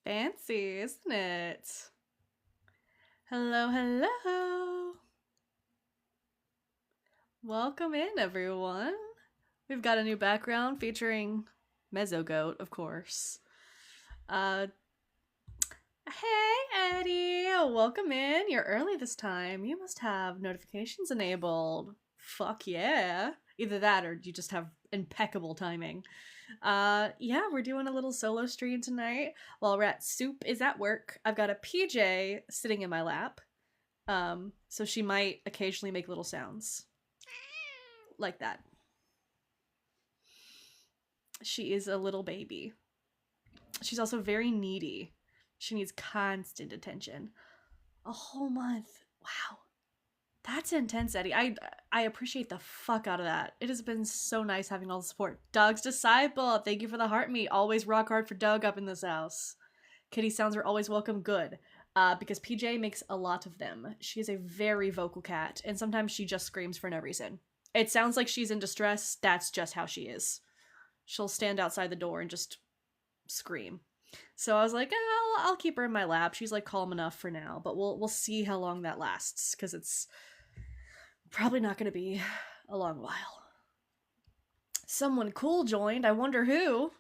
Fancy, isn't it? Hello, hello. Welcome in, everyone. We've got a new background featuring Mezzogoat, of course. Uh, hey, Eddie. Welcome in. You're early this time. You must have notifications enabled. Fuck yeah. Either that or you just have impeccable timing. Yeah, we're doing a little solo stream tonight while Rat Soup is at work. I've got a PJ sitting in my lap. So she might occasionally make little sounds like that. She is a little baby. She's also very needy. She needs constant attention. A whole month. Wow. That's intense, Eddie. I appreciate the fuck out of that. It has been so nice having all the support. Doug's Disciple, thank you for the heart meat. Always rock hard for Doug up in this house. Kitty sounds are always welcome. Good. Because PJ makes a lot of them. She is a very vocal cat, and sometimes she just screams for no reason. It sounds like she's in distress. That's just how she is. She'll stand outside the door and just scream. So I was like, I'll keep her in my lap. She's like calm enough for now, but we'll see how long that lasts because it's probably not going to be a long while. Someone cool joined. I wonder who.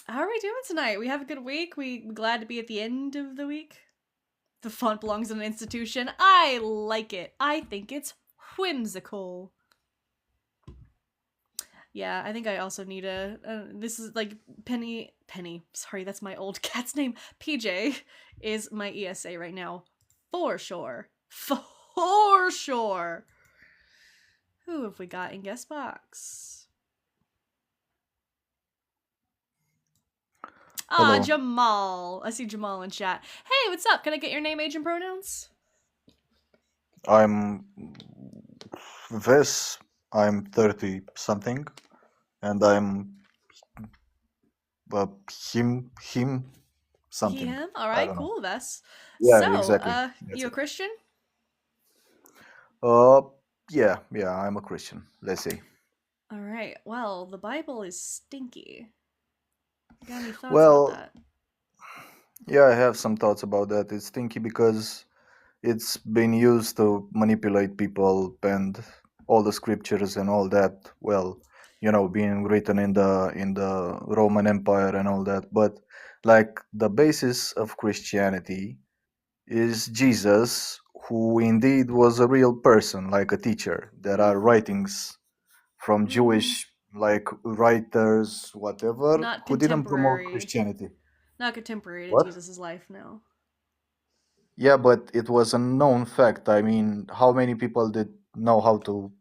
How are we doing tonight? We have a good week. We glad to be at the end of the week. The font belongs in an institution. I like it. I think it's whimsical. Yeah, I think I also need this is like Penny. Sorry, that's my old cat's name. PJ is my ESA right now. For sure. For sure. Who have we got in guest box? Hello. Jamal. I see Jamal in chat. Hey, what's up? Can I get your name, age, and pronouns? I'm Ves. I'm 30 something, and I'm uh, him He, something. him? All I right, don't know. cool, Vess. Yeah, So, exactly. That's you a it. Christian? Uh, yeah. I'm a Christian. Let's say. All right. Well, the Bible is stinky. Got any thoughts about Well, that? yeah, I have some thoughts about that. It's stinky because it's been used to manipulate people and all the scriptures and all that. Well, being written in the Roman Empire and all that. But like the basis of Christianity is Jesus, who indeed was a real person, like a teacher. There are writings from Mm, Jewish like writers, whatever, not who didn't promote contemporary. Christianity. Not contemporary to What? Jesus' life, no. Yeah, but it was a known fact. I mean, how many people did know how to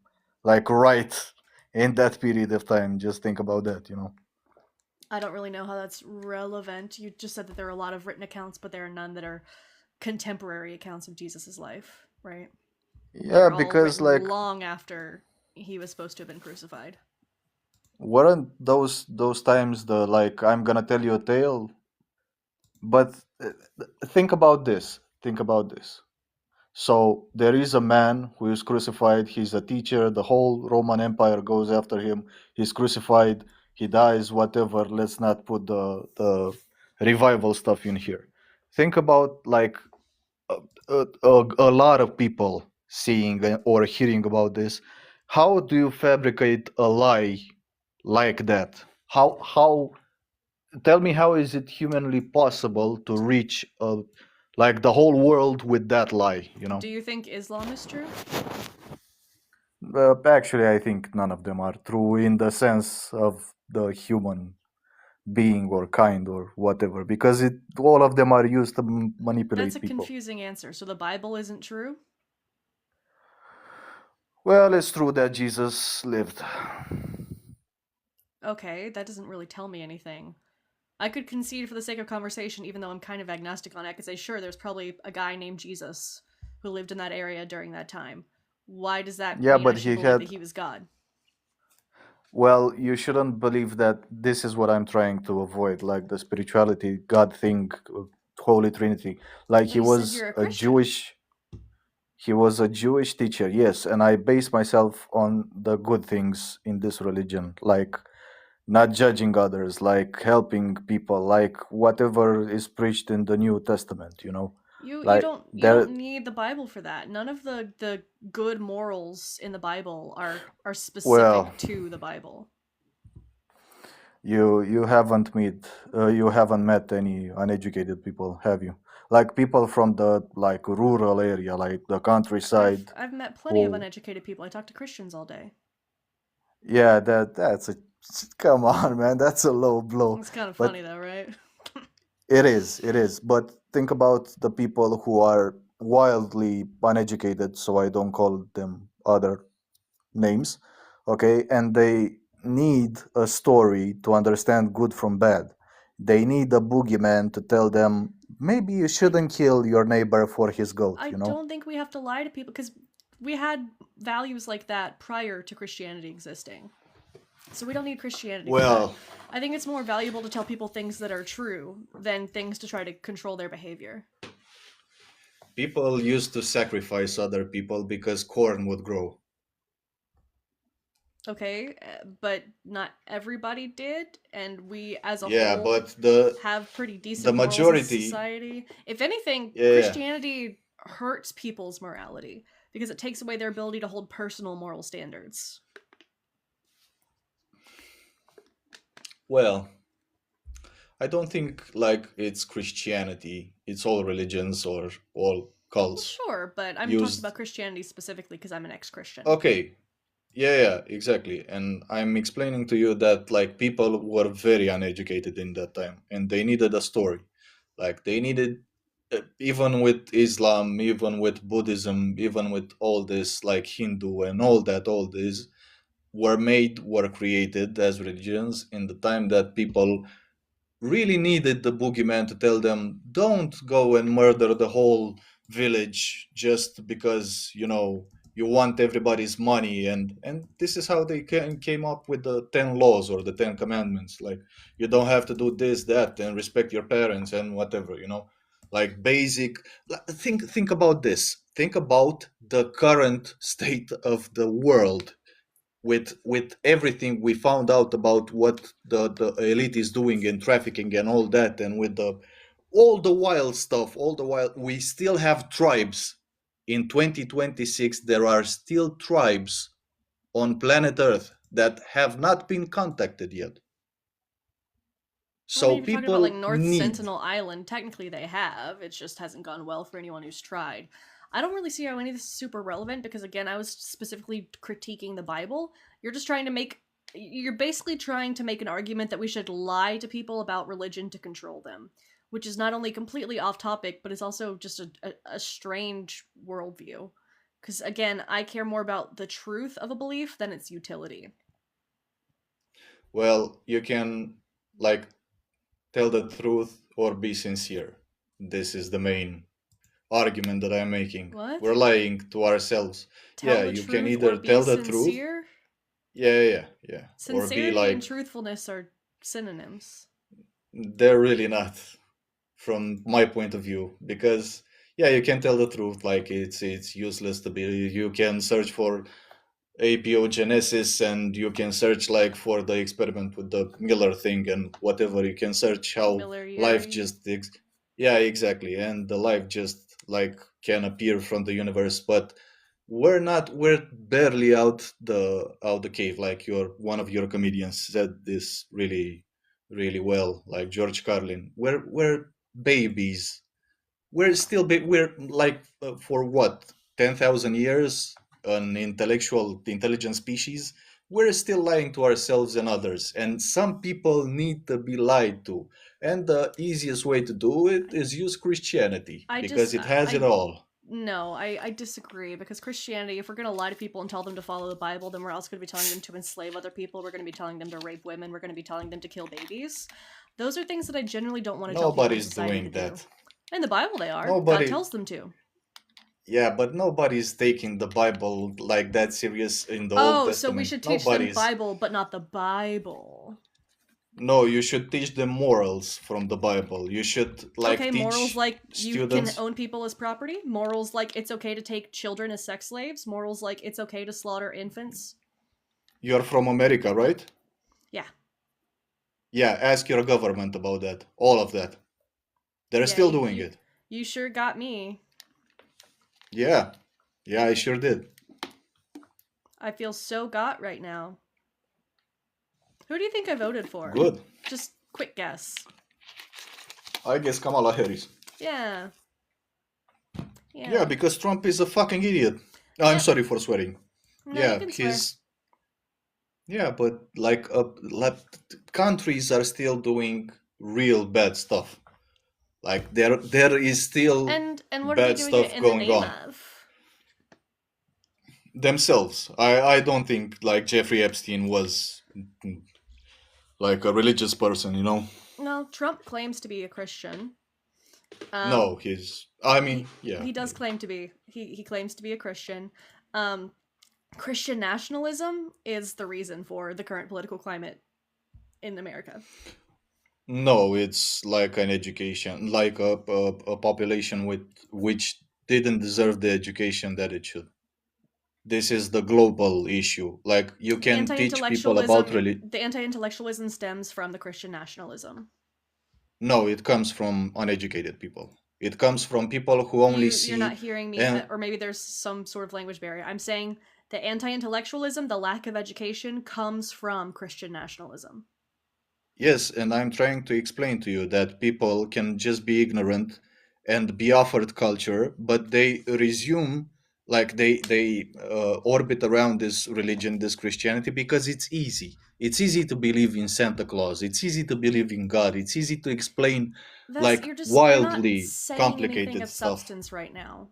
like write in that period of time? Just think about that. I don't really know how that's relevant. You just said that there are a lot of written accounts, but there are none that are contemporary accounts of Jesus' life, right? Yeah, They're all because written like long after he was supposed to have been crucified. weren't those times the like I'm gonna tell you a tale? But think about this. Think about this. So there is a man who is crucified. He's a teacher. The whole Roman Empire goes after him. He's crucified. He dies. Whatever. Let's not put the revival stuff in here. Think about like a lot of people seeing or hearing about this. How do you fabricate a lie like that? How tell me, how is it humanly possible to reach like the whole world with that lie? Do you think Islam is true? Actually, I think none of them are true in the sense of the human being or kind or whatever, because all of them are used to That's a manipulate people. confusing answer. So the Bible isn't true? Well, it's true that Jesus lived. Okay, that doesn't really tell me anything. I could concede for the sake of conversation, even though I'm kind of agnostic on it. I could say, sure, there's probably a guy named Jesus who lived in that area during that time. Why does that Yeah, mean I but should he believe that had. he was God? Well, you shouldn't believe that. This is what I'm trying to avoid, like the spirituality, God thing, Holy Trinity. Like But you said you're a Christian. He was a Jewish teacher, yes, and I base myself on the good things in this religion. Like not judging others, like helping people, like whatever is preached in the New Testament, you know? You Like don't there need the Bible for that. None of the good morals in the Bible are well, specific to the Bible. you haven't met any uneducated people, have you? Like people from the like rural area, like the countryside I've met plenty of who uneducated people. I talk to Christians all day. yeah, that's a come on, man, that's a low blow. It's kind of But funny though, right? it is. But think about the people who are wildly uneducated, so I don't call them other names, okay? And they need a story to understand good from bad. They need a boogeyman to tell them maybe you shouldn't kill your neighbor for his goat, I you know? don't think we have to lie to people because we had values like that prior to Christianity existing. So we don't need Christianity for that. Well, I think it's more valuable to tell people things that are true than things to try to control their behavior. people used to sacrifice other people because corn would grow. Okay, but not everybody did, and we as a Yeah, whole but the have pretty the decent morals as a majority, society. If anything, yeah, yeah. Christianity hurts people's morality because it takes away their ability to hold personal moral standards. Well, I don't think like it's Christianity. It's all religions or all Well, cults sure, but I'm talking used. about Christianity specifically because I'm an ex-Christian. Okay, yeah, yeah, exactly. And I'm explaining to you that like people were very uneducated in that time and they needed a story. Like they needed even with Islam, even with Buddhism, even with all this like Hindu and all this were created as religions in the time that people really needed the boogeyman to tell them don't go and murder the whole village just because you want everybody's money, and this is how they came up with the 10 laws or the 10 commandments, like you don't have to do this, that, and respect your parents and whatever, like basic. Think about this, think about the current state of the world with everything we found out about what the elite is doing in trafficking and all that, and with the all the wild stuff, all the wild, we still have tribes. In 2026 there are still tribes on planet earth that have not been contacted yet, Well, I mean, so if you're talking about like people North need. Sentinel Island, technically they have. It just hasn't gone well for anyone who's tried. I don't really see how any of this is super relevant because, again, I was specifically critiquing the Bible. You're just trying to make. You're basically trying to make an argument that we should lie to people about religion to control them, which is not only completely off topic, but is also just a strange worldview. Because, again, I care more about the truth of a belief than its utility. Well, you can like tell the truth or be sincere. This is the main argument that I'm making. What? We're lying to ourselves. Tell Yeah, the you can truth or either be tell the truth, sincere? yeah, yeah, yeah, or be Sincerity and like, truthfulness are synonyms. they're really not, from my point of view, because yeah, you can tell the truth, like it's useless to be. You can search for apiogenesis and you can search like for the experiment with the Miller thing and whatever, you can search how Miller life Urey. just yeah, exactly, and the life just like can appear from the universe, but we're barely out the cave, like your one of your comedians said this really really well, like George Carlin, we're babies, we're still we're like for what, 10,000 years an intelligent species, we're still lying to ourselves and others, and some people need to be lied to, and the easiest way to do it is use Christianity I because just it has it I all. no, I disagree because Christianity, if we're going to lie to people and tell them to follow the Bible, then we're also going to be telling them to enslave other people. We're going to be telling them to rape women. We're going to be telling them to kill babies. Those are things that I generally don't want to tell people in Nobody's society to doing do. that. In the Bible, they are. God Nobody. tells them to. Yeah, but nobody's taking the Bible like that serious in the Old Oh, so we Testament. should teach them Nobody's. Bible, but not the Bible. No, you should teach them morals from the Bible. You should like Okay, morals teach like you can students. own people as property. Morals like it's okay to take children as sex slaves. Morals like it's okay to slaughter infants. You're from America, right? Yeah. Yeah, ask your government about that. All of that. They're Yeah, still doing it. you sure got me. Yeah. Yeah, I sure did. I feel so got right now. Who do you think I voted for? Good. Just quick guess. I guess Kamala Harris. Yeah. Yeah, Yeah. because Trump is a fucking idiot. I'm Yeah. sorry for swearing. No, you Yeah, can swear. he's. Yeah, but like countries are still doing real bad stuff. Like there is still And what are they bad doing it stuff in the going name on of? themselves. I don't think like Jeffrey Epstein was like a religious person, you know. No, Trump claims to be a Christian. No, he's. I He mean, yeah. he does claim to be. He claims to be a Christian. Um, Christian nationalism is the reason for the current political climate in America. No, it's like an education, like a population with which didn't deserve the education that it should. This is the global issue. Like you The can teach people about anti-intellectualism religion. the anti-intellectualism stems from the Christian nationalism. No, it comes from uneducated people. It comes from people who only You're not see hearing me, and or maybe there's some sort of language barrier. I'm saying the anti-intellectualism, the lack of education, comes from Christian nationalism. yes, and I'm trying to explain to you that people can just be ignorant and be offered culture, but they resume like they orbit around this religion, this Christianity, because it's easy. It's easy to believe in Santa Claus. It's easy to believe in God. It's easy to explain That's like you're not wildly saying anything complicated of stuff. substance right now.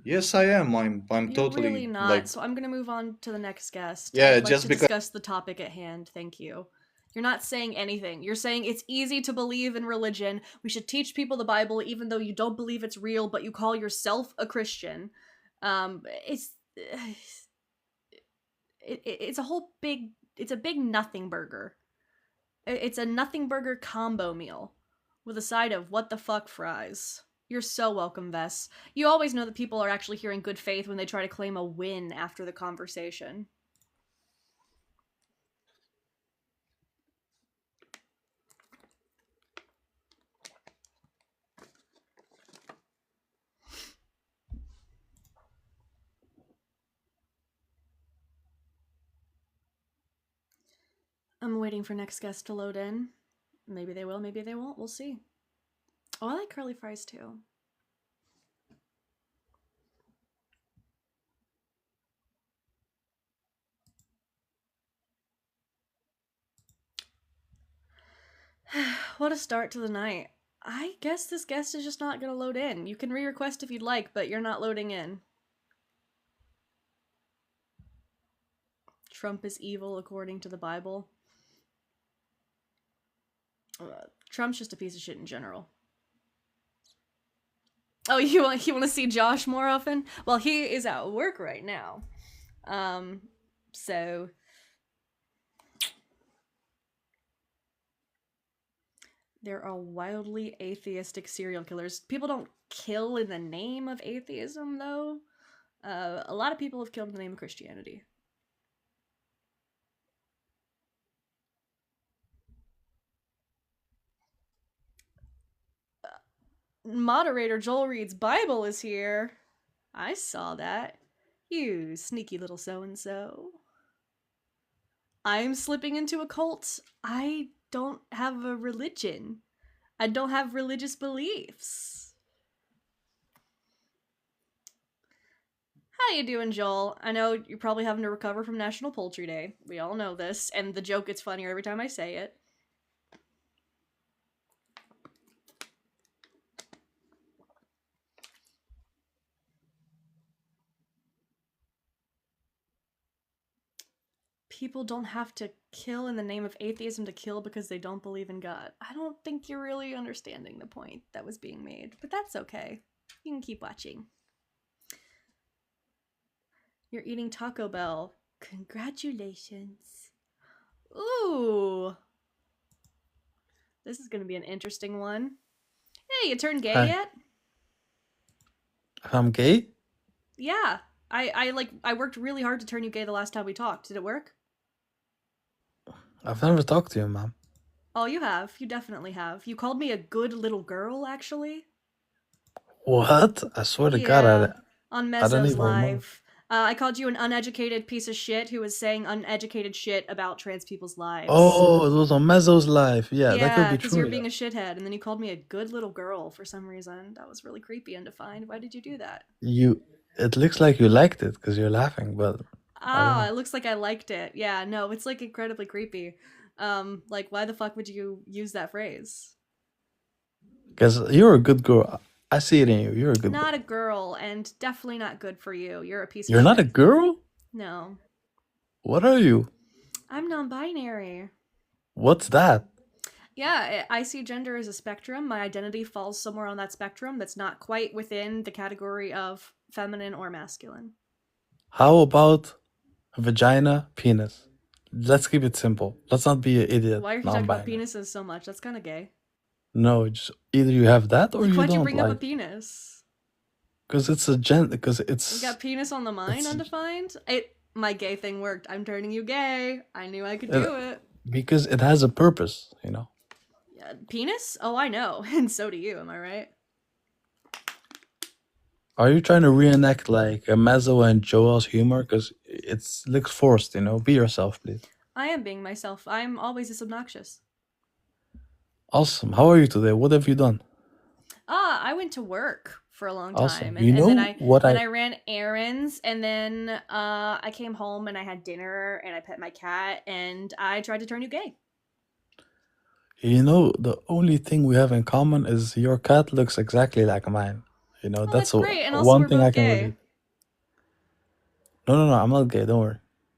Yes, I am. I'm You're really totally not. like So I'm going to move on to the next guest. yeah, I'd like just to because discuss the topic at hand. Thank you. You're not saying anything. You're saying it's easy to believe in religion. We should teach people the Bible even though you don't believe it's real, but you call yourself a Christian. It's it's a whole big it's a big nothing burger. It's a nothing burger combo meal with a side of what the fuck fries. You're so welcome, Vess. You always know that people are actually here in good faith when they try to claim a win after the conversation. I'm waiting for next guest to load in. Maybe they will, maybe they won't. We'll see. Oh, I like curly fries too. What a start to the night. I guess this guest is just not going to load in. You can re request if you'd like, but you're not loading in. Trump is evil according to the Bible. Trump's just a piece of shit in general. Oh, you want to see Josh more often? Well, he is at work right now. So there are wildly atheistic serial killers. People don't kill in the name of atheism, though. A lot of people have killed in the name of Christianity. Moderator Joel Reed's Bible is here. I saw that. You sneaky little so and so. I'm slipping into a cult. I don't have a religion. I don't have religious beliefs. How you doing, Joel? I know you're probably having to recover from National Poultry Day. We all know this, and the joke gets funnier every time I say it. People don't have to kill in the name of atheism to kill because they don't believe in God. I don't think you're really understanding the point that was being made, but that's okay. You can keep watching. You're eating Taco Bell. Congratulations. Ooh. This is going to be an interesting one. Hey, you turned gay Hi. yet? I'm gay? Yeah. I worked really hard to turn you gay the last time we talked. Did it work? I've never talked to you, ma'am. Oh, you have. You definitely have. You called me a good little girl, actually. What? I swear to God, Yeah, on I don't Mezzo's even remember. live. I called you an uneducated piece of shit who was saying uneducated shit about trans people's lives. Oh, it was on Mezzo's life. Yeah, that could Yeah, be because you true. were Yeah. being a shithead, and then you called me a good little girl for some reason. That was really creepy and defined. Why did you do that? You. It looks like you liked it because you're laughing, but I don't Ah, know. it looks like I liked it. Yeah, no, it's like incredibly creepy. Like why the fuck would you use that phrase? Because you're a good girl. I see it in you. You're a good Not girl. a girl, and definitely not good for you. You're a piece of You're not a shit. girl? No, What are you? I'm non-binary. What's that? Yeah, I see gender as a spectrum. My identity falls somewhere on that spectrum that's not quite within the category of feminine or masculine. How about vagina, penis? Let's keep it simple. Let's not be an idiot, Why are you talking about non-binary. penises so much? That's kind of gay. No, just either you have that or Like, you why'd you don't. bring up a Like, penis? because it's a gen. Because We got penis on the mind, it's undefined? My gay thing worked. I'm turning you gay. I knew I could it, do it. because it has a purpose. You know. Penis? Oh, I know. And so do you, am I right? Are you trying to reenact like a Mezzo and Joel's humor? Because it looks forced. You know. Be yourself, please. I am being myself. I'm always this obnoxious. Awesome. How are you today? What have you done? I went to work for a long Awesome. time, You and then know I what then I I ran errands, and then I came home and I had dinner and I pet my cat and I tried to turn you gay. You know, the only thing we have in common is your cat looks exactly like mine. You know, Oh, that's that's great. And also one we're thing I both can gay. relate. No, no, no, I'm not gay. Don't worry.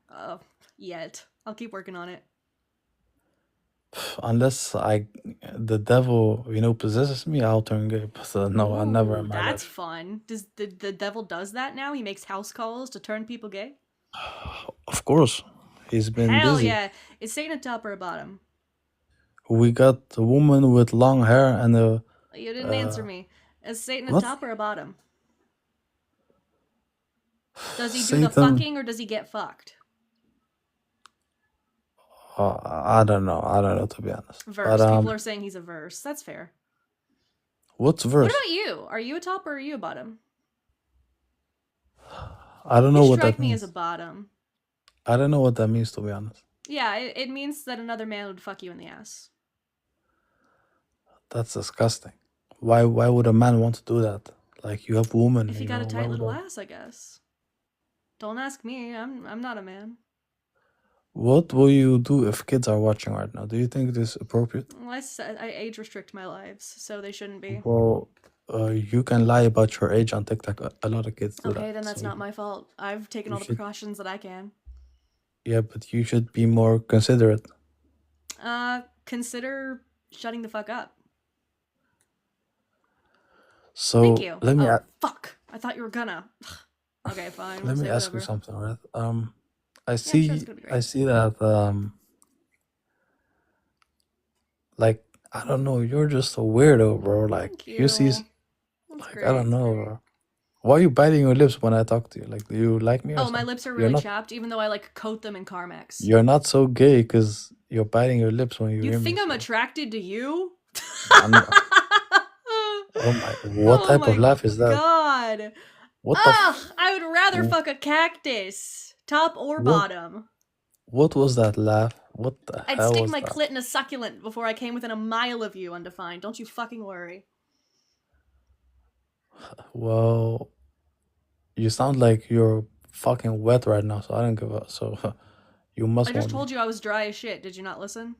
Uh, Yet. I'll keep working on it. Unless the devil, possesses me, I'll turn gay. But no, I never in Ooh, my that's life. fun. Does the devil does that now? He makes house calls to turn people gay? Of course, he's been Hell busy. yeah. Is Satan a top or a bottom? We got a woman with long hair and a You didn't answer uh, me. Is Satan a what? top or a bottom? Does he do the Satan. fucking or does he get fucked? I don't know. I don't know to be honest. But Verse. People are saying he's a verse. That's fair. what's What verse? about you? Are you a top or are you a bottom? I don't You know what strike that me as a means. bottom. I don't know what that means to be honest. Yeah, it means that another man would fuck you in the ass. That's disgusting. Why would a man want to do that? Like you have women, If you got a why tight would little I? ass, I guess. Don't ask me. I'm not a man. What will you do if kids are watching right now? Do you think this is appropriate? Well, I age restrict my lives, so they shouldn't be. Well, you can lie about your age on TikTok. A lot of kids do that. Okay, then that's So not my fault. I've taken you all the should, precautions that I can. yeah, but you should be more considerate. Consider shutting the fuck up. Thank So you. let me Oh, a- fuck. I thought you were gonna. Okay, fine. We'll let me say ask you whatever. something, right? Yeah, I'm sure it's gonna be I great. see that like I don't know, you're just a weirdo, bro. Like Thank you see, you. That's I don't great. know, bro. Why are you biting your lips when I talk to you? Like, do you like me or Oh, my something? lips are You're really not. chapped, even though I like coat them in Carmex. You're not so gay because you're biting your lips when you You hear me. think I'm So, attracted to you? I'm. Oh my! What Oh type of my laugh is that? god. What the? Ugh, I would rather fuck a cactus. Top or What? bottom. What was that laugh? What the I'd hell stick was my that? clit in a succulent before I came within a mile of you, undefined. Don't you fucking worry. Well, you sound like you're fucking wet right now, so I don't give a. So, you I must just want me. told you I was dry as shit. Did you not listen?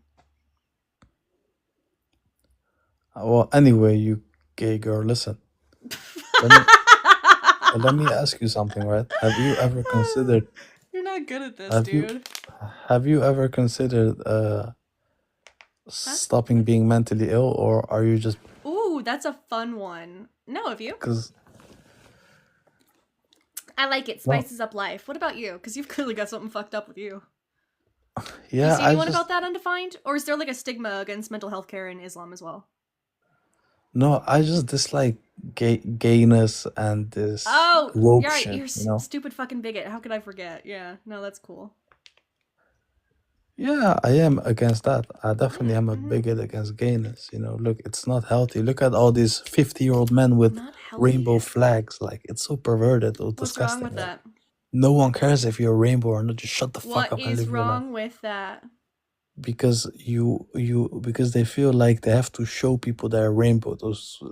Well, anyway, you gay girl, listen. Let me let me ask you something, right? Have you ever considered? You're not good at this, Have you dude. have you ever considered Huh? stopping being mentally ill, or are you just Ooh, that's a fun one. No, of you? because I like it. no, Spices up life. What about you? Because you've clearly got something fucked up with you. Do you yeah, see I anyone just about that, undefined? Or is there like a stigma against mental health care in Islam as well? no, I just dislike gayness and this Oh, woke you're right. shit, You're you know. stupid fucking bigot. How could I forget? Yeah, no, that's cool. Yeah, I am against that. I definitely am a Mm-hmm. bigot against gayness. Look, it's not healthy. Look at all these 50-year-old men with Not healthy? rainbow flags. Like, it's so perverted or What's wrong disgusting. with Like, that? no one cares if you're a rainbow or not. Just shut the fuck What up and is live your life. wrong with that? Because because they feel like they have to show people they're a rainbow.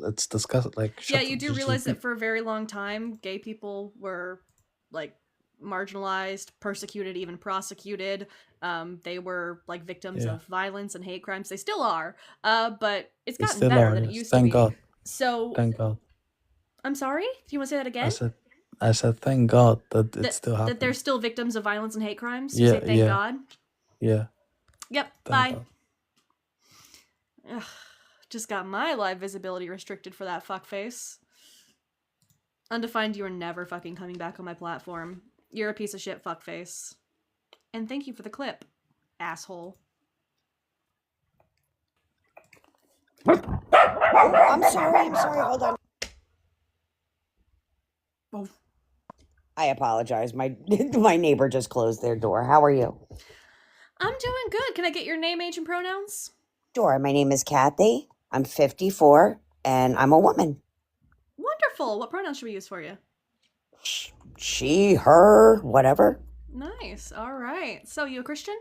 It's disgusting. Like, Yeah, shut you up. do realize that for a very long time, gay people were like marginalized, persecuted, even prosecuted. They were like victims Yeah, of violence and hate crimes. They still are, but it's they gotten still better are. than it Yes, used to thank be. God. So, Thank God. I'm sorry. Do you want to say that I again? said, I said, thank God that it's That still that they're happening. still victims of violence and hate crimes. You say Yeah, thank yeah, God. yeah. Yep. Thank Bye. God. Ugh, just got my live visibility restricted for that fuckface. Undefined, you are never fucking coming back on my platform. You're a piece of shit fuckface. And thank you for the clip, asshole. Oh, I'm sorry. I'm sorry. Hold on. Oh. I apologize. My my neighbor just closed their door. How are you? I'm doing good. Can I get your name, age, and pronouns? Sure. My name is Kathy. I'm 54 and I'm a woman. Wonderful. What pronouns should we use for you? She, her, whatever. Nice. All right. So, you a Christian?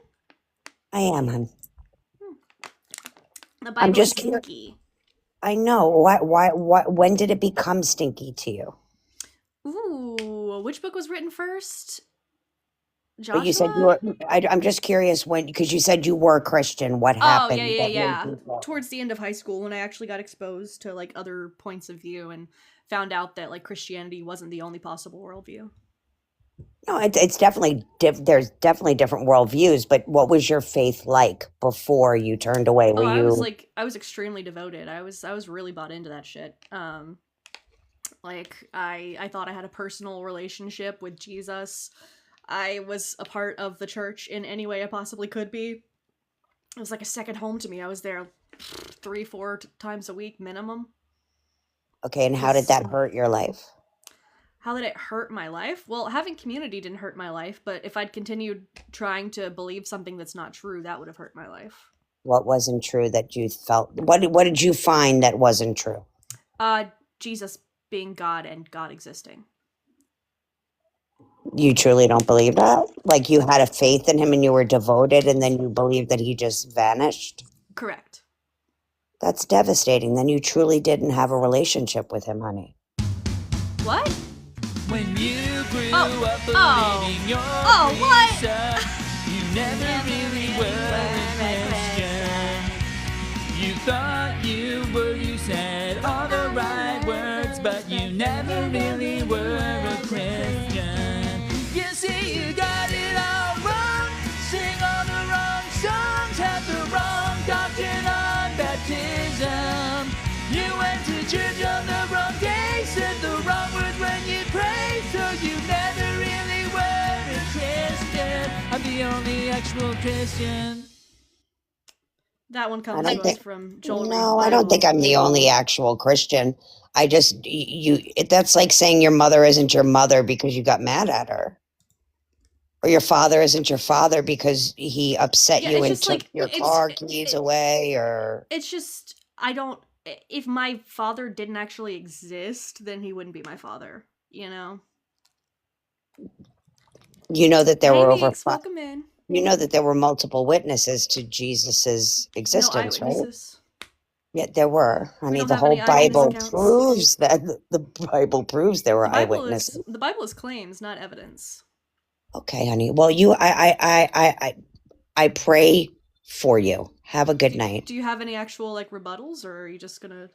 I am, hon. The I'm Bible is just curious. stinky. I know. Why, when did it become stinky to you? Ooh, which book was written first? But you said you Joshua? were, I'm just curious when, because you said you were a Christian. What Oh, yeah, happened yeah, that made yeah. you go? Towards the end of high school, when I actually got exposed to like other points of view and found out that like Christianity wasn't the only possible worldview. No, it's definitely, there's definitely different worldviews, but what was your faith like before you turned away? Were Oh, you, I was extremely devoted. I was really bought into that shit. Like I thought I had a personal relationship with Jesus. I was a part of the church in any way I possibly could be. It was like a second home to me. I was there 3, 4 times a week minimum. okay, and how did Cause that hurt your life? how did it hurt my life? Well, having community didn't hurt my life, but if I'd continued trying to believe something that's not true, that would have hurt my life. What wasn't true that you felt? What did you find that wasn't true? Uh, Jesus being God and God existing. You truly don't believe that? Like you had a faith in him and you were devoted and then you believed that he just vanished? Correct. That's devastating. Then you truly didn't have a relationship with him, honey. What? When you grew Oh. up Oh. believing your Oh, what? son, you never really were a Christian. You thought you were, you said all the right words, but you never really were a Christian. You see, you got it all wrong, sing all the wrong songs, have the wrong doctrine on baptism. You went to church on the wrong day, said the wrong words when you prayed, so you never really were a Christian. I'm the only actual Christian. That one I comes don't to us think, from Joel Reed's no, I don't think Bible. I'm the only actual Christian. I just, that's like saying your mother isn't your mother because you got mad at her. Or your father isn't your father because he upset Yeah, you it's and just took like your car keys away, or it's just I don't. If my father didn't actually exist, then he wouldn't be my father. You know. you know that there Hey, were over Meeks, welcome in. you know that there were multiple witnesses to Jesus's No existence, right? eyewitnesses. Yeah, there were. We Honey, don't the have whole any eyewitness Bible accounts. proves that the Bible proves there were eyewitnesses. The Bible is claims, not evidence. Okay, honey. Well, I pray for you. Have a good night. Do you have any actual like rebuttals, or are you just gonna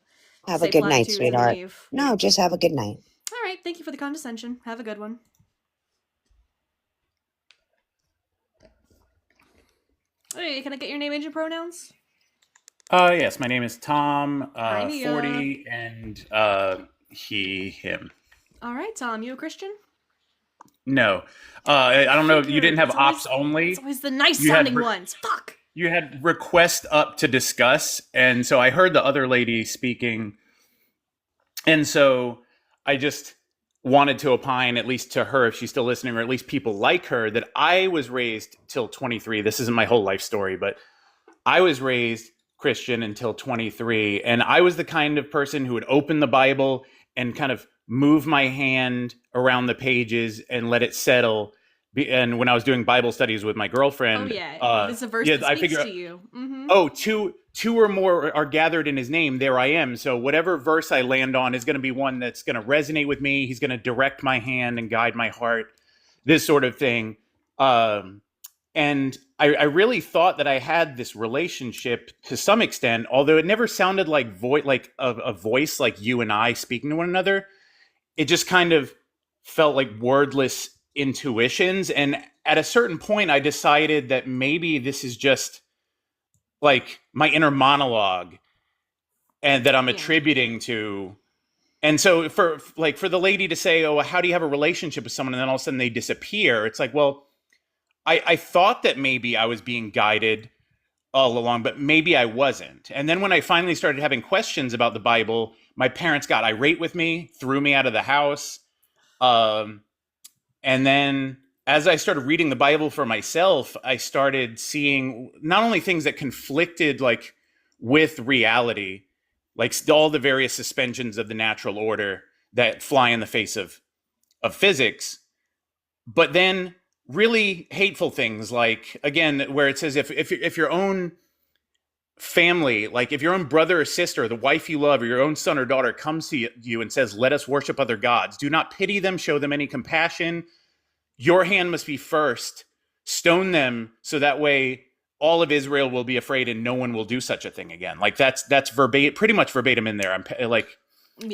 Have a say good night, platitudes and then sweetheart. leave? No, just have a good night. All right. Thank you for the condescension. Have a good one. Hey, can I get your name, age, and pronouns? Yes, my name is Tom, Hi, Mia. 40, and he, him. All right, Tom. You a Christian? No, I don't know. You didn't Figured. have It's ops it's only. always the nice You had sounding ones. Fuck. you had request up to discuss, and so I heard the other lady speaking, and so I just wanted to opine, at least to her, if she's still listening, or at least people like her, that I was raised till 23. This isn't my whole life story, but I was raised Christian until 23. And I was the kind of person who would open the Bible and kind of move my hand around the pages and let it settle. And when I was doing Bible studies with my girlfriend, it's a verse that speaks to you. Mm-hmm. Oh, two or more are gathered in his name, there I am. So whatever verse I land on is going to be one that's going to resonate with me. He's going to direct my hand and guide my heart, this sort of thing. And I really thought that I had this relationship to some extent, although it never sounded like a voice like you and I speaking to one another. It just kind of felt like wordless intuitions. And at a certain point, I decided that maybe this is just like my inner monologue, and that I'm attributing to. And so for the lady to say, oh, how do you have a relationship with someone? And then all of a sudden they disappear. It's like, well, I thought that maybe I was being guided all along, but maybe I wasn't. And then when I finally started having questions about the Bible, my parents got irate with me, threw me out of the house. And then as I started reading the Bible for myself, I started seeing not only things that conflicted like with reality, like all the various suspensions of the natural order that fly in the face of physics, but then really hateful things like, again, where it says if your own family, like if your own brother or sister, the wife you love, or your own son or daughter comes to you and says, let us worship other gods, do not pity them, show them any compassion. Your hand must be first. Stone them, so that way all of Israel will be afraid and no one will do such a thing again. Like that's pretty much verbatim in there. I'm like,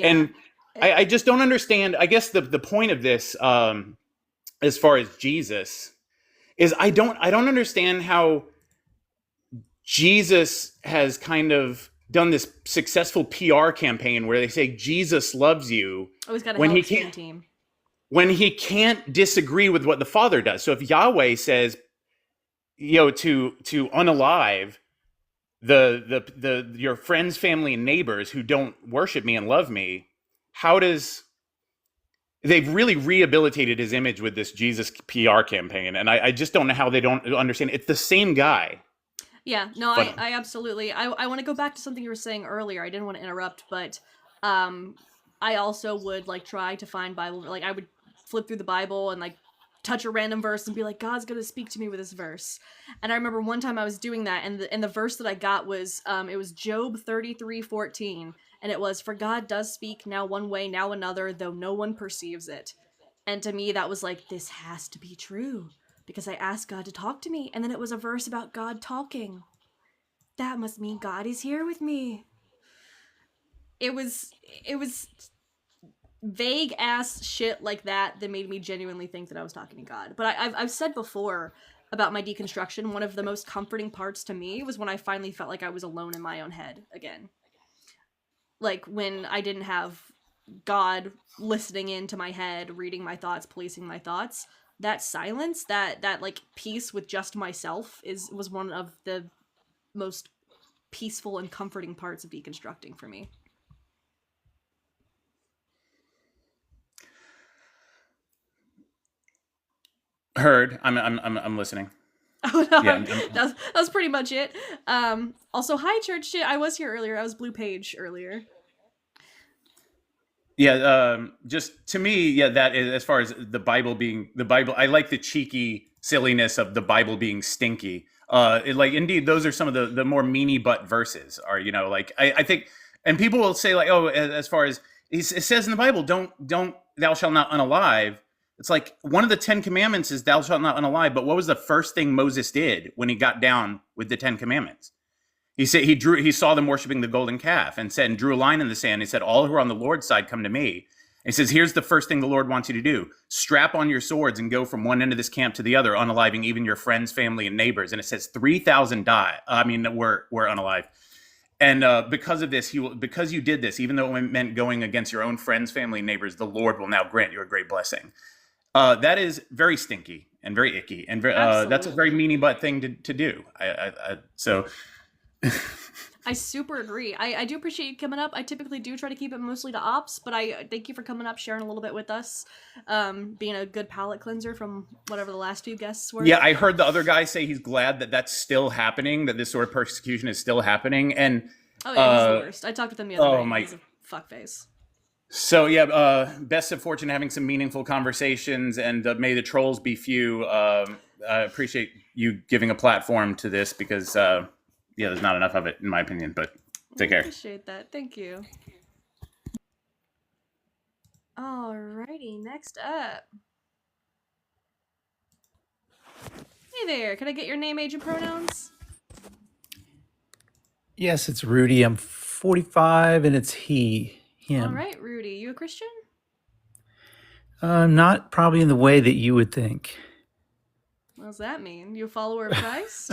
and I just don't understand. I guess the point of this, as far as Jesus, is I don't understand how Jesus has kind of done this successful PR campaign where they say Jesus loves you. Oh, he's got a help team. When he can't disagree with what the Father does. So if Yahweh says, to unalive your friends, family, and neighbors who don't worship me and love me, they've really rehabilitated his image with this Jesus PR campaign. And I just don't know how they don't understand. It's the same guy. Yeah, no, I absolutely, I want to go back to something you were saying earlier. I didn't want to interrupt, but I also would like try to find Bible, like I would flip through the Bible and like touch a random verse and be like, God's gonna speak to me with this verse. And I remember one time I was doing that, and the verse that I got was it was Job 33:14, and it was, for God does speak now one way, now another, though no one perceives it. And to me that was like, this has to be true, because I asked God to talk to me, and then it was a verse about God talking. That must mean God is here with me. It was vague ass shit like that made me genuinely think that I was talking to God. But I've said before about my deconstruction, one of the most comforting parts to me was when I finally felt like I was alone in my own head again. Like when I didn't have God listening into my head, reading my thoughts, policing my thoughts. That silence, that like peace with just myself was one of the most peaceful and comforting parts of deconstructing for me. Heard. I'm listening. Oh no, yeah, that was pretty much it. Also, hi Church Shit. I was here earlier. I was Blue Page earlier. Yeah, just to me, yeah, that is, as far as the Bible being the Bible, I like the cheeky silliness of the Bible being stinky. Like indeed, those are some of the more meanie butt verses. Are like I think, and people will say like, oh, as far as it says in the Bible, don't thou shalt not unalive. It's like one of the 10 commandments is thou shalt not unalive. But what was the first thing Moses did when he got down with the 10 commandments? He said he saw them worshiping the golden calf and drew a line in the sand. He said, all who are on the Lord's side come to me. And he says, here's the first thing the Lord wants you to do. Strap on your swords and go from one end of this camp to the other, unaliving even your friends, family, and neighbors. And it says 3,000 were unalive. And because of this, because you did this, even though it meant going against your own friends, family, and neighbors, the Lord will now grant you a great blessing. That is very stinky and very icky, and that's a very meanie butt thing to do. So I super agree. I do appreciate you coming up. I typically do try to keep it mostly to ops, but I thank you for coming up, sharing a little bit with us, being a good palate cleanser from whatever the last few guests were. Yeah, I heard the other guy say he's glad that that's still happening, that this sort of persecution is still happening. And Oh yeah, he's the worst. I talked with him the other day. He's a fuckface. So yeah, best of fortune having some meaningful conversations, and may the trolls be few. I appreciate you giving a platform to this because there's not enough of it in my opinion. But take care. I appreciate that. Thank you. Alrighty, next up. Hey there, can I get your name, age, and pronouns? Yes, it's Rudy. I'm 45 and it's him. Alright, Rudy, you a Christian? Not probably in the way that you would think. What does that mean? You a follower of Christ?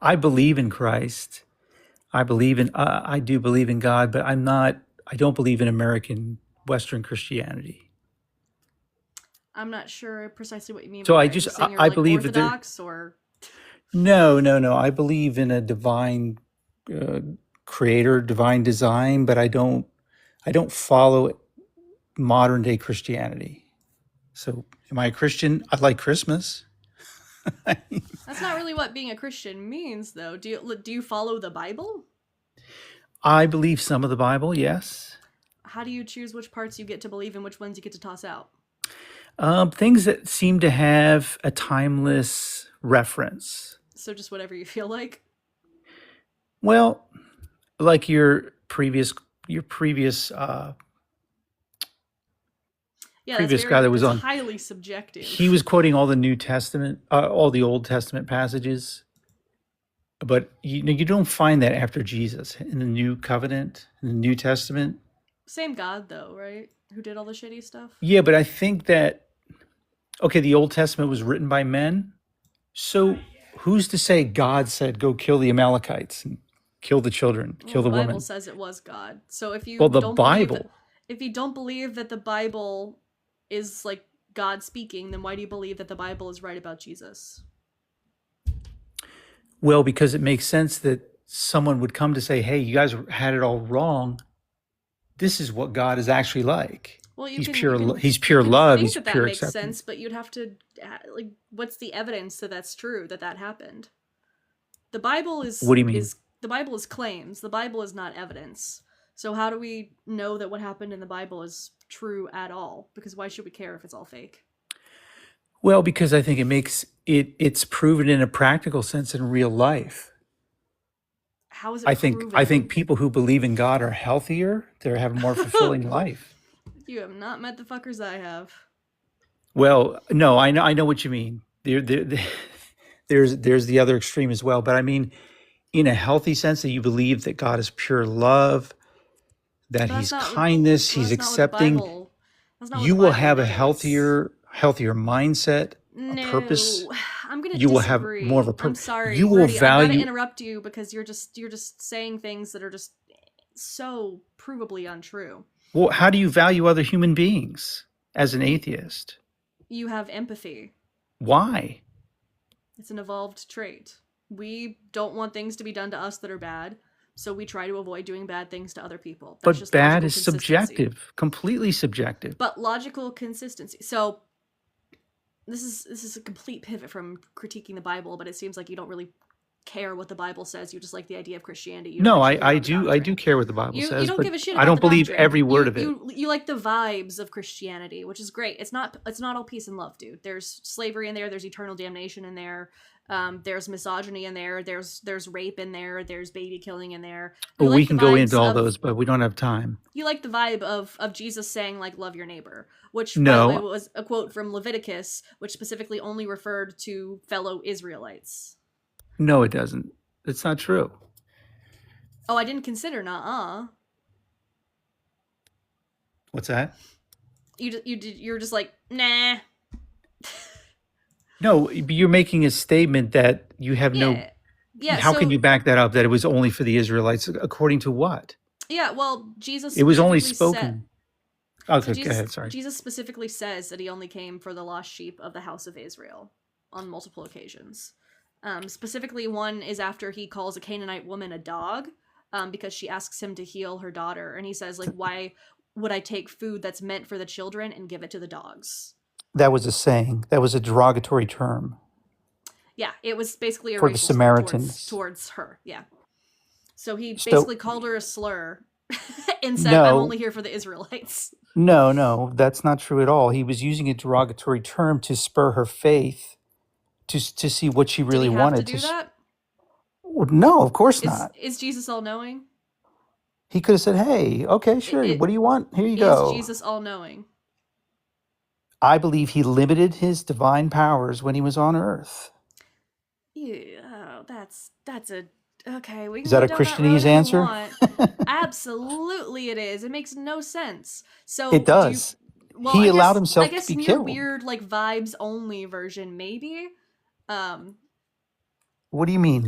I believe in Christ. I do believe in God, but I don't believe in American Western Christianity. I'm not sure precisely what you mean So by I that. just, You're saying you're I like believe that Orthodox or... no. I believe in a divine creator, divine design, but I don't follow modern day Christianity. So am I a Christian? I like Christmas. That's not really what being a Christian means, though. Do you follow the Bible? I believe some of the Bible, yes. How do you choose which parts you get to believe and which ones you get to toss out? Things that seem to have a timeless reference. So just whatever you feel like? Well, like your previous Yeah, previous guy that was on, highly subjective. he was quoting all the New Testament, all the Old Testament passages, but you don't find that after Jesus in the New Covenant, in the New Testament. Same God, though, right? Who did all the shitty stuff? Yeah, but I think that, okay, the Old Testament was written by men, so who's to say God said, go kill the Amalekites and kill the children, kill the the women? Bible says it was God. So if you if you don't believe that the Bible is like God speaking, then why do you believe that the Bible is right about Jesus? Well, because it makes sense that someone would come to say, hey, you guys had it all wrong. This is what God is actually like. Well, He's pure love. He's pure makes acceptance. sense, but you'd have to like, what's the evidence that that's true, that happened? The Bible is. What do you mean? The Bible is claims. The Bible is not evidence. So how do we know that what happened in the Bible is true at all? Because why should we care if it's all fake? Well, because I think it's proven in a practical sense in real life. How is it proven? I think people who believe in God are healthier. They have a more fulfilling life. You have not met the fuckers I have. Well, no, I know what you mean. There's the other extreme as well. But I mean, in a healthy sense, that you believe that God is pure love, that He's kindness, He's accepting. You will have a healthier mindset, a purpose. I'm gonna you disagree. will have more of a purpose. I'm sorry. You will Rudy, value. I'm gonna interrupt you because you're just saying things that are just so provably untrue. Well, how do you value other human beings as an atheist? You have empathy. Why? It's an evolved trait. We don't want things to be done to us that are bad, so we try to avoid doing bad things to other people. That's but bad is subjective, completely subjective. But logical consistency. So this is a complete pivot from critiquing the Bible, but it seems like you don't really care what the Bible says. You just like the idea of Christianity. No, I do care what the Bible says. You don't give a shit about I don't believe doctrine. every word of it. You like the vibes of Christianity, which is great. It's not all peace and love, dude. There's slavery in there. There's eternal damnation in there. There's misogyny in there. There's rape in there. There's baby killing in there. Well, we can go into all those, but we don't have time. You like the vibe of Jesus saying, like, love your neighbor, which No. by the way was a quote from Leviticus, which specifically only referred to fellow Israelites. No, it doesn't. It's not true. Oh, I didn't consider What's that? You're just like, nah. No, you're making a statement that you have Yeah. How can you back that up? That it was only for the Israelites, according to what? Yeah, well, Jesus. It was only spoken. Okay, go ahead. Sorry. Jesus specifically says that he only came for the lost sheep of the house of Israel on multiple occasions. Specifically, one is after he calls a Canaanite woman a dog. because she asks him to heal her daughter, and he says like, "Why would I take food that's meant for the children and give it to the dogs?" That was a saying. That was a derogatory term Yeah, it was basically a for the racial slur Samaritans. towards her. Yeah. So he So basically called her a slur and said, "I'm no, only here for the Israelites." no, that's not true at all. He was using a derogatory term to spur her faith to see what she Did really he have to wanted. do that? No, of course not. Is Jesus all knowing? He could have said, "Hey, okay, sure. What do you want? Here you Is go." Jesus all knowing? I believe he limited his divine powers when he was on earth. Yeah, oh, that's a okay. We Is can that go a down that road Christianese if you answer? want. Absolutely, it is. It makes no sense. So It does. well, He I allowed guess himself to be in your killed. weird like vibes only version, maybe. What do you mean?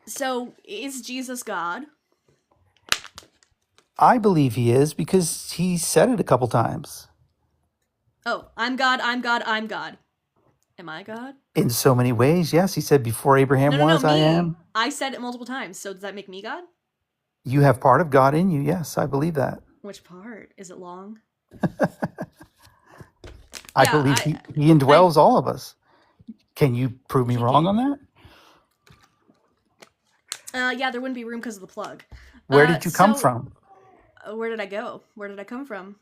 So is Jesus God? I believe he is because he said it a couple times. Oh, I'm God. I'm God. I'm God. Am I God? In so many ways, yes. He said, "Before Abraham No, was, I me. am." I said it multiple times. So does that make me God? You have part of God in you. Yes, I believe that. Which part? Is it long? I Yeah, believe he indwells all of us. Can you prove me He wrong can. on that? Yeah, there wouldn't be room because of the plug. Where did you come from? Where did I go? Where did I come from?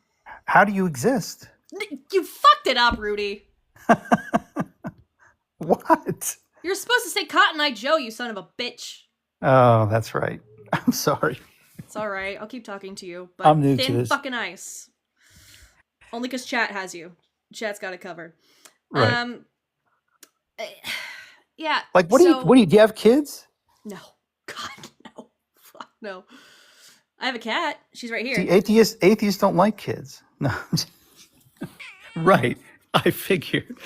How do you exist? You fucked it up, Rudy. What? You're supposed to say Cotton Eye Joe, you son of a bitch. Oh, that's right. I'm sorry. It's all right. I'll keep talking to you, but I'm new to thin this. fucking ice. Only because chat has you. Chat's got it covered. Right. Yeah. Like, what do you have kids? No. God, no. Fuck no. I have a cat. She's right here. See, atheists don't like kids. No. Right. I figured.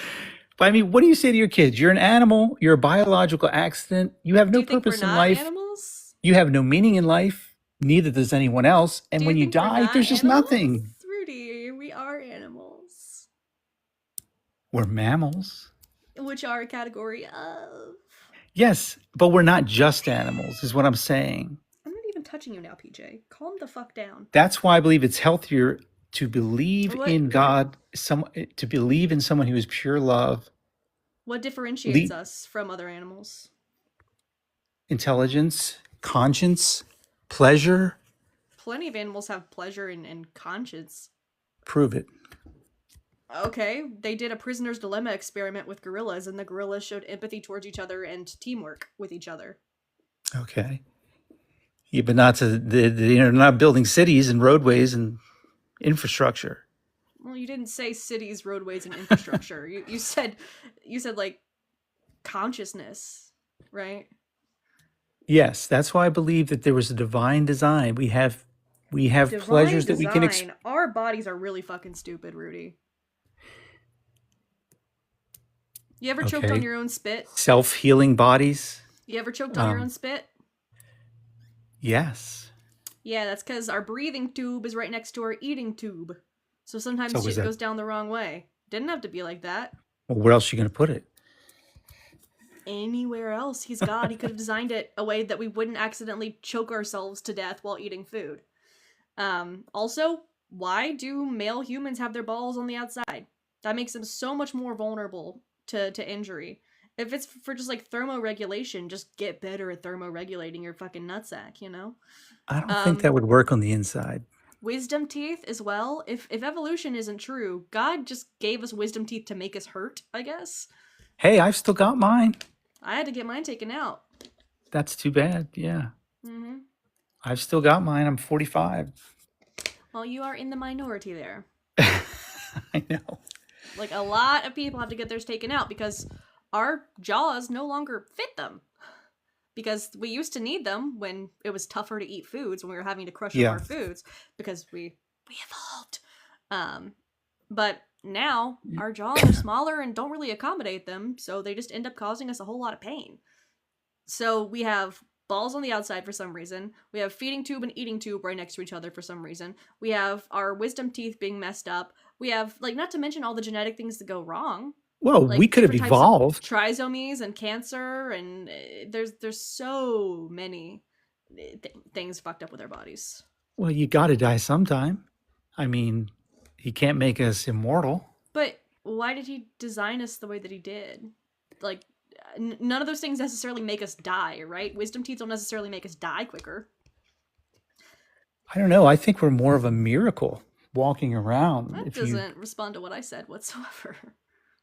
But I mean, what do you say to your kids? You're an animal. You're a biological accident. You have no purpose in life. Animals? You have no meaning in life. Neither does anyone else. And when you die, there's just nothing. Rudy, we are animals. We're mammals. Which are a category of... Yes, but we're not just animals, is what I'm saying. I'm not even touching you now, PJ. Calm the fuck down. That's why I believe it's healthier to believe in God, to believe in someone who is pure love. What differentiates us from other animals? Intelligence, conscience, pleasure. Plenty of animals have pleasure and conscience. Prove it. Okay, they did a prisoner's dilemma experiment with gorillas, and the gorillas showed empathy towards each other and teamwork with each other. Okay. Yeah, but not to not building cities and roadways and infrastructure. Well, you didn't say cities, roadways, and infrastructure. you said like consciousness, right? Yes, that's why I believe that there was a divine design. We have divine pleasures that we can. Our bodies are really fucking stupid, Rudy. You ever choked on your own spit? Self-healing bodies. You ever choked on your own spit? Yes. Yeah, that's because our breathing tube is right next to our eating tube. So sometimes shit goes down the wrong way. Didn't have to be like that. Well, where else are you going to put it? Anywhere else. He's God. He could have designed it a way that we wouldn't accidentally choke ourselves to death while eating food. Also, why do male humans have their balls on the outside? That makes them so much more vulnerable to injury. If it's for just like thermoregulation, just get better at thermoregulating your fucking nutsack, you know? I don't think that would work on the inside. Wisdom teeth as well. If evolution isn't true, God just gave us wisdom teeth to make us hurt, I guess. Hey, I've still got mine. I had to get mine taken out. That's too bad. Yeah. Mm-hmm. I've still got mine. I'm 45. Well, you are in the minority there. I know. Like, a lot of people have to get theirs taken out because our jaws no longer fit them. Because we used to need them when it was tougher to eat foods, when we were having to crush up our foods, because we evolved. But now our jaws are smaller and don't really accommodate them, so they just end up causing us a whole lot of pain. So we have balls on the outside for some reason. We have feeding tube and eating tube right next to each other for some reason. We have our wisdom teeth being messed up. We have, like, not to mention all the genetic things that go wrong. Well, Like, we could have different types of evolved. trisomies and cancer, and there's so many things fucked up with our bodies. Well, you got to die sometime. I mean, he can't make us immortal. But why did he design us the way that he did? Like, none of those things necessarily make us die, right? Wisdom teeth don't necessarily make us die quicker. I don't know. I think we're more of a miracle walking around. That if doesn't you respond to what I said whatsoever.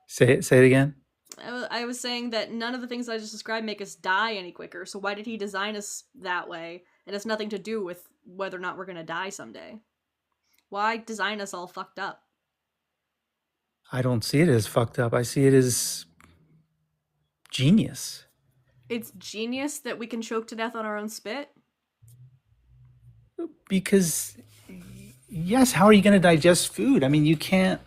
say it again. I was saying that none of the things I just described make us die any quicker, so why did he design us that way? It has nothing to do with whether or not we're going to die someday. Why design us all fucked up? I don't see it as fucked up. I see it as genius. It's genius that we can choke to death on our own spit? Because, yes, how are you going to digest food? I mean, you can't.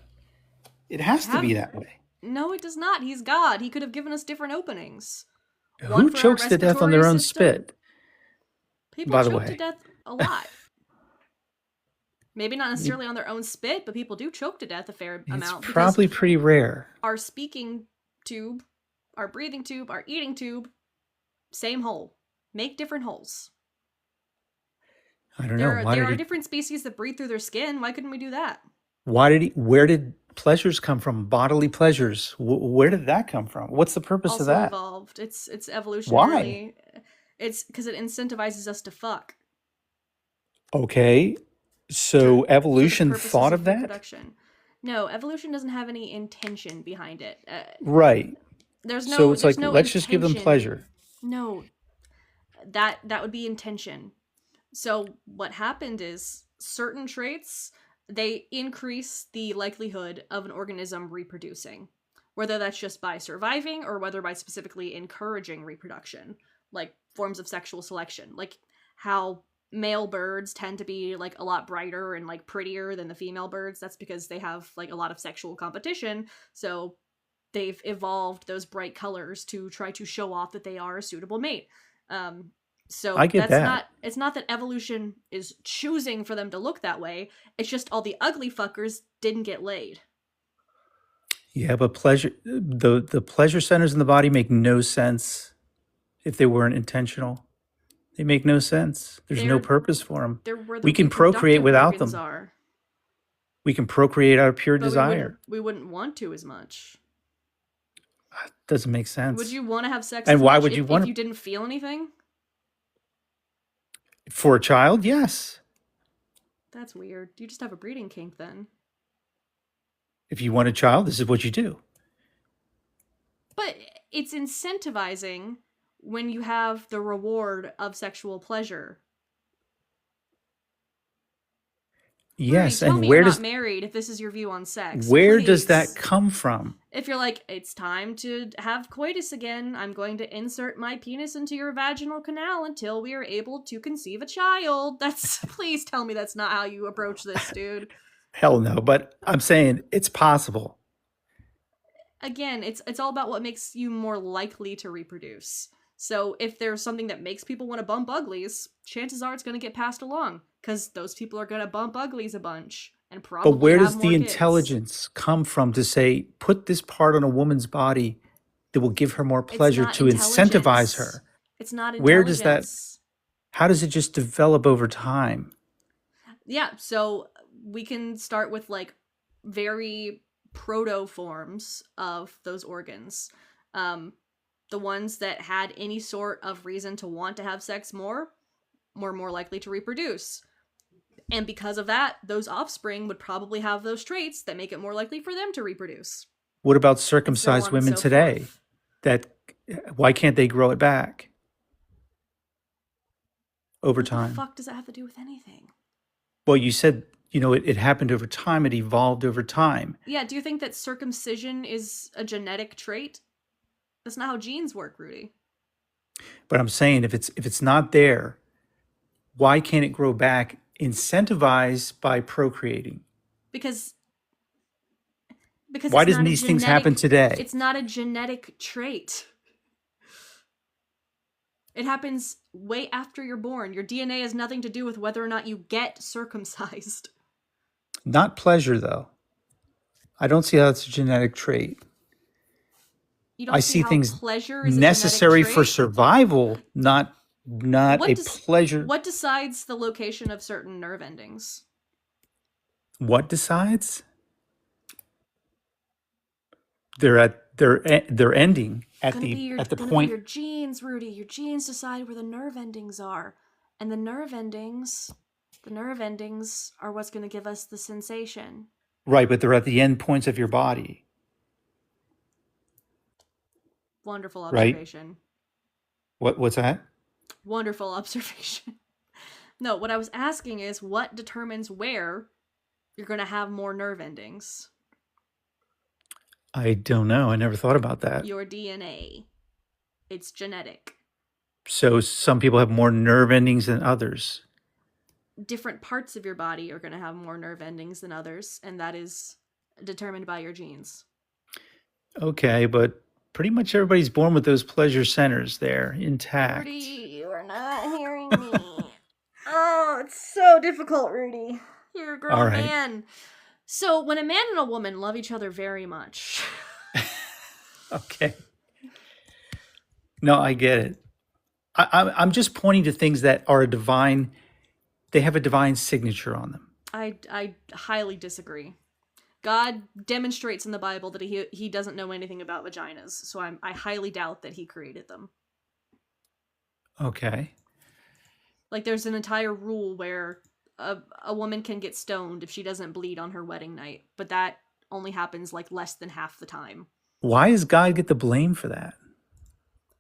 It has to be that way. No, it does not. He's God. He could have given us different openings. Who chokes to death on their own spit? People by the choke way. to death a lot. Maybe not necessarily on their own spit, but people do choke to death a fair amount. It's probably pretty rare. Our speaking tube, our breathing tube, our eating tube, same hole. Make different holes. I don't know. There are different species that breathe through their skin. Why couldn't we do that? Where did pleasures come from? Bodily pleasures. Where did that come from? What's the purpose Also of that? evolved. It's evolutionarily. Why? It's because it incentivizes us to fuck. Okay. So evolution thought of that? Reproduction. No, evolution doesn't have any intention behind it. Right. There's no. So it's there's like, no let's just give them intention. pleasure. No, that would be intention. So what happened is certain traits, they increase the likelihood of an organism reproducing, whether that's just by surviving or whether by specifically encouraging reproduction, like forms of sexual selection, like how male birds tend to be like a lot brighter and like prettier than the female birds. That's because they have like a lot of sexual competition. So they've evolved those bright colors to try to show off that they are a suitable mate. So I get that. It's not that evolution is choosing for them to look that way. It's just all the ugly fuckers didn't get laid. Yeah, but the pleasure centers in the body make no sense if they weren't intentional. They make no sense. There's no purpose for them. They're where the We can procreate reproductive without organs them. are. We can procreate out of pure But desire. we wouldn't want to as much. Doesn't make sense. Would you want to have sex? And as why much would you want if to- you didn't feel anything? For a child, yes. That's weird. You just have a breeding kink then. If you want a child, this is what you do. But it's incentivizing when you have the reward of sexual pleasure. Yes, Rudy, tell and me where you're does not married if this is your view on sex. where does please. that come from? If you're like, it's time to have coitus again, I'm going to insert my penis into your vaginal canal until we are able to conceive a child. Please tell me that's not how you approach this, dude. Hell no, but I'm saying it's possible. Again, it's all about what makes you more likely to reproduce. So if there's something that makes people want to bump uglies, chances are it's going to get passed along because those people are going to bump uglies a bunch and probably. But where have does more the kids. intelligence come from to say, put this part on a woman's body that will give her more It's pleasure not to incentivize intelligence. her? It's not intelligence. Where does that- How does it just develop over time? Yeah, so we can start with like very proto forms of those organs. The ones that had any sort of reason to want to have sex more likely to reproduce. And because of that, those offspring would probably have those traits that make it more likely for them to reproduce. What about And so on circumcised and women so today? forth. Why can't they grow it back over What the time? fuck does that have to do with anything? Well, you said, it happened over time. It evolved over time. Yeah, do you think that circumcision is a genetic trait? That's not how genes work, Rudy. But I'm saying if it's not there, why can't it grow back? Incentivized by procreating. Because Why it's doesn't not a these things happen genetic- today? It's not a genetic trait. It happens way after you're born. Your DNA has nothing to do with whether or not you get circumcised. Not pleasure, though. I don't see how it's a genetic trait. You don't I see see how things pleasure is a necessary genetic for trait? survival, not not What a does- pleasure. What decides the location of certain nerve endings? What decides? They're ending at Gonna be the gonna point. be your genes, Rudy. Your genes decide where the nerve endings are, and the nerve endings are what's gonna give us the sensation. Right, but they're at the end points of your body. Wonderful Right. observation. What's that? Wonderful observation. No, what I was asking is what determines where you're gonna have more nerve endings? I don't know. I never thought about that. Your DNA. It's genetic. So some people have more nerve endings than others. Different parts of your body are gonna have more nerve endings than others, and that is determined by your genes. Okay, but pretty much everybody's born with those pleasure centers there intact. Rudy, you are not hearing me. Oh, it's so difficult, Rudy. You're a grown All right. man. So when a man and a woman love each other very much. Okay. No, I get it. I'm just pointing to things that are a divine. They have a divine signature on them. I highly disagree. God demonstrates in the Bible that he doesn't know anything about vaginas, so I highly doubt that he created them. Okay. Like there's an entire rule where a woman can get stoned if she doesn't bleed on her wedding night, but that only happens like less than half the time. Why does God get the blame for that?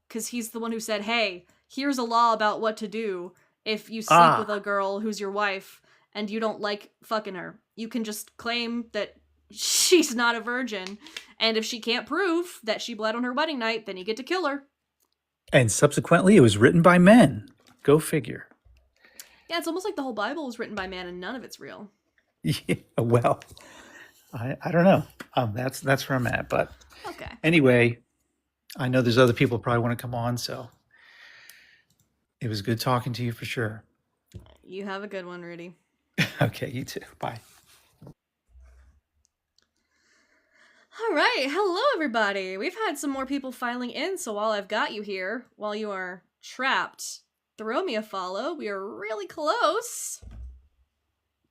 Because he's the one who said, hey, here's a law about what to do if you sleep with a girl who's your wife and you don't like fucking her. You can just claim that she's not a virgin, and if she can't prove that she bled on her wedding night, then you get to kill her. And subsequently, it was written by men. Go figure. Yeah, it's almost like the whole Bible was written by man and none of it's real. Yeah, well, I don't know. That's where I'm at. But Okay. anyway, I know there's other people probably want to come on, so it was good talking to you for sure. You have a good one, Rudy. Okay, you too. Bye. All right. Hello, everybody. We've had some more people filing in, so while I've got you here, while you are trapped, throw me a follow. We are really close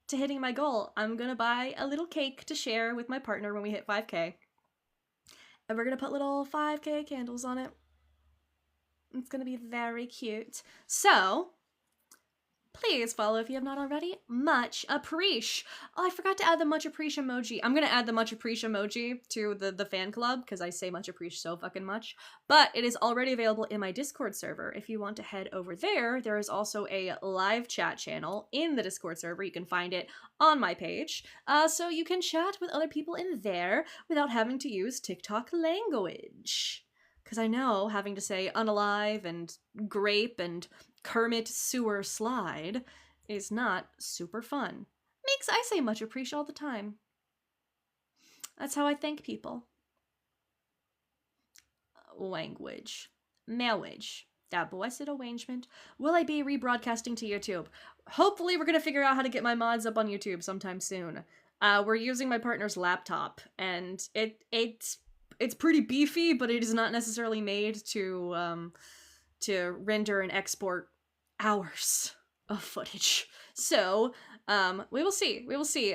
to hitting my goal. I'm going to buy a little cake to share with my partner when we hit 5K. And we're going to put little 5K candles on it. It's going to be very cute. So, please follow if you have not already. Much appreciate. Oh, I forgot to add the much appreciate emoji. I'm going to add the much appreciate emoji to the fan club because I say much appreciate so fucking much. But it is already available in my Discord server. If you want to head over there, there is also a live chat channel in the Discord server. You can find it on my page. So you can chat with other people in there without having to use TikTok language. Because I know having to say unalive and grape and Kermit sewer slide is not super fun. I say much appreciate all the time. That's how I thank people. Language. Marriage. That blessed arrangement. Will I be rebroadcasting to YouTube? Hopefully we're going to figure out how to get my mods up on YouTube sometime soon. We're using my partner's laptop, and it's pretty beefy, but it is not necessarily made to render and export hours of footage. So, we will see.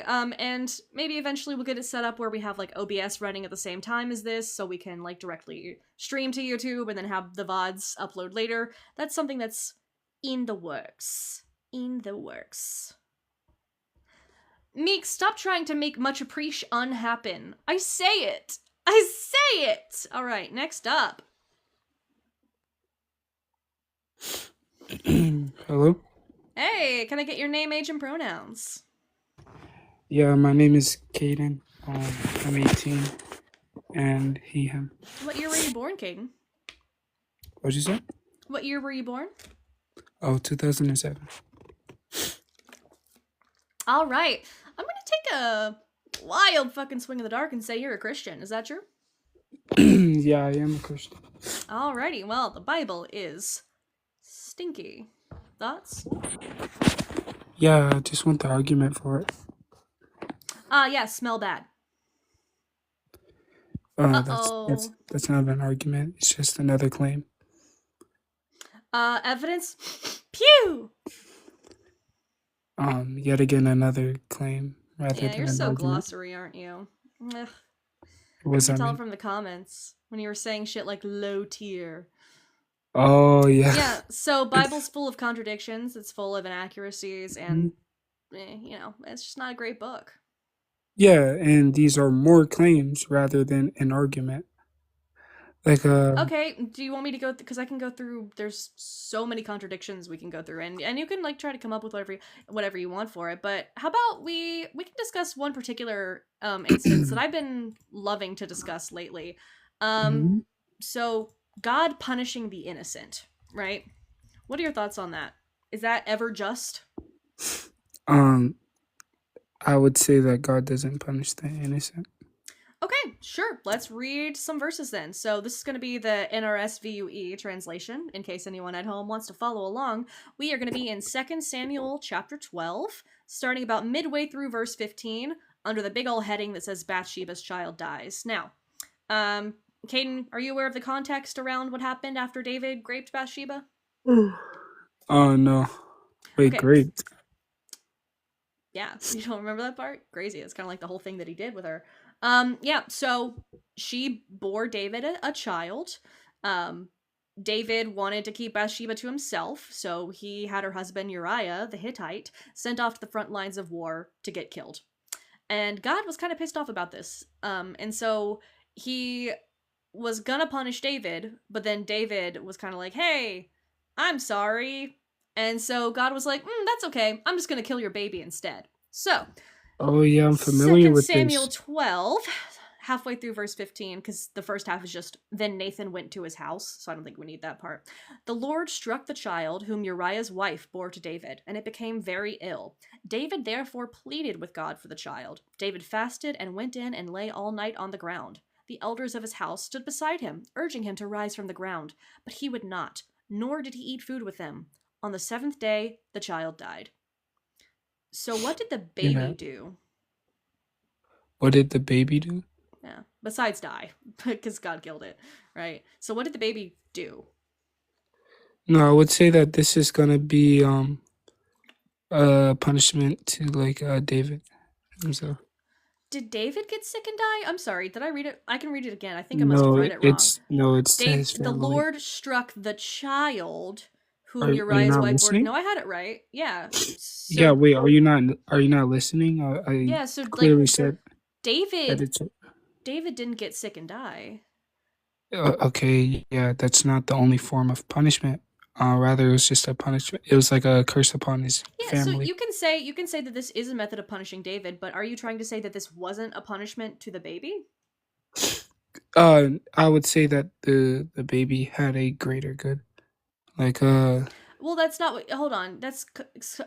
And maybe eventually we'll get it set up where we have like OBS running at the same time as this, so we can like directly stream to YouTube and then have the VODs upload later. That's something that's in the works. Meek, stop trying to make much appreciate unhappen. I say it! Alright, next up. Hello? Hey, can I get your name, age, and pronouns? Yeah, my name is Caden. I'm 18. And he, him. What year were you born, Caden? What'd you say? What year were you born? Oh, 2007. Alright, I'm gonna take a wild fucking swing in the dark and say you're a Christian. Is that true? Yeah, I am a Christian. Alrighty, well, the Bible is stinky. Thoughts? Yeah, I just want the argument for it. Yeah, smell bad. That's not an argument. It's just another claim. Evidence. Pew! Yet again another claim rather Yeah, than you're an so argument. glossary, aren't you? Ugh. What was You that can tell mean? from the comments when you were saying shit like low tier. Oh yeah. Yeah, so Bible's full of contradictions, it's full of inaccuracies, and, you know, it's just not a great book. Yeah, and these are more claims rather than an argument. Like Okay, do you want me to go because I can go through, there's so many contradictions we can go through, and you can like try to come up with whatever you want for it, but how about we can discuss one particular instance that I've been loving to discuss lately. mhm. So God punishing the innocent, right? What are your thoughts on that? Is that ever just? um I would say that God doesn't punish the innocent. Okay, sure. Let's read some verses then. So this is going to be the NRSVUE translation, in case anyone at home wants to follow along. We are going to be in 2 Samuel chapter 12, starting about midway through verse 15, under the big old heading that says Bathsheba's child dies. Now, Caden, are you aware of the context around what happened after David raped Bathsheba? Oh no. Wait, Okay. great. Yeah, you don't remember that part? Crazy. It's kind of like the whole thing that he did with her. Yeah, so she bore David a child. David wanted to keep Bathsheba to himself, so he had her husband Uriah, the Hittite, sent off to the front lines of war to get killed. And God was kind of pissed off about this. And so he was gonna punish David, but then David was kind of like, hey, I'm sorry. And so God was like, that's okay. I'm just gonna kill your baby instead. So, Oh yeah, I'm familiar 2 with Samuel this. 12, halfway through verse 15, because the first half is just, then Nathan went to his house, so I don't think we need that part. The Lord struck the child whom Uriah's wife bore to David, and it became very ill. David therefore pleaded with God for the child. David fasted and went in and lay all night on the ground. The elders of his house stood beside him, urging him to rise from the ground, but he would not, nor did he eat food with them. On the 7th day, the child died. So what did the baby Yeah. do? What did the baby do? Yeah, besides die, because God killed it, right? So what did the baby do? No, I would say that this is gonna be punishment to like David himself. Did David get sick and die? I'm sorry, did I read it? I can read it again. I think I must have No, read it wrong. it's to his The family. Lord struck the child whom Are you Uriah's not wife bore. listening? No, I had it right. Yeah. So, Yeah, wait, are you not listening? I yeah, so clearly like said that David it's didn't get sick and die. okay, yeah, that's not the only form of punishment. Rather, it was just a punishment. It was like a curse upon his Yeah, so family. you can say that this is a method of punishing David, but are you trying to say that this wasn't a punishment to the baby? I would say that the baby had a greater good. Like, Well, that's not what. Hold on.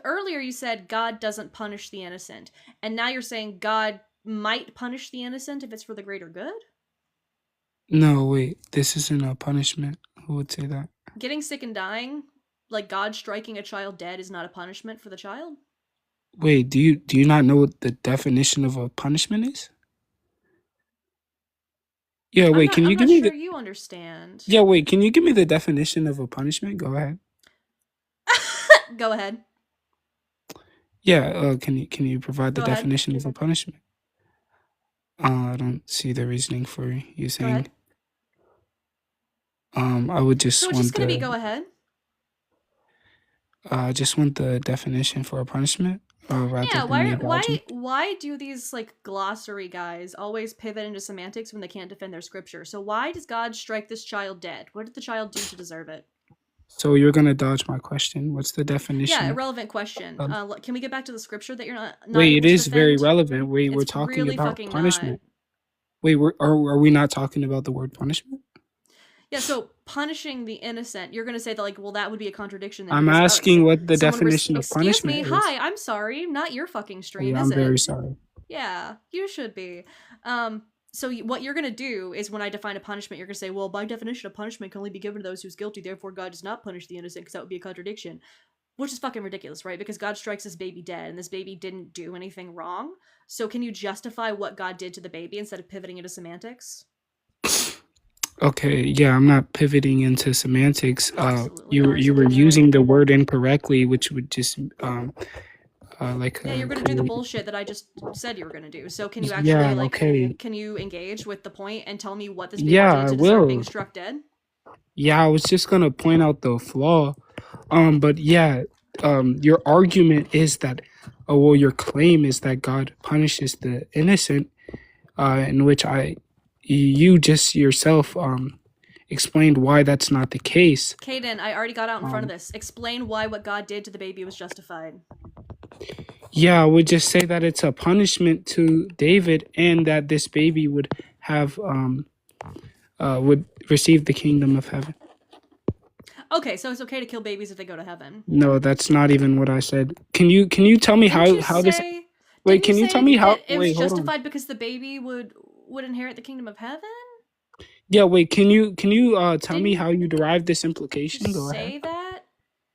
Earlier you said God doesn't punish the innocent, and now you're saying God might punish the innocent if it's for the greater good? no, wait, this isn't a punishment. Who would say that? Getting sick and dying, like God striking a child dead, is not a punishment for the child? Wait, do you not know what the definition of a punishment is? Yeah, wait, can I'm you not give me sure the you understand. Yeah, wait, can you give me the definition of a punishment? Go ahead. Go ahead. Yeah, can you provide the Go ahead. definition of a punishment? I don't see the reasoning for you Go saying. ahead. I would just So it's want just gonna be go the ahead. just want the definition for a punishment, rather Yeah, than me dodging. why do these like glossary guys always pivot into semantics when they can't defend their scripture? So why does God strike this child dead? What did the child do to deserve it? So you're gonna dodge my question. What's the definition? Yeah, irrelevant question. of- Can we get back to the scripture that you're not Wait, able it to is very defend? relevant. Wait, we're It's talking really about fucking punishment. not. Wait, are we not talking about the word punishment? Yeah, so punishing the innocent, you're gonna say that like, well, that would be a contradiction. Then I'm because, asking what the definition of excuse me, punishment is. hi, I'm sorry, not your fucking stream, Yeah, is I'm very it? sorry. Yeah, you should be. So what you're gonna do is when I define a punishment, you're gonna say, well, by definition, a punishment can only be given to those who's guilty. Therefore, God does not punish the innocent because that would be a contradiction, which is fucking ridiculous, right? Because God strikes this baby dead, and this baby didn't do anything wrong. So can you justify what God did to the baby instead of pivoting into semantics? Okay, yeah, I'm not pivoting into semantics. Absolutely You not. were you were using the word incorrectly, which would just like Yeah, you're gonna do the create. bullshit that I just said you were gonna do. So can you Yeah, actually okay. can you engage with the point and tell me what this baby Yeah, did I to deserve being will. struck dead? Yeah, I was just gonna point out the flaw. But yeah, your argument is that, oh well, your claim is that God punishes the innocent, in which you just yourself explained why that's not the case. Caden, I already got out in front of Um, this. Explain why what God did to the baby was justified. yeah, I would just say that it's a punishment to David, and that this baby would have would receive the kingdom of heaven. Okay, so it's okay to kill babies if they go to heaven. No, that's not even what I said. Can you tell me Didn't you how this? say? Wait, Didn't you can you tell me say how? that it was Wait, hold on. justified because the baby would inherit the kingdom of heaven? Yeah, wait. Can you tell me Didn't how you derived this you implication? Go ahead. say that?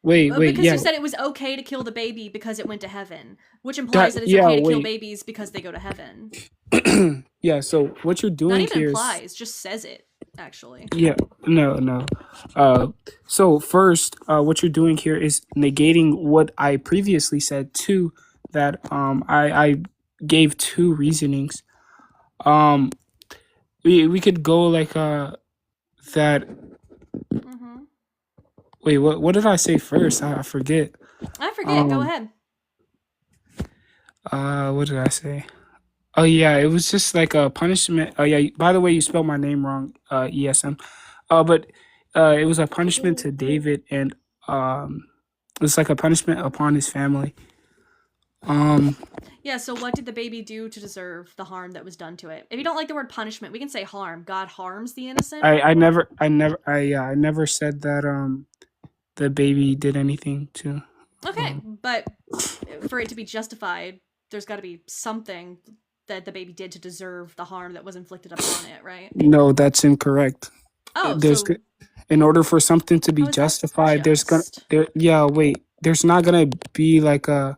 Wait. Because Yeah, you said it was okay to kill the baby because it went to heaven, which implies that. that it's Yeah, okay to kill wait. babies because they go to heaven. Yeah. So what you're Not doing even here is implies, just says it, actually. yeah. No. So first, what you're doing here is negating what I previously said too. That I gave two reasonings. Um, we could go like that. Mm-hmm. Wait, what did I say first? I forget. I forget. Go Um, ahead. what did I say? Oh yeah, it was just like a punishment. Oh yeah, by the way, you spelled my name wrong, ESM. But it was a punishment to David, and it's like a punishment upon his family. Um, Yeah, so what did the baby do to deserve the harm that was done to it? If you don't like the word punishment, we can say harm. God harms the innocent. I never said that the baby did anything to. Okay, but for it to be justified, there's got to be something that the baby did to deserve the harm that was inflicted upon it, right? No, that's incorrect. Oh, There's so in order for something to be how is that justified, just? yeah, wait, there's not gonna be like a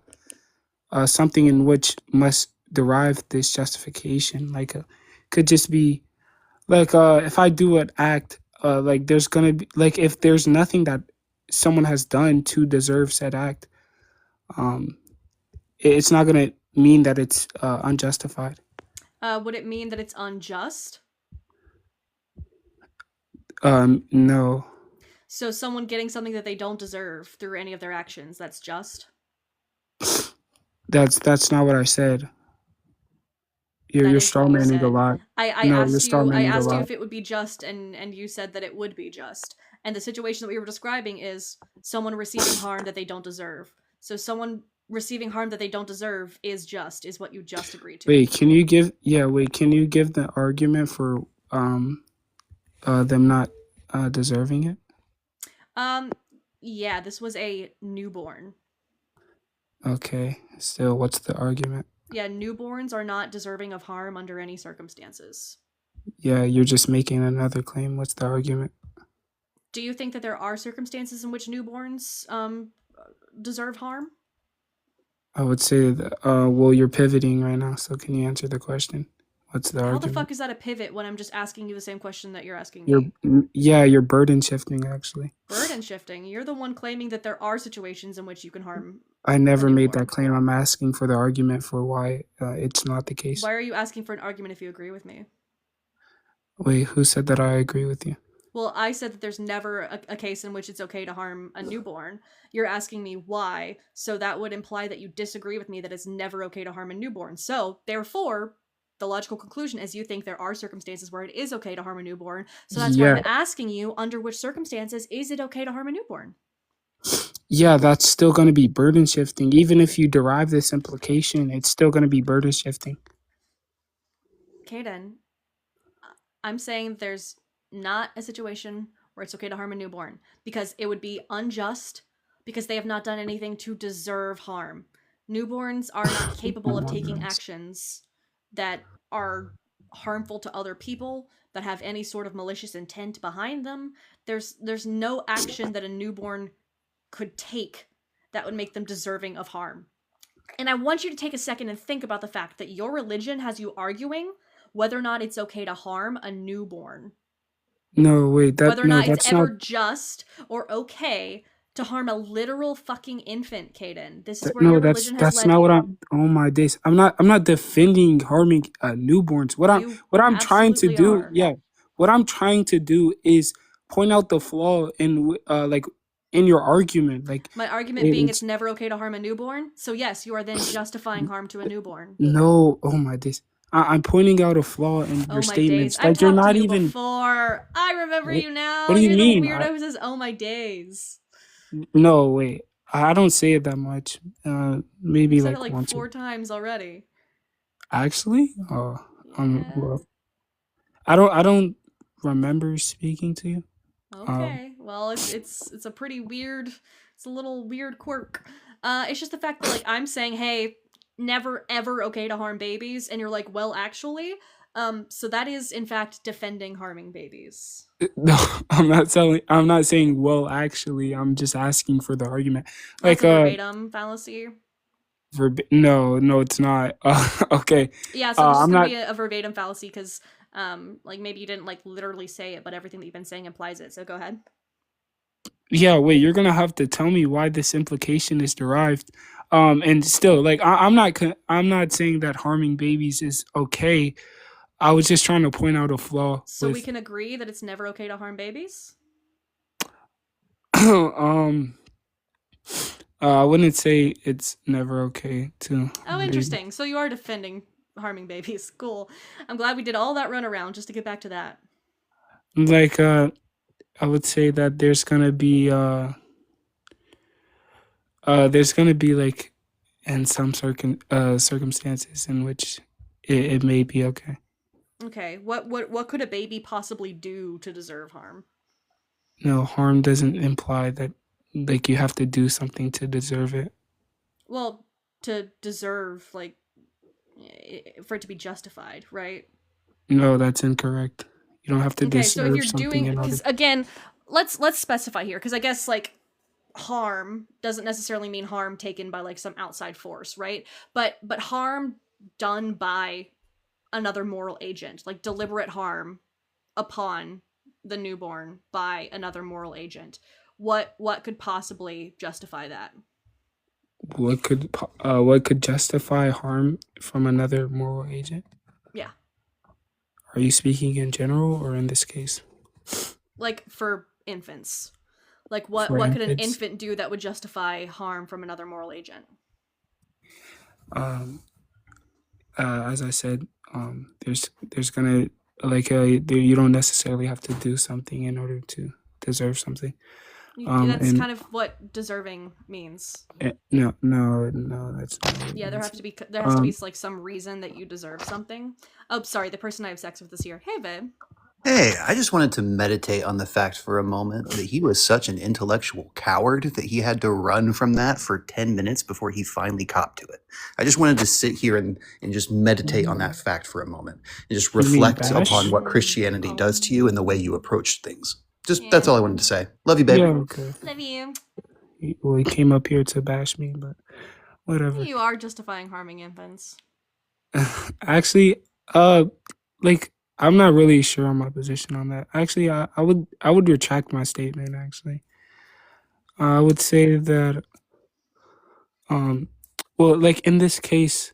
something in which must derive this justification. Like could just be like if I do an act, like there's gonna be like if there's nothing that someone has done to deserve said act, um, it's not gonna mean that it's unjustified. Would it mean that it's unjust? No, So someone getting something that they don't deserve through any of their actions, that's just? that's not what I said. That You're is straw what you manning a said. lot. I No, you're asked straw you manning a lot. if it would be just and you said that it would be just. And the situation that we were describing is someone receiving harm that they don't deserve. So someone receiving harm that they don't deserve is just, is what you just agreed to. Wait, can you give the argument for them not deserving it? Yeah, this was a newborn. Okay. Still, what's the argument? Yeah, newborns are not deserving of harm under any circumstances. Yeah, you're just making another claim. What's the argument? Do you think that there are circumstances in which newborns deserve harm? I would say that, well, you're pivoting right now, so can you answer the question? What's the How argument? the fuck is that a pivot when I'm just asking you the same question that you're asking You're, me? you're burden shifting, actually. Burden shifting. You're the one claiming that there are situations in which you can harm. I never made newborn. that claim. I'm asking for the argument for why it's not the case. Why are you asking for an argument if you agree with me? Wait, who said that I agree with you? Well, I said that there's never a case in which it's okay to harm a newborn. You're asking me why, so that would imply that you disagree with me that it's never okay to harm a newborn. So, therefore, the logical conclusion is you think there are circumstances where it is okay to harm a newborn. So that's why I'm asking you, under which circumstances is it okay to harm a newborn? Yeah, that's still going to be burden shifting. Even if you derive this implication, it's still going to be burden shifting. Kaden, I'm saying there's not a situation where it's okay to harm a newborn because it would be unjust because they have not done anything to deserve harm. Newborns are not capable of taking actions that are harmful to other people, that have any sort of malicious intent behind them. There's no action that a newborn could take that would make them deserving of harm. And I want you to take a second and think about the fact that your religion has you arguing whether or not it's okay to harm a newborn. No, wait. Whether or not it's That's ever not. just or okay to harm a literal fucking infant, Caden. This is where No, your religion has that's led not what you. I'm. Oh my days! I'm not defending harming newborns. You What I'm trying to absolutely do, are. yeah, what I'm trying to do is point out the flaw in like in your argument. Like My argument being it's it's never okay to harm a newborn. So yes, you are then justifying harm to a newborn. no. Oh my days! I'm pointing out a flaw in Oh your my days. statements I've that you're talked to not you even. before. I remember What, you now. what do you You're the mean? weirdo who says, oh my days. No, wait. I don't say it that much. You Maybe said it like like once. 4 times already. Actually, oh, Yeah. well, I don't remember speaking to you. Okay. Well, it's a pretty weird. It's a little weird quirk. It's just the fact that like I'm saying, hey, never ever okay to harm babies, and you're like, well, actually, so that is in fact defending harming babies. No, I'm not saying. Well, actually, I'm just asking for the argument. That's Like, a verbatim fallacy. no, it's not. Okay. Yeah, so this is I'm gonna not. be a verbatim fallacy because, like maybe you didn't like literally say it, but everything that you've been saying implies it. So go ahead. Yeah, wait. You're gonna have to tell me why this implication is derived. And still, like, I'm not saying that harming babies is okay. I was just trying to point out a flaw So we with. can agree that it's never okay to harm babies. I wouldn't say it's never okay to. Oh, interesting. So you are defending harming babies. Cool. I'm glad we did all that run around just to get back to that. Like, I would say that there's gonna be like in some circumstances in which it may be okay. Okay. What could a baby possibly do to deserve harm? No, harm doesn't imply that like you have to do something to deserve it. Well, to deserve like for it to be justified, right? No, that's incorrect. You don't have to Okay, so if deserve you're something doing in order. because again, let's specify here because I guess like harm doesn't necessarily mean harm taken by like some outside force, right? But harm done by another moral agent, like deliberate harm upon the newborn by another moral agent. What could possibly justify that? What could justify harm from another moral agent? Yeah. Are you speaking in general or in this case? Like for infants. Like what For could an infants? infant do that would justify harm from another moral agent? As I said, there's gonna like you don't necessarily have to do something in order to deserve something. That's And kind of what deserving means. no, that's not what it Yeah, there means. has to be like some reason that you deserve something. Oh, sorry, the person I have sex with is here. Hey, babe. Hey, I just wanted to meditate on the fact for a moment that he was such an intellectual coward that he had to run from that for 10 minutes before he finally copped to it. I just wanted to sit here and just meditate on that fact for a moment and just You mean reflect bash? upon what Christianity does to you and the way you approach things. That's all I wanted to say. Love you, babe. Yeah, okay. Love you. Well, he came up here to bash me, but whatever. You are justifying harming infants. Actually, like I'm not really sure on my position on that. Actually, I would retract my statement. Actually, I would say that well, like in this case,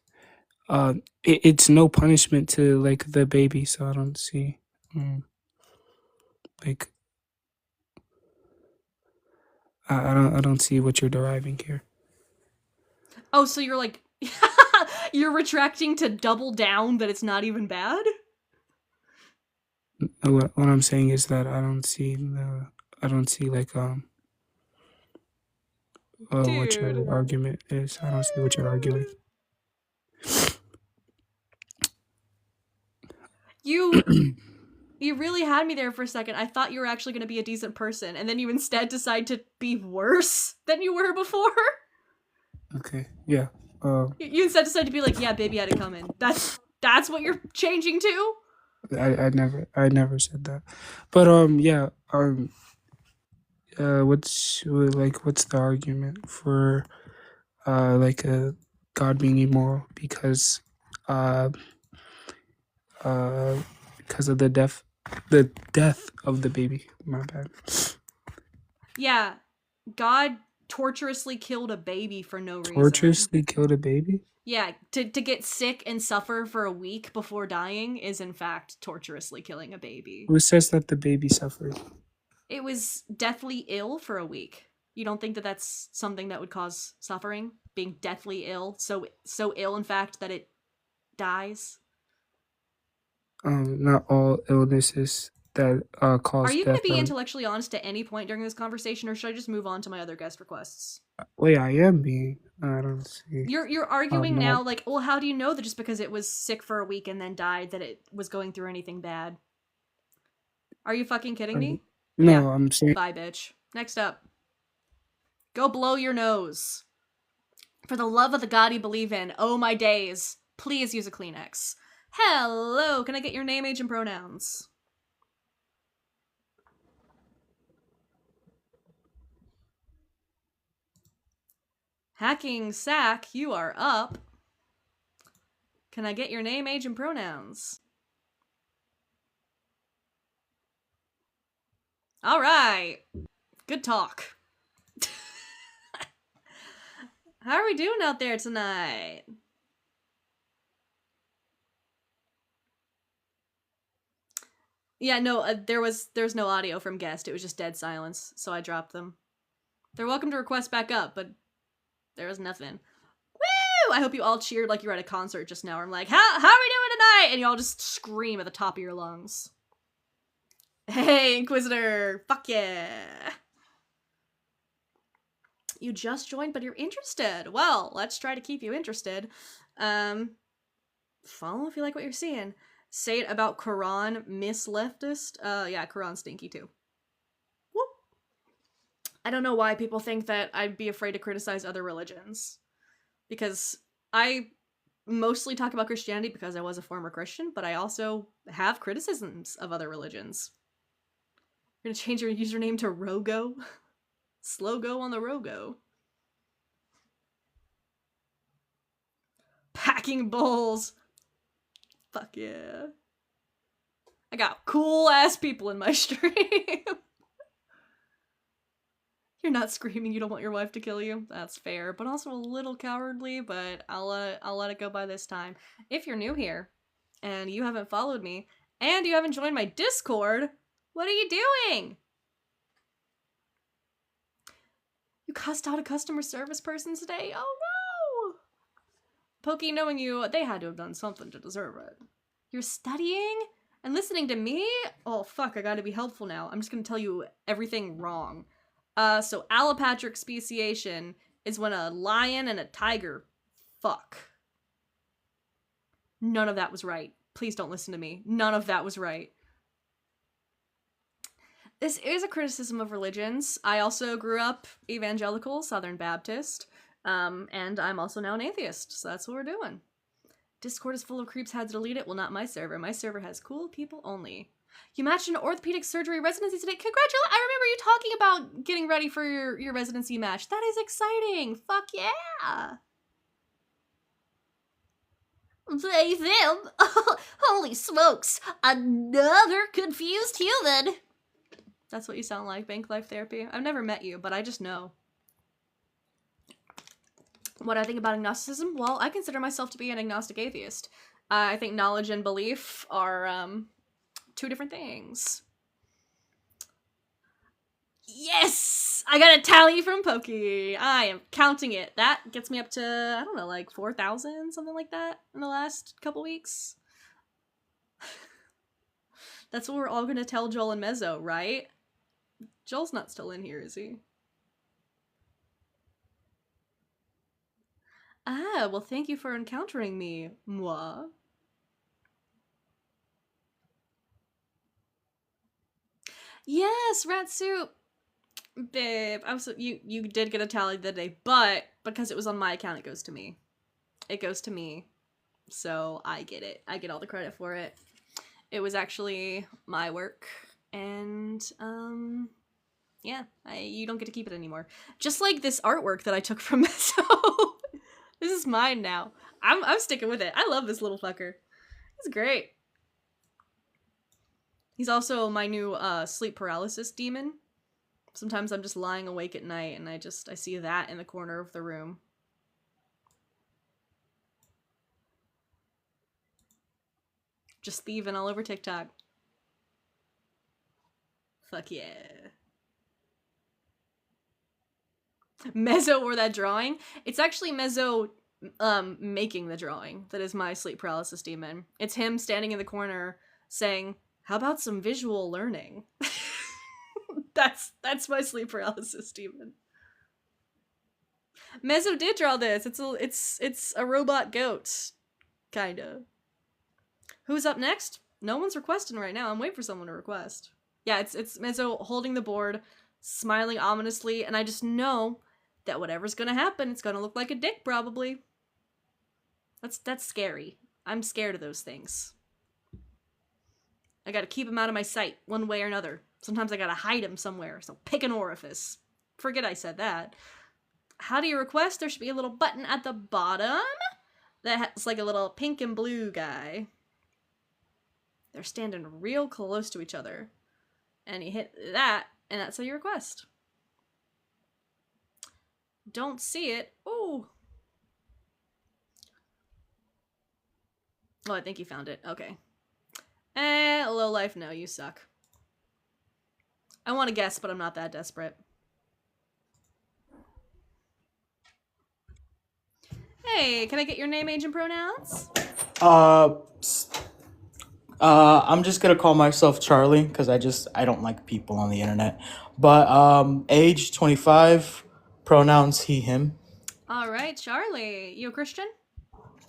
it's no punishment to like the baby, so I don't see like I don't see what you're deriving here. Oh, so you're like you're retracting to double down that it's not even bad? What I'm saying is that I don't see like what your Dude. argument is. I don't see what you're arguing. You really had me there for a second. I thought you were actually going to be a decent person, and then you instead decide to be worse than you were before. Okay. Yeah. You instead decided to be like, yeah, baby had it coming. That's what you're changing to? I never said that. But yeah, what's the argument for like God being immoral because of the death The death of the baby. My bad. Yeah, God torturously killed a baby for no reason. Torturously killed a baby? Yeah, to get sick and suffer for a week before dying is in fact torturously killing a baby. Who says that the baby suffered? It was deathly ill for a week. You don't think that that's something that would cause suffering? Being deathly ill, so ill in fact that it dies? Not all illnesses that cause Are you going death to be are... intellectually honest at any point during this conversation, or should I just move on to my other guest requests? Wait, I am being. I don't see. You're arguing not. now, like, well, how do you know that just because it was sick for a week and then died that it was going through anything bad? Are you fucking kidding me? No, Yeah. I'm saying. Bye, bitch. Next up. Go blow your nose. For the love of the God you believe in, oh my days, please use a Kleenex. Hello, can I get your name, age, and pronouns? Hacking Sack, you are up. Can I get your name, age, and pronouns? All right. Good talk. How are we doing out there tonight? Yeah, no, there's no audio from guest. It was just dead silence, so I dropped them. They're welcome to request back up, but there was nothing. Woo! I hope you all cheered like you were at a concert just now. I'm like, how are we doing tonight? And you all just scream at the top of your lungs. Hey, Inquisitor! Fuck yeah! You just joined, but you're interested. Well, let's try to keep you interested. Follow if you like what you're seeing. Say it about Quran, Miss Leftist. Yeah, Quran stinky too. Whoop. I don't know why people think that I'd be afraid to criticize other religions. Because I mostly talk about Christianity because I was a former Christian, but I also have criticisms of other religions. You're gonna change your username to Rogo? Slow go on the Rogo. Packing bowls. Fuck yeah. I got cool ass people in my stream. You're not screaming you don't want your wife to kill you. That's fair, but also a little cowardly, but I'll let it go by this time. If you're new here and you haven't followed me and you haven't joined my Discord, what are you doing? You cussed out a customer service person today? Oh no! Pokey, knowing you, they had to have done something to deserve it. You're studying and listening to me? Oh fuck, I gotta be helpful now. I'm just gonna tell you everything wrong. So allopatric speciation is when a lion and a tiger fuck. None of that was right. Please don't listen to me. None of that was right. This is a criticism of religions. I also grew up evangelical, Southern Baptist, and I'm also now an atheist, so that's what we're doing. Discord is full of creeps, had to delete it. Well, not my server. My server has cool people only. You matched an orthopedic surgery residency today. Congratulations! I remember you talking about getting ready for your residency match. That is exciting. Fuck yeah! They, them. Holy smokes. Another confused human. That's what you sound like, Bank Life Therapy. I've never met you, but I just know. What I think about agnosticism? Well, I consider myself to be an agnostic atheist. I think knowledge and belief are two different things. Yes! I got a tally from Pokey. I am counting it. That gets me up to, I don't know, like 4,000, something like that in the last couple weeks. That's what we're all gonna tell Joel and Mezzo, right? Joel's not still in here, is he? Ah, well thank you for encountering me, moi. Yes, rat soup! Babe, you did get a tally the day, but because it was on my account, it goes to me. It goes to me. So I get it. I get all the credit for it. It was actually my work, and yeah, you don't get to keep it anymore. Just like this artwork that I took from Mezzo. This is mine now. I'm sticking with it. I love this little fucker. It's great. He's also my new sleep paralysis demon. Sometimes I'm just lying awake at night and I see that in the corner of the room. Just thieving all over TikTok. Fuck yeah. Mezzo or that drawing. It's actually Mezzo making the drawing that is my sleep paralysis demon. It's him standing in the corner saying, "How about some visual learning?" That's my sleep paralysis demon. Mezzo did draw this. It's a robot goat, kinda. Who's up next? No one's requesting right now. I'm waiting for someone to request. Yeah, it's Mezzo holding the board, smiling ominously, and I just know that whatever's gonna happen, it's gonna look like a dick, probably. That's scary. I'm scared of those things. I gotta keep him out of my sight, one way or another. Sometimes I gotta hide him somewhere, so pick an orifice. Forget I said that. How do you request? There should be a little button at the bottom that has like a little pink and blue guy. They're standing real close to each other. And you hit that, and that's how you request. Don't see it. Oh, I think you found it. Okay. Low life, no, you suck. I want to guess, but I'm not that desperate. Hey, can I get your name, age, and pronouns? I'm just gonna call myself Charlie because I don't like people on the internet. But age 25, pronouns he him. All right, Charlie. You a Christian?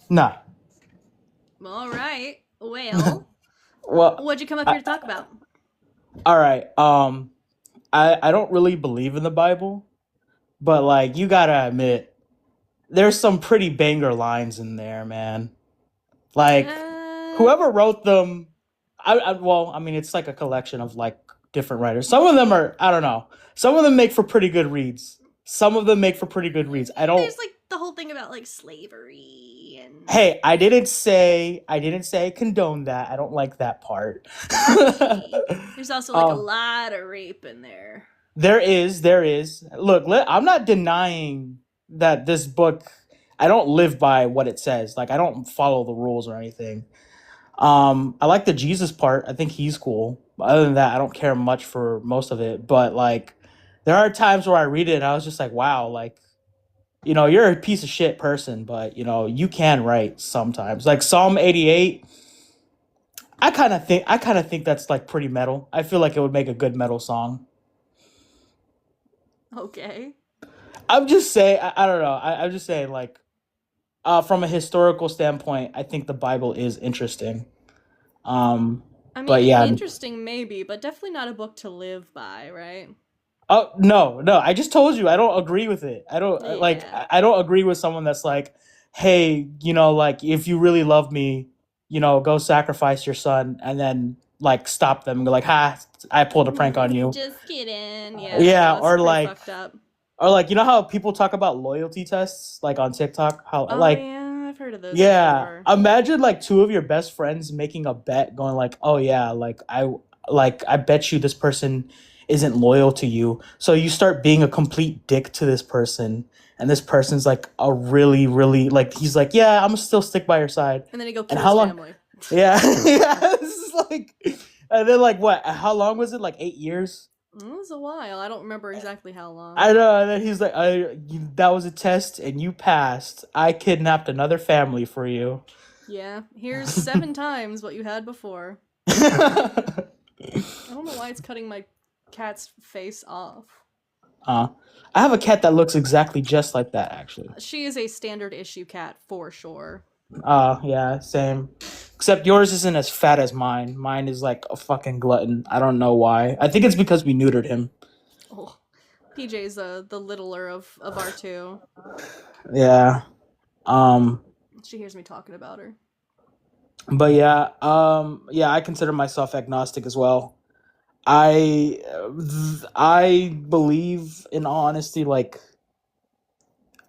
Nah. All right. Well, Well, what'd you come up here to talk about? all right. I don't really believe in the Bible, but like you gotta admit, there's some pretty banger lines in there, man. Like whoever wrote them, I mean, it's like a collection of like different writers. Some of them are, I don't know. Some of them make for pretty good reads. Some of them make for pretty good reads. There's like the whole thing about like slavery and. Hey, I didn't say I condone that. I don't like that part. There's also like a lot of rape in there. There is. Look, I'm not denying that this book. I don't live by what it says. Like I don't follow the rules or anything. I like the Jesus part. I think he's cool. Other than that, I don't care much for most of it. But like, there are times where I read it and I was just like, wow, like, you know, you're a piece of shit person, but you know, you can write sometimes. Like Psalm 88, I kind of think that's like pretty metal. I feel like it would make a good metal song. Okay. I'm just saying, I don't know. I'm just saying, like, from a historical standpoint, I think the Bible is interesting. I mean, but yeah, interesting maybe, but definitely not a book to live by, right? Oh no! I just told you I don't agree with it. I don't like. I don't agree with someone that's like, hey, you know, like if you really love me, you know, go sacrifice your son, and then like stop them and go like, ha, I pulled a prank on you. Just kidding. Yeah. Yeah, that's or pretty like, fucked up. or like, you know how people talk about loyalty tests, like on TikTok, how like. Yeah, I've heard of those. Yeah, before. imagine like two of your best friends making a bet, going like, "Oh yeah, like I bet you this person isn't loyal to you." So you start being a complete dick to this person, and this person's like a really, really like he's like, "Yeah, I'm gonna still stick by your side." And then he go kill And how his long? family. Yeah, yeah. This is like, and then like what? How long was it? Like 8 years? It was a while. I don't remember exactly how long. I know. And then he's like, that was a test, and you passed. I kidnapped another family for you." Yeah, here's 7 times what you had before. I don't know why it's cutting my cat's face off. I have a cat that looks exactly just like that, actually. She is a standard issue cat for sure. Yeah, same. Except yours isn't as fat as mine. Mine is like a fucking glutton. I don't know why. I think it's because we neutered him. Oh, PJ's the littler of our two. Yeah. She hears me talking about her. But yeah, yeah, I consider myself agnostic as well. I believe, in all honesty, like,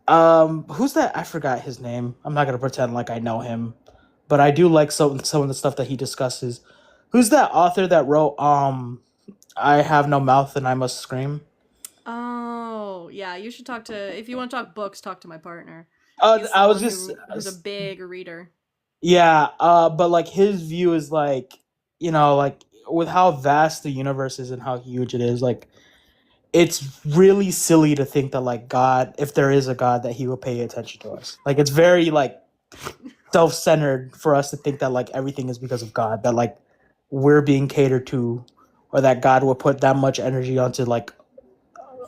who's that? I forgot his name. I'm not gonna pretend like I know him, but I do like some of the stuff that he discusses. Who's that author that wrote I have no mouth and I must scream? Oh, yeah, you should talk to, if you want to talk books, talk to my partner. He's the I was one just who's a big reader. yeah, but like his view is like, like with how vast the universe is and how huge it is, like it's really silly to think that like God, if there is a God, that he will pay attention to us. Like it's very like self-centered for us to think that like everything is because of God, that like we're being catered to, or that God will put that much energy onto like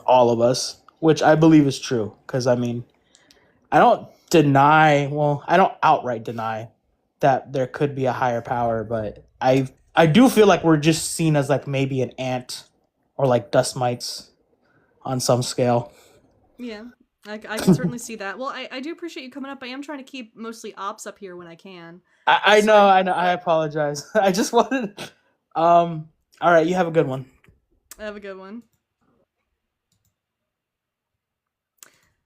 all of us, which I believe is true. Because I mean, I don't I don't outright deny that there could be a higher power, but I do feel like we're just seen as like maybe an ant or like dust mites on some scale. Yeah, I can certainly see that. Well, I do appreciate you coming up. I am trying to keep mostly ops up here when I can. I So know, I know. I apologize. I just wanted. All right, you have a good one. have a good one.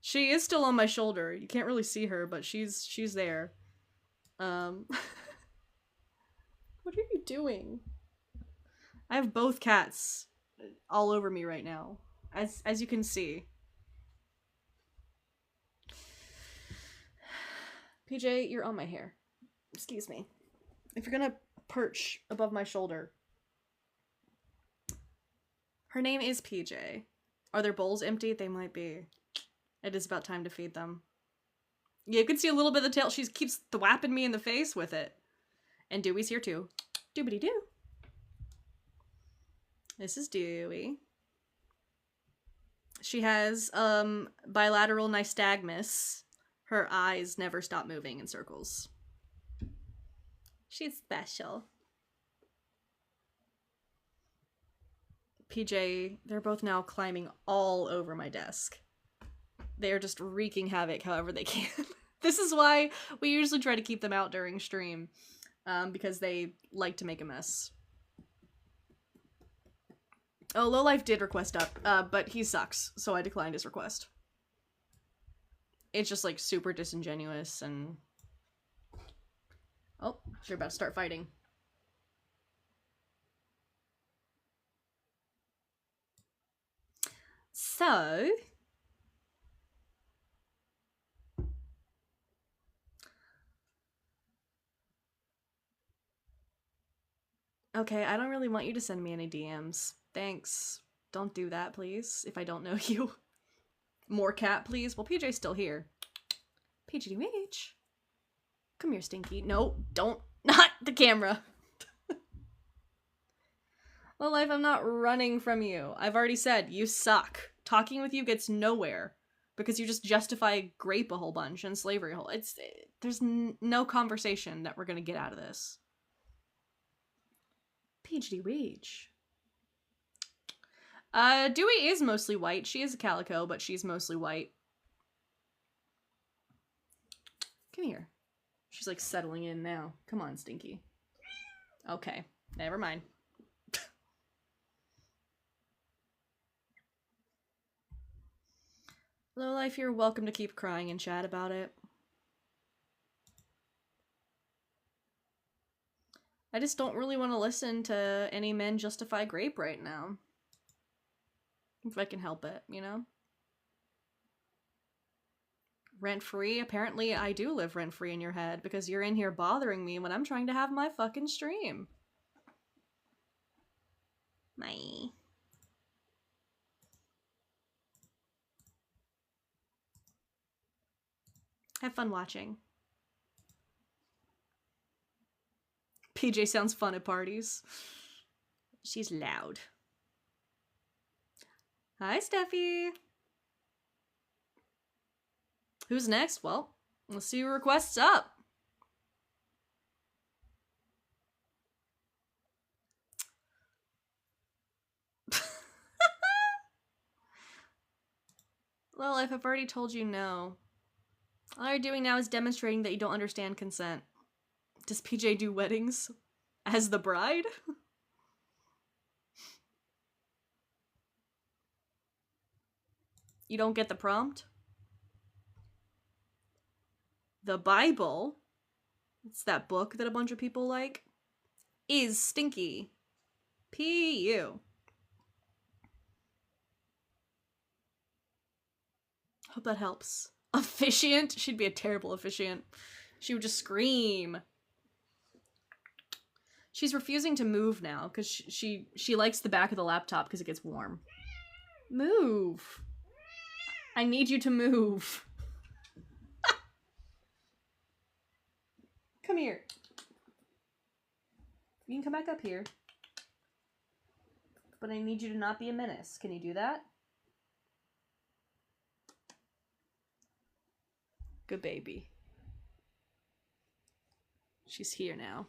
She is still on my shoulder. You can't really see her, but she's there. What are you doing? I have both cats all over me right now, as you can see. PJ, you're on my hair. Excuse me. If you're gonna perch above my shoulder. Her name is PJ. Are their bowls empty? They might be. It is about time to feed them. Yeah, you can see a little bit of the tail. She keeps thwapping me in the face with it. And Dewey's here too. Doobity doo. This is Dewey. She has bilateral nystagmus. Her eyes never stop moving in circles. She's special. PJ, they're both now climbing all over my desk. They're just wreaking havoc however they can. This is why we usually try to keep them out during stream, because they like to make a mess. Oh, Lowlife did request up, but he sucks, so I declined his request. It's just like super disingenuous and... Oh, you're about to start fighting. So... Okay, I don't really want you to send me any DMs. Thanks. Don't do that, please, if I don't know you. More cat, please? Well, PJ's still here. PGDH. Come here, Stinky. No, don't. Not the camera. Well, life, I'm not running from you. I've already said, you suck. Talking with you gets nowhere. Because you just justify grape a whole bunch and slavery a whole... There's no conversation that we're gonna get out of this. PhD Wage. Dewey is mostly white. She is a calico, but she's mostly white. Come here. She's like settling in now. Come on, Stinky. Okay, never mind. Lowlife, you're welcome to keep crying and chat about it. I just don't really want to listen to any men justify grape right now. If I can help it, you know? Rent-free? Apparently I do live rent-free in your head because you're in here bothering me when I'm trying to have my fucking stream. Bye. Have fun watching. PJ sounds fun at parties. She's loud. Hi, Steffi. Who's next? Well, let's see who requests up. Well, if I've already told you no. All you're doing now is demonstrating that you don't understand consent. Does PJ do weddings? As the bride? You don't get the prompt? The Bible? It's that book that a bunch of people like? is stinky. P.U. Hope that helps. Officiant? She'd be a terrible officiant. She would just scream. She's refusing to move now because she likes the back of the laptop because it gets warm. Move. I need you to move. Come here. You can come back up here. But I need you to not be a menace. Can you do that? Good baby. She's here now.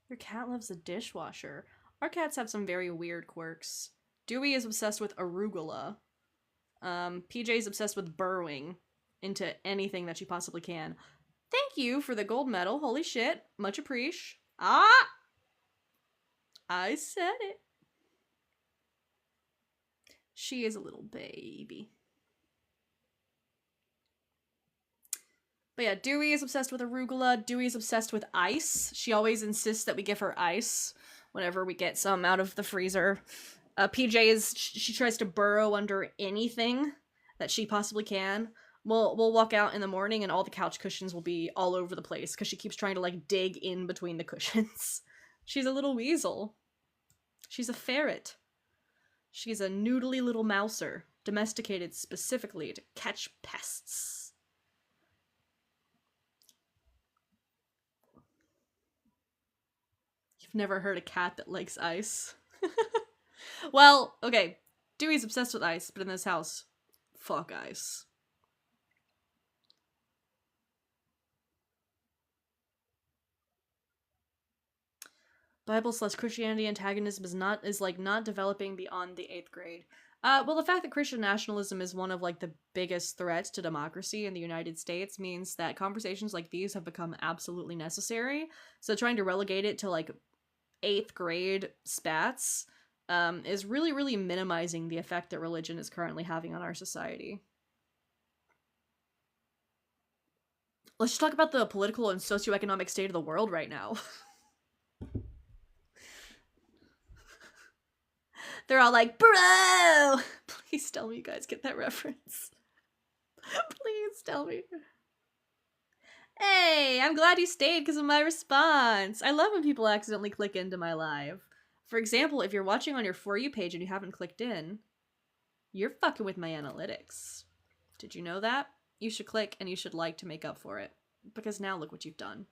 Your cat loves a dishwasher. Our cats have some very weird quirks. Dewey is obsessed with arugula. PJ is obsessed with burrowing into anything that she possibly can. Thank you for the gold medal. Holy shit. Much appreciate. Ah! I said it. She is a little baby. But yeah, Dewey is obsessed with arugula. Dewey is obsessed with ice. She always insists that we give her ice whenever we get some out of the freezer. PJ she tries to burrow under anything that she possibly can. We'll walk out in the morning and all the couch cushions will be all over the place because she keeps trying to like dig in between the cushions. She's a little weasel. She's a ferret. She's a noodly little mouser, domesticated specifically to catch pests. You've never heard a cat that likes ice? Well, okay, Dewey's obsessed with ice, but in this house, fuck ice. Bible/Christianity antagonism is not developing beyond the 8th grade. Well, the fact that Christian nationalism is one of like the biggest threats to democracy in the United States means that conversations like these have become absolutely necessary. So trying to relegate it to like 8th grade spats is really, really minimizing the effect that religion is currently having on our society. Let's just talk about the political and socioeconomic state of the world right now. They're all like, bro! Please tell me you guys get that reference. Please tell me. Hey, I'm glad you stayed because of my response. I love when people accidentally click into my live. For example, if you're watching on your For You page and you haven't clicked in, you're fucking with my analytics. Did you know that? You should click and you should like to make up for it. Because now look what you've done.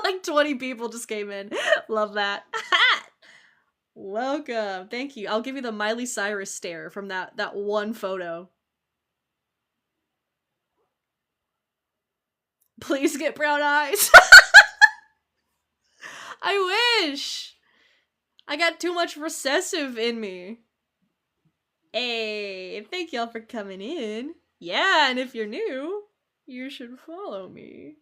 Like 20 people just came in. Love that. Welcome. Thank you. I'll give you the Miley Cyrus stare from that one photo. Please get brown eyes. I wish. I got too much recessive in me. Hey, thank y'all for coming in. Yeah, and if you're new, you should follow me.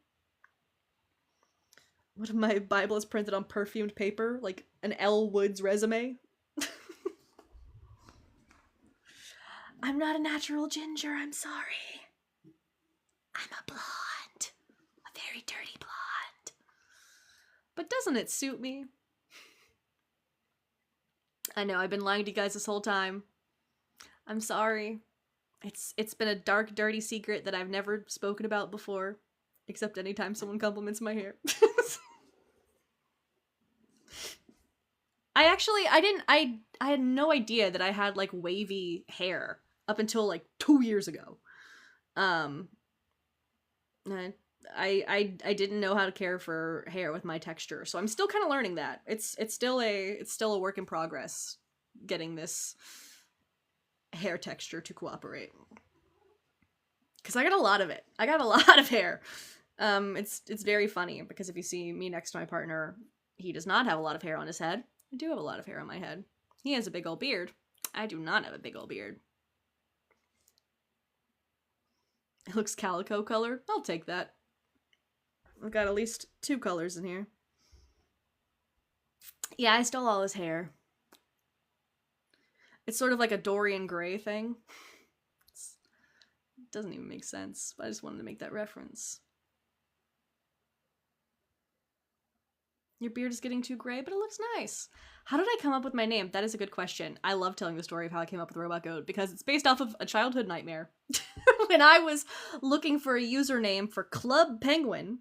What if my Bible is printed on perfumed paper, like an Elle Woods resume? I'm not a natural ginger, I'm sorry. I'm a blonde. A very dirty blonde. But doesn't it suit me? I know, I've been lying to you guys this whole time. I'm sorry. It's been a dark, dirty secret that I've never spoken about before. Except anytime someone compliments my hair. I had no idea that I had like wavy hair up until like 2 years ago. I didn't know how to care for hair with my texture, so I'm still kind of learning that. It's still a work in progress getting this hair texture to cooperate. Cuz I got a lot of it. I got a lot of hair. It's very funny because if you see me next to my partner, he does not have a lot of hair on his head. I do have a lot of hair on my head. He has a big old beard. I do not have a big old beard. It looks calico color. I'll take that. I've got at least 2 colors in here. Yeah, I stole all his hair. It's sort of like a Dorian Gray thing. doesn't even make sense. But I just wanted to make that reference. Your beard is getting too gray, but it looks nice. How did I come up with my name? That is a good question. I love telling the story of how I came up with Robot Goat because it's based off of a childhood nightmare. When I was looking for a username for Club Penguin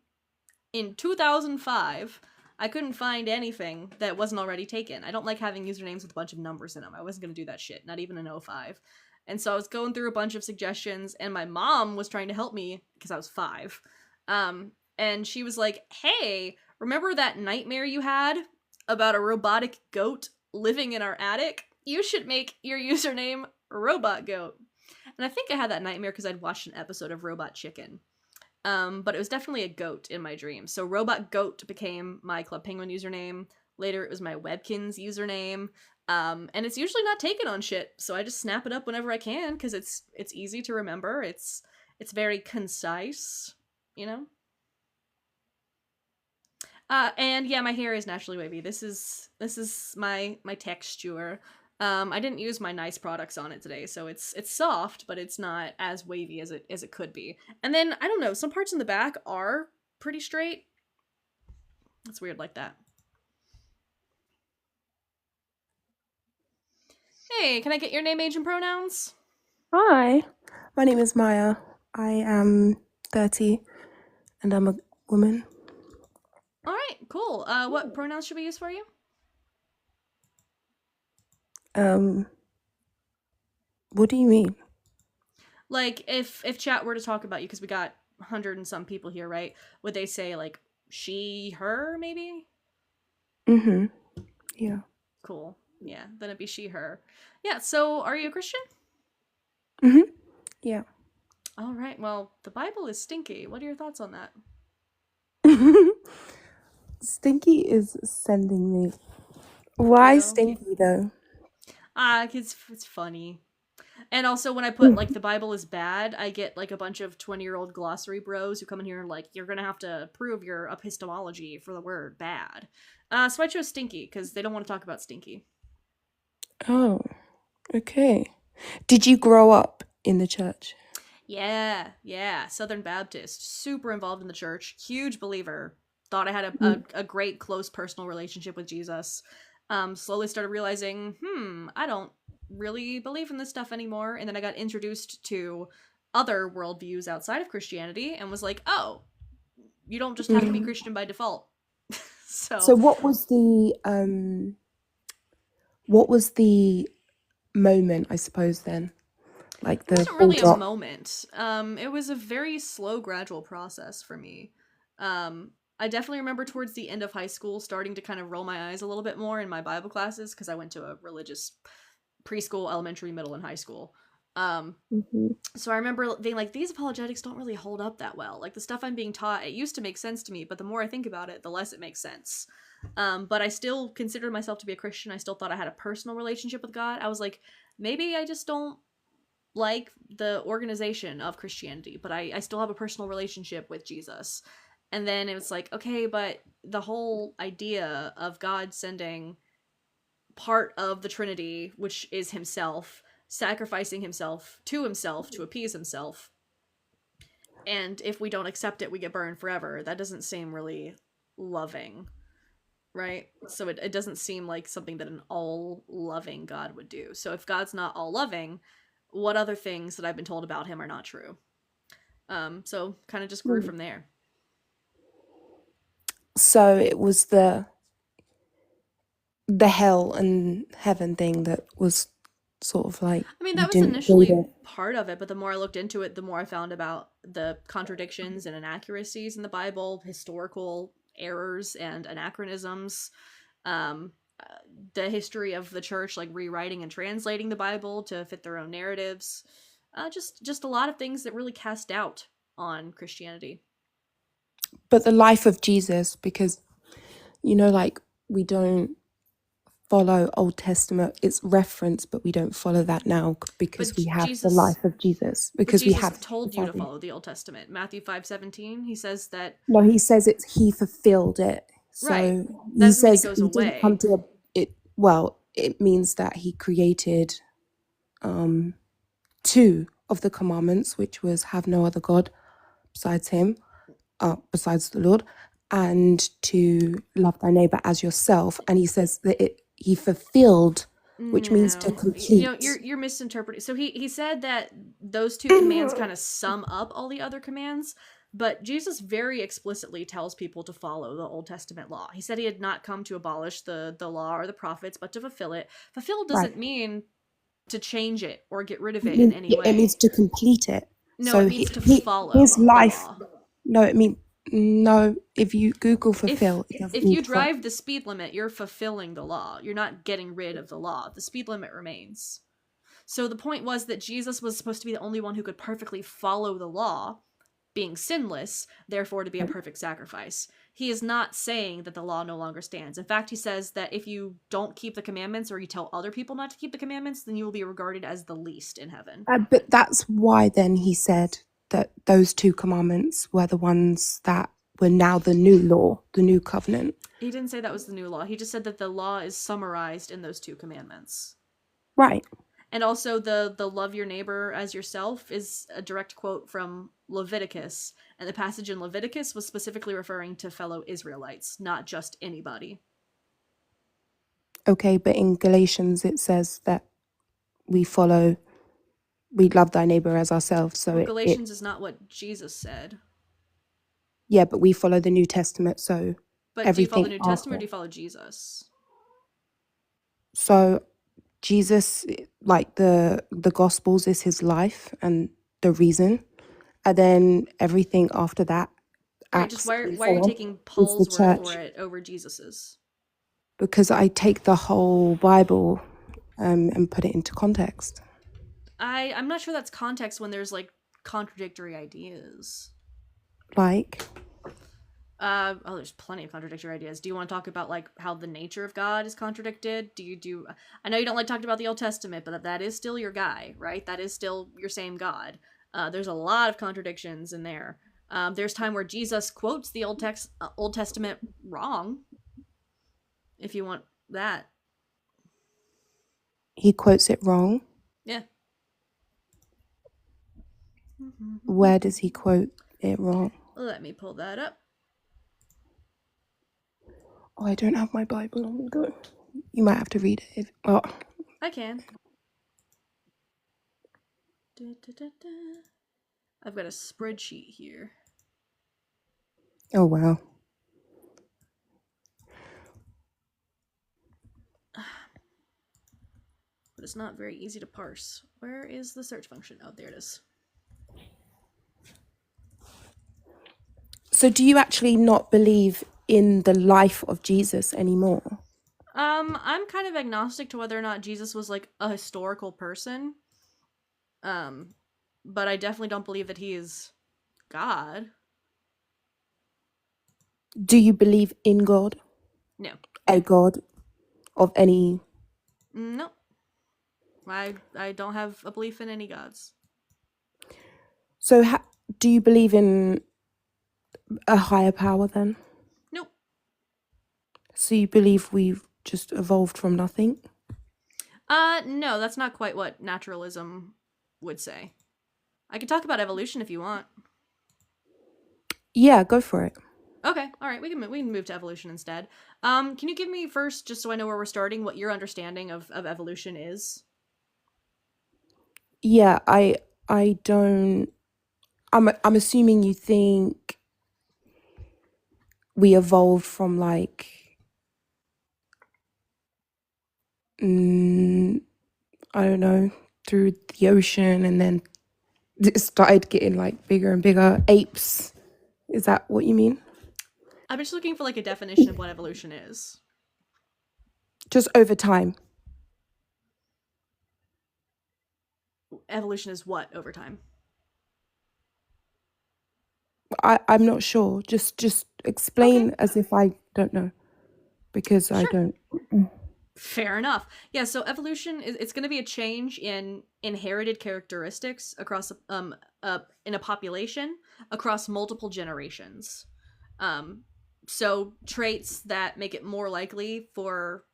in 2005, I couldn't find anything that wasn't already taken. I don't like having usernames with a bunch of numbers in them. I wasn't going to do that shit, not even in 05. And so I was going through a bunch of suggestions, and my mom was trying to help me because I was 5. And she was like, hey, remember that nightmare you had about a robotic goat living in our attic? You should make your username Robot Goat. And I think I had that nightmare because I'd watched an episode of Robot Chicken. But it was definitely a goat in my dream. So Robot Goat became my Club Penguin username. Later it was my Webkins username. And it's usually not taken on shit, so I just snap it up whenever I can because it's easy to remember. It's very concise, you know? And yeah, my hair is naturally wavy. This is my texture. I didn't use my nice products on it today, so it's soft, but it's not as wavy as it could be. And then I don't know, some parts in the back are pretty straight. It's weird like that. Hey, can I get your name, age, and pronouns? Hi, my name is Maya. I am 30 and I'm a woman. All right, cool. What pronouns should we use for you? What do you mean? Like, if chat were to talk about you, because we got 100 and some people here, right? Would they say, like, she, her, maybe? Mm-hmm. Yeah. Cool. Yeah, then it'd be she, her. Yeah, so are you a Christian? Mm-hmm. Yeah. All right, well, the Bible is stinky. What are your thoughts on that? Stinky is sending me. Why Real? stinky though? It's funny. And also, when I put, like, the Bible is bad, I get, like, a bunch of 20-year-old glossary bros who come in here and, like, you're gonna have to prove your epistemology for the word bad. So I chose stinky, because they don't want to talk about stinky. Oh, okay. Did you grow up in the church? Yeah. Southern Baptist. Super involved in the church. Huge believer. Thought I had a great, close personal relationship with Jesus. Slowly started realizing, I don't really believe in this stuff anymore. And then I got introduced to other worldviews outside of Christianity and was like, oh, you don't just have to be Christian by default. So what was the moment, I suppose, then? Like it wasn't really a moment. It was a very slow, gradual process for me. I definitely remember towards the end of high school starting to kind of roll my eyes a little bit more in my Bible classes because I went to a religious preschool, elementary, middle, and high school. So I remember being like, these apologetics don't really hold up that well. Like, the stuff I'm being taught, it used to make sense to me, but the more I think about it, the less it makes sense. But I still considered myself to be a Christian. I still thought I had a personal relationship with God. I was like, maybe I just don't like the organization of Christianity, but I still have a personal relationship with Jesus. And then it was like, okay, but the whole idea of God sending part of the Trinity, which is himself, sacrificing himself to appease himself, and if we don't accept it, we get burned forever. That doesn't seem really loving, right? So it doesn't seem like something that an all-loving God would do. So if God's not all-loving, what other things that I've been told about him are not true? So kind of just grew from there. So it was the hell and heaven thing that was sort of like, I mean, that was initially part of it, but the more I looked into it, the more I found about the contradictions and inaccuracies in the Bible, historical errors and anachronisms, the history of the church, like rewriting and translating the Bible to fit their own narratives, just a lot of things that really cast doubt on Christianity. But the life of Jesus, because, you know, like, we don't follow Old Testament, it's referenced, but we don't follow that now because we have the life of Jesus. Because Jesus we have told you to follow the Old Testament. Matthew 5:17, he says that. No, he says he fulfilled it. So right. He says it goes he away. didn't come to it. Well, it means that he created two of the commandments, which was have no other God besides him, besides the Lord, and to love thy neighbor as yourself. And he says that he fulfilled, which means to No, complete. you're misinterpreting. So he said that those two commands kind of sum up all the other commands, but Jesus very explicitly tells people to follow the Old Testament law. He said he had not come to abolish the law or the prophets, but to fulfill it. Fulfill doesn't mean to change it or get rid of it in any way. It means to complete it. No, so it means to follow his life. the law. No. If you Google fulfill, if you drive the speed limit, you're fulfilling the law. You're not getting rid of the law. The speed limit remains. So the point was that Jesus was supposed to be the only one who could perfectly follow the law, being sinless, therefore to be a perfect sacrifice. He is not saying that the law no longer stands. In fact, he says that if you don't keep the commandments or you tell other people not to keep the commandments, then you will be regarded as the least in heaven. But that's why then he said that those two commandments were the ones that were now the new law, the new covenant. He didn't say that was the new law. He just said that the law is summarized in those two commandments. Right. And also the love your neighbor as yourself is a direct quote from Leviticus. And the passage in Leviticus was specifically referring to fellow Israelites, not just anybody. Okay, but in Galatians it says that we love thy neighbor as ourselves. So Galatians is not what Jesus said. Yeah, but we follow the New Testament, so But do you follow the New Testament or do you follow Jesus? So Jesus, like the Gospels, is his life and the reason, and then everything after that. Right, just why are you taking Paul's word for it over Jesus's? Because I take the whole Bible and put it into context. I'm not sure that's context when there's like contradictory ideas. Like? There's plenty of contradictory ideas. Do you want to talk about like how the nature of God is contradicted? I know you don't like talking about the Old Testament, but that is still your guy, right? That is still your same God. There's a lot of contradictions in there. There's time where Jesus quotes the Old Testament wrong. If you want that. He quotes it wrong? Yeah. Where does he quote it wrong? Let me pull that up. Oh, I don't have my Bible on me though. You might have to read it. I can. I've got a spreadsheet here. Oh, wow. But it's not very easy to parse. Where is the search function? Oh, there it is. So do you actually not believe in the life of Jesus anymore? I'm kind of agnostic to whether or not Jesus was like a historical person. But I definitely don't believe that he is God. Do you believe in God? No. A God of any? No. I don't have a belief in any gods. So do you believe in a higher power then? Nope. So you believe we've just evolved from nothing? No, that's not quite what naturalism would say. I could talk about evolution if you want. Yeah, go for it. Okay, all right, we can move to evolution instead. Can you give me first, just so I know where we're starting, what your understanding of evolution is? Yeah, I don't. I'm assuming you think we evolved from like I don't know, through the ocean, and then it started getting like bigger and bigger. Apes. Is that what you mean? I'm just looking for like a definition of what evolution is. Just over time. Evolution is what over time? I'm not sure. Just explain as if I don't know, because I don't. Fair enough. Yeah, so evolution it's going to be a change in inherited characteristics across in a population across multiple generations. So traits that make it more likely for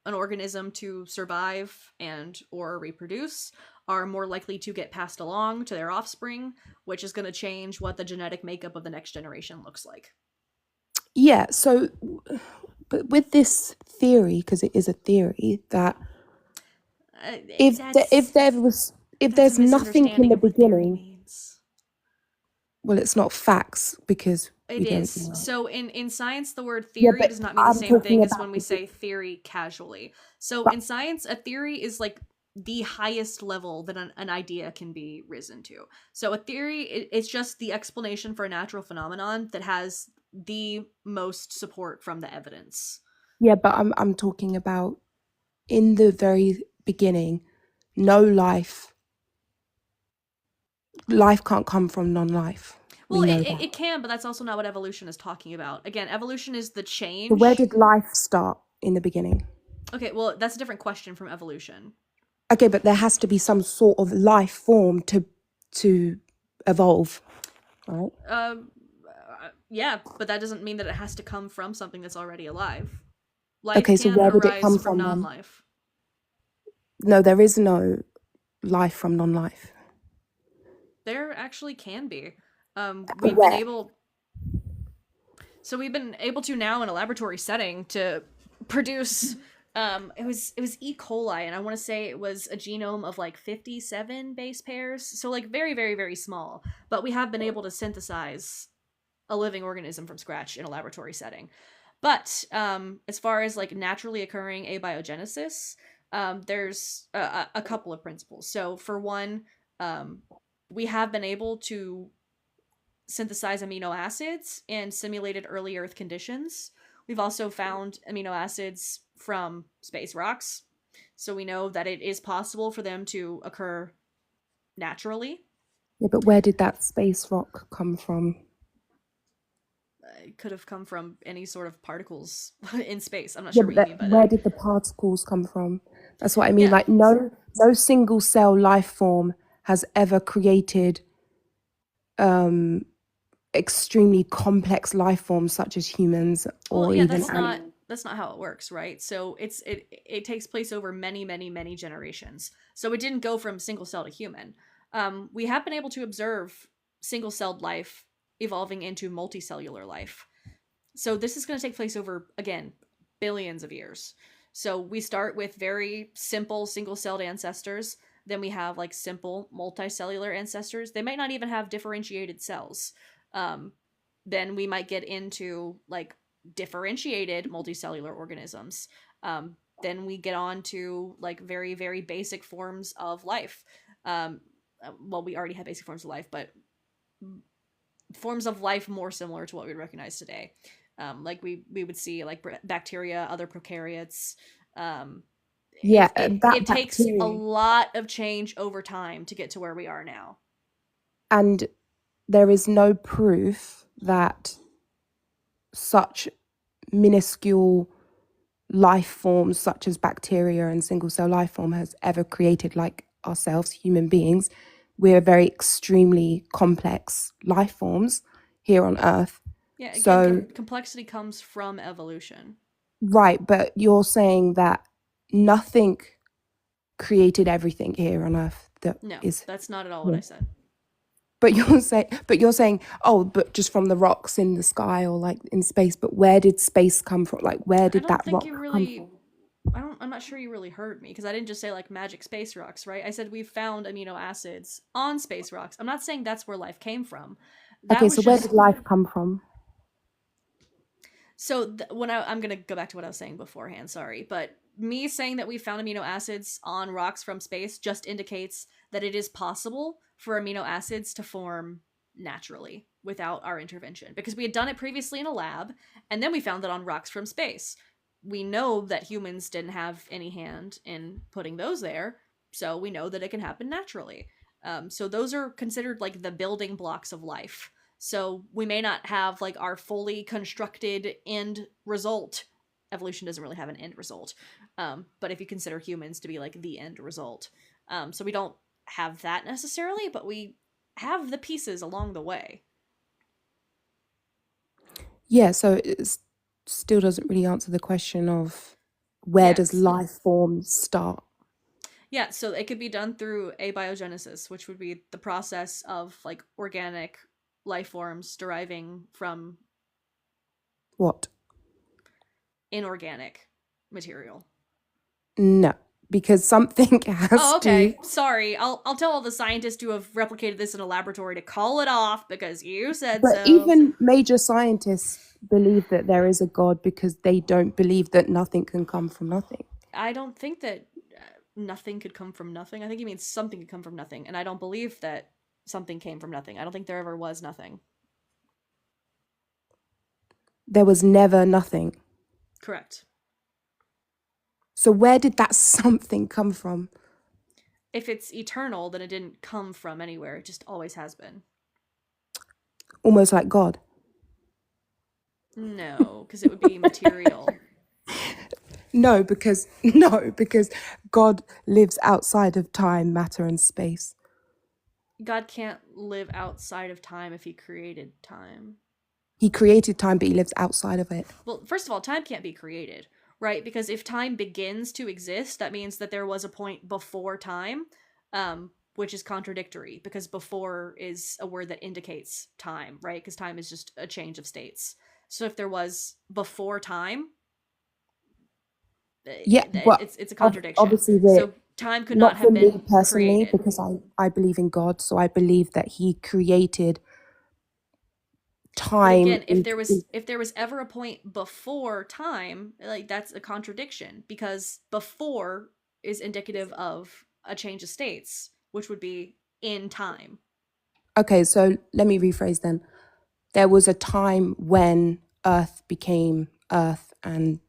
an organism to survive and or reproduce are more likely to get passed along to their offspring, which is going to change what the genetic makeup of the next generation looks like. Yeah, so but with this theory, because it is a theory, that if there's nothing in the beginning, well, it's not facts because it we don't is. know. So in science, the word Yeah, theory but does not mean the I'm same thing talking as about when we the say theory casually. So But- in science, a theory is like the highest level that an idea can be risen to. So a theory, it's just the explanation for a natural phenomenon that has the most support from the evidence. Yeah, but I'm talking about in the very beginning, no life can't come from non-life. Well, We know it can, but that's also not what evolution is talking about. Again, evolution is the change. So where did life start in the beginning? Okay, well, that's a different question from evolution. Okay, but there has to be some sort of life form to evolve, right? Yeah, but that doesn't mean that it has to come from something that's already alive. Life Okay, so can where did it arise come from from then? non-life. No, there is no life from non-life. There actually can be. We've been able to now in a laboratory setting to produce it was E. coli, and I want to say it was a genome of like 57 base pairs, so like very, very, very small, but we have been able to synthesize a living organism from scratch in a laboratory setting. But as far as like naturally occurring abiogenesis, there's a couple of principles. So for one, we have been able to synthesize amino acids in simulated early Earth conditions. We've also found amino acids from space rocks, so we know that it is possible for them to occur naturally. Yeah, but where did that space rock come from? It could have come from any sort of particles in space. I'm not sure what you mean by Where that. did the particles come from? That's what I mean. Yeah. Like no single cell life form has ever created extremely complex life forms such as humans or even that's not how it works, right? So it takes place over many, many, many generations. So it didn't go from single cell to human. We have been able to observe single-celled life evolving into multicellular life. So this is going to take place over, again, billions of years. So we start with very simple single-celled ancestors. Then we have like simple multicellular ancestors. They might not even have differentiated cells. Then we might get into like differentiated multicellular organisms. Then we get on to like very, very basic forms of life. Well, we already have basic forms of life, but forms of life more similar to what we recognize today. Like we would see like bacteria, other prokaryotes. It takes a lot of change over time to get to where we are now. And there is no proof that such minuscule life forms such as bacteria and single cell life form has ever created like ourselves, human beings. We're very extremely complex life forms here on Earth. Yeah, again, so complexity comes from evolution. Right, but you're saying that nothing created everything here on Earth. That's not at all what I said. But you're saying, oh, but just from the rocks in the sky or like in space. But where did space come from? Like, where did that rock come from? I'm not sure you really heard me, because I didn't just say like magic space rocks, right? I said we've found amino acids on space rocks. I'm not saying that's where life came from. Okay, so where did life come from? So I'm going to go back to what I was saying beforehand, sorry. But me saying that we found amino acids on rocks from space just indicates that it is possible for amino acids to form naturally without our intervention. Because we had done it previously in a lab, and then we found that on rocks from space. We know that humans didn't have any hand in putting those there, so we know that it can happen naturally. So those are considered like the building blocks of life. So we may not have like our fully constructed end result. Evolution doesn't really have an end result. But if you consider humans to be like the end result. So we don't have that necessarily, but we have the pieces along the way. Yeah, so it still doesn't really answer the question of where does life form start? Yeah, so it could be done through abiogenesis, which would be the process of like organic life forms deriving from What? inorganic material. No, because something has Oh, okay. to. Sorry. I'll tell all the scientists who have replicated this in a laboratory to call it off because you said But so. even major scientists believe that there is a God because they don't believe that nothing can come from nothing. I don't think that nothing could come from nothing. I think he means something could come from nothing, and I don't believe that something came from nothing. I don't think there ever was nothing. There was never nothing. Correct. So where did that something come from? If it's eternal, then it didn't come from anywhere. It just always has been. Almost like God. No, because it would be material. No, because God lives outside of time, matter, and space. God can't live outside of time if he created time. He created time, but he lives outside of it. Well, first of all, time can't be created, right? Because if time begins to exist, that means that there was a point before time, which is contradictory because before is a word that indicates time, right? Because time is just a change of states. So if there was before time, Yeah, but it's a contradiction. obviously So time could not for have me been personally, created. because I believe in God, so I believe that he created time. But again, if there was ever a point before time, like that's a contradiction because before is indicative of a change of states, which would be in time. Okay, so let me rephrase then. There was a time when Earth became Earth and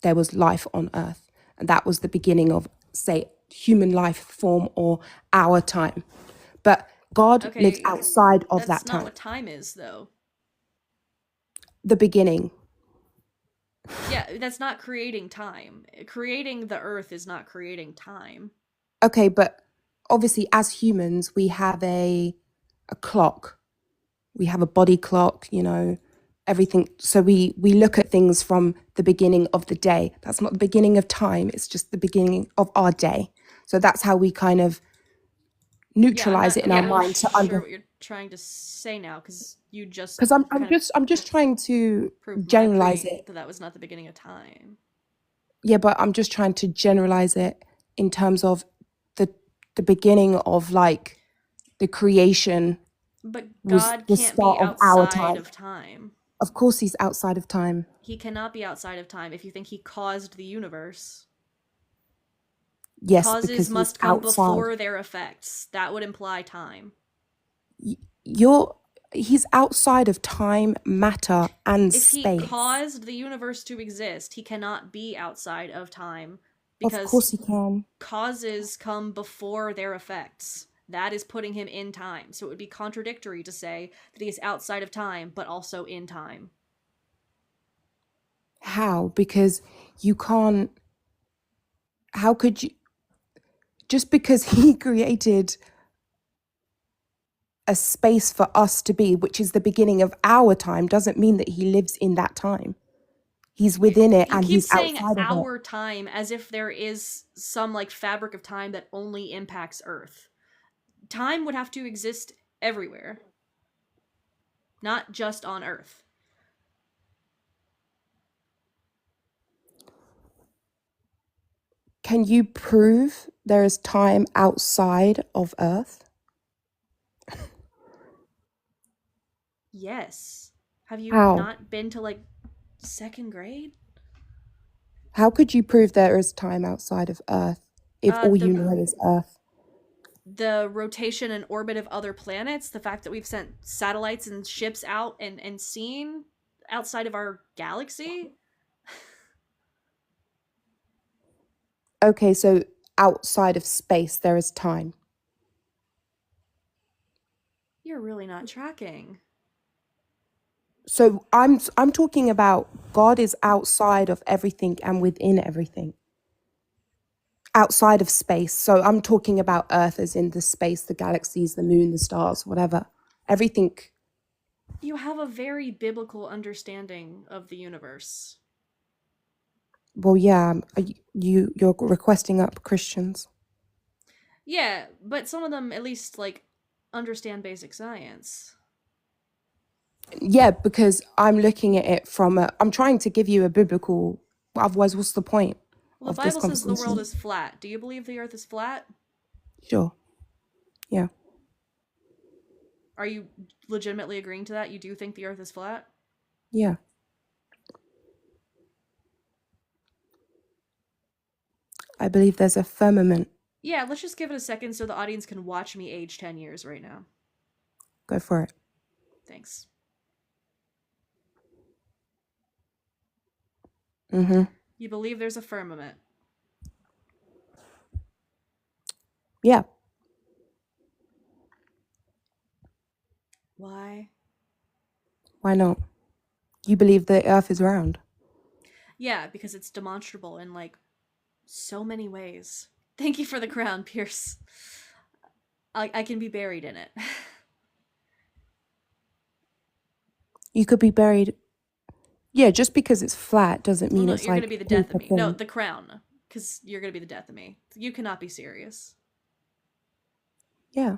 there was life on Earth. And that was the beginning of, say, human life form or our time. But God lives outside of that time. That's not what time is, though. The beginning. Yeah, that's not creating time. Creating the Earth is not creating time. Okay, but obviously as humans, we have a clock. We have a body clock, you know, everything. So we look at things from the beginning of the day. That's not the beginning of time. It's just the beginning of our day. So that's how we kind of neutralize it in our mind. I'm not sure what you're trying to say now because you just because I'm just trying to generalize it. That was not the beginning of time. Yeah, but I'm just trying to generalize it in terms of the beginning of like the creation. But God can't be outside of time. Of course he's outside of time. He cannot be outside of time if you think he caused the universe. Yes, causes because must come before their effects. That would imply time. He's outside of time, matter, and space. If he caused the universe to exist, he cannot be outside of time. Because of course he can. Causes come before their effects. That is putting him in time. So it would be contradictory to say that he is outside of time, but also in time. How? Because you can't... How could you... Just because he created a space for us to be, which is the beginning of our time, doesn't mean that he lives in that time. He's within it and he's outside of it. You keep saying our time as if there is some like fabric of time that only impacts Earth. Time would have to exist everywhere, not just on Earth. Can you prove there is time outside of Earth? Yes. Have you not been to like second grade? How could you prove there is time outside of Earth if all you know is Earth? The rotation and orbit of other planets, the fact that we've sent satellites and ships out and seen outside of our galaxy. Okay, so outside of space, there is time. You're really not tracking. So I'm talking about God is outside of everything and within everything. Outside of space. So I'm talking about Earth as in the space, the galaxies, the moon, the stars, whatever. Everything. You have a very biblical understanding of the universe. Well, yeah, you're requesting up Christians. Yeah, but some of them at least like understand basic science. Yeah, because I'm looking at it from I'm trying to give you a biblical. Otherwise, what's the point Well, of the this Bible says the world conversation? is flat. Do you believe the earth is flat? Sure. Yeah. Are you legitimately agreeing to that? You do think the earth is flat? Yeah. I believe there's a firmament. Yeah, let's just give it a second so the audience can watch me age 10 years right now. Go for it. Thanks. Mm-hmm. You believe there's a firmament? Yeah. Why? Why not? You believe the earth is round. Yeah, because it's demonstrable in like so many ways. Thank you for the crown, Pierce. I can be buried in it. You could be buried. Yeah, just because it's flat doesn't Well, mean no, it's you're gonna like be the a death paper of me. No, thin. the crown. Because you're gonna be the death of me. You cannot be serious. Yeah.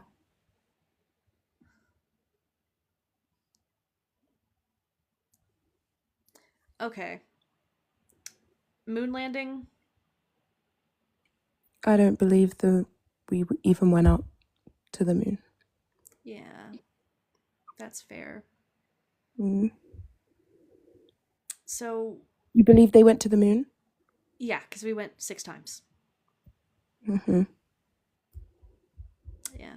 Okay. Moon landing? I don't believe we even went up to the moon. Yeah. That's fair. Mm. So, You believe they went to the moon? yeah, because we went 6 times. Mm-hmm. Yeah.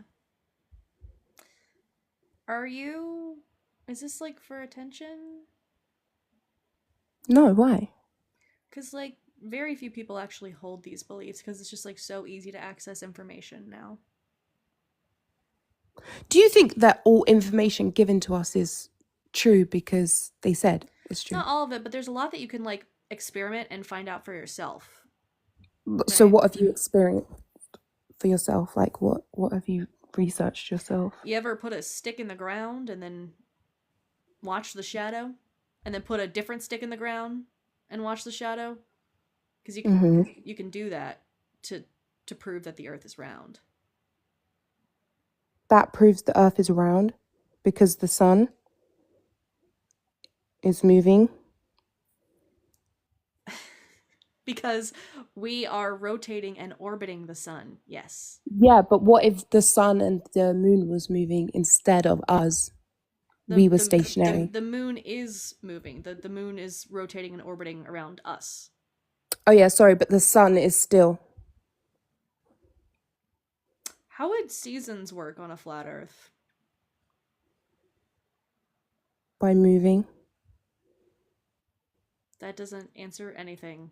Are you... Is this, like, for attention? No, why? Because, like, very few people actually hold these beliefs because it's just, like, so easy to access information now. Do you think that all information given to us is true because they said it's true? Not all of it, but there's a lot that you can, like, experiment and find out for yourself. So Right? what have you experienced for yourself? Like what have you researched yourself? You ever put a stick in the ground and then watch the shadow? And then put a different stick in the ground and watch the shadow? Because you can do that to prove that the earth is round. That proves the earth is round because the sun is moving. Because we are rotating and orbiting the sun, yes. Yeah, but what if the sun and the moon was moving instead of us? We were stationary. The moon is moving. The moon is rotating and orbiting around us. Oh yeah, sorry, but the sun is still. How would seasons work on a flat earth? By moving. That doesn't answer anything.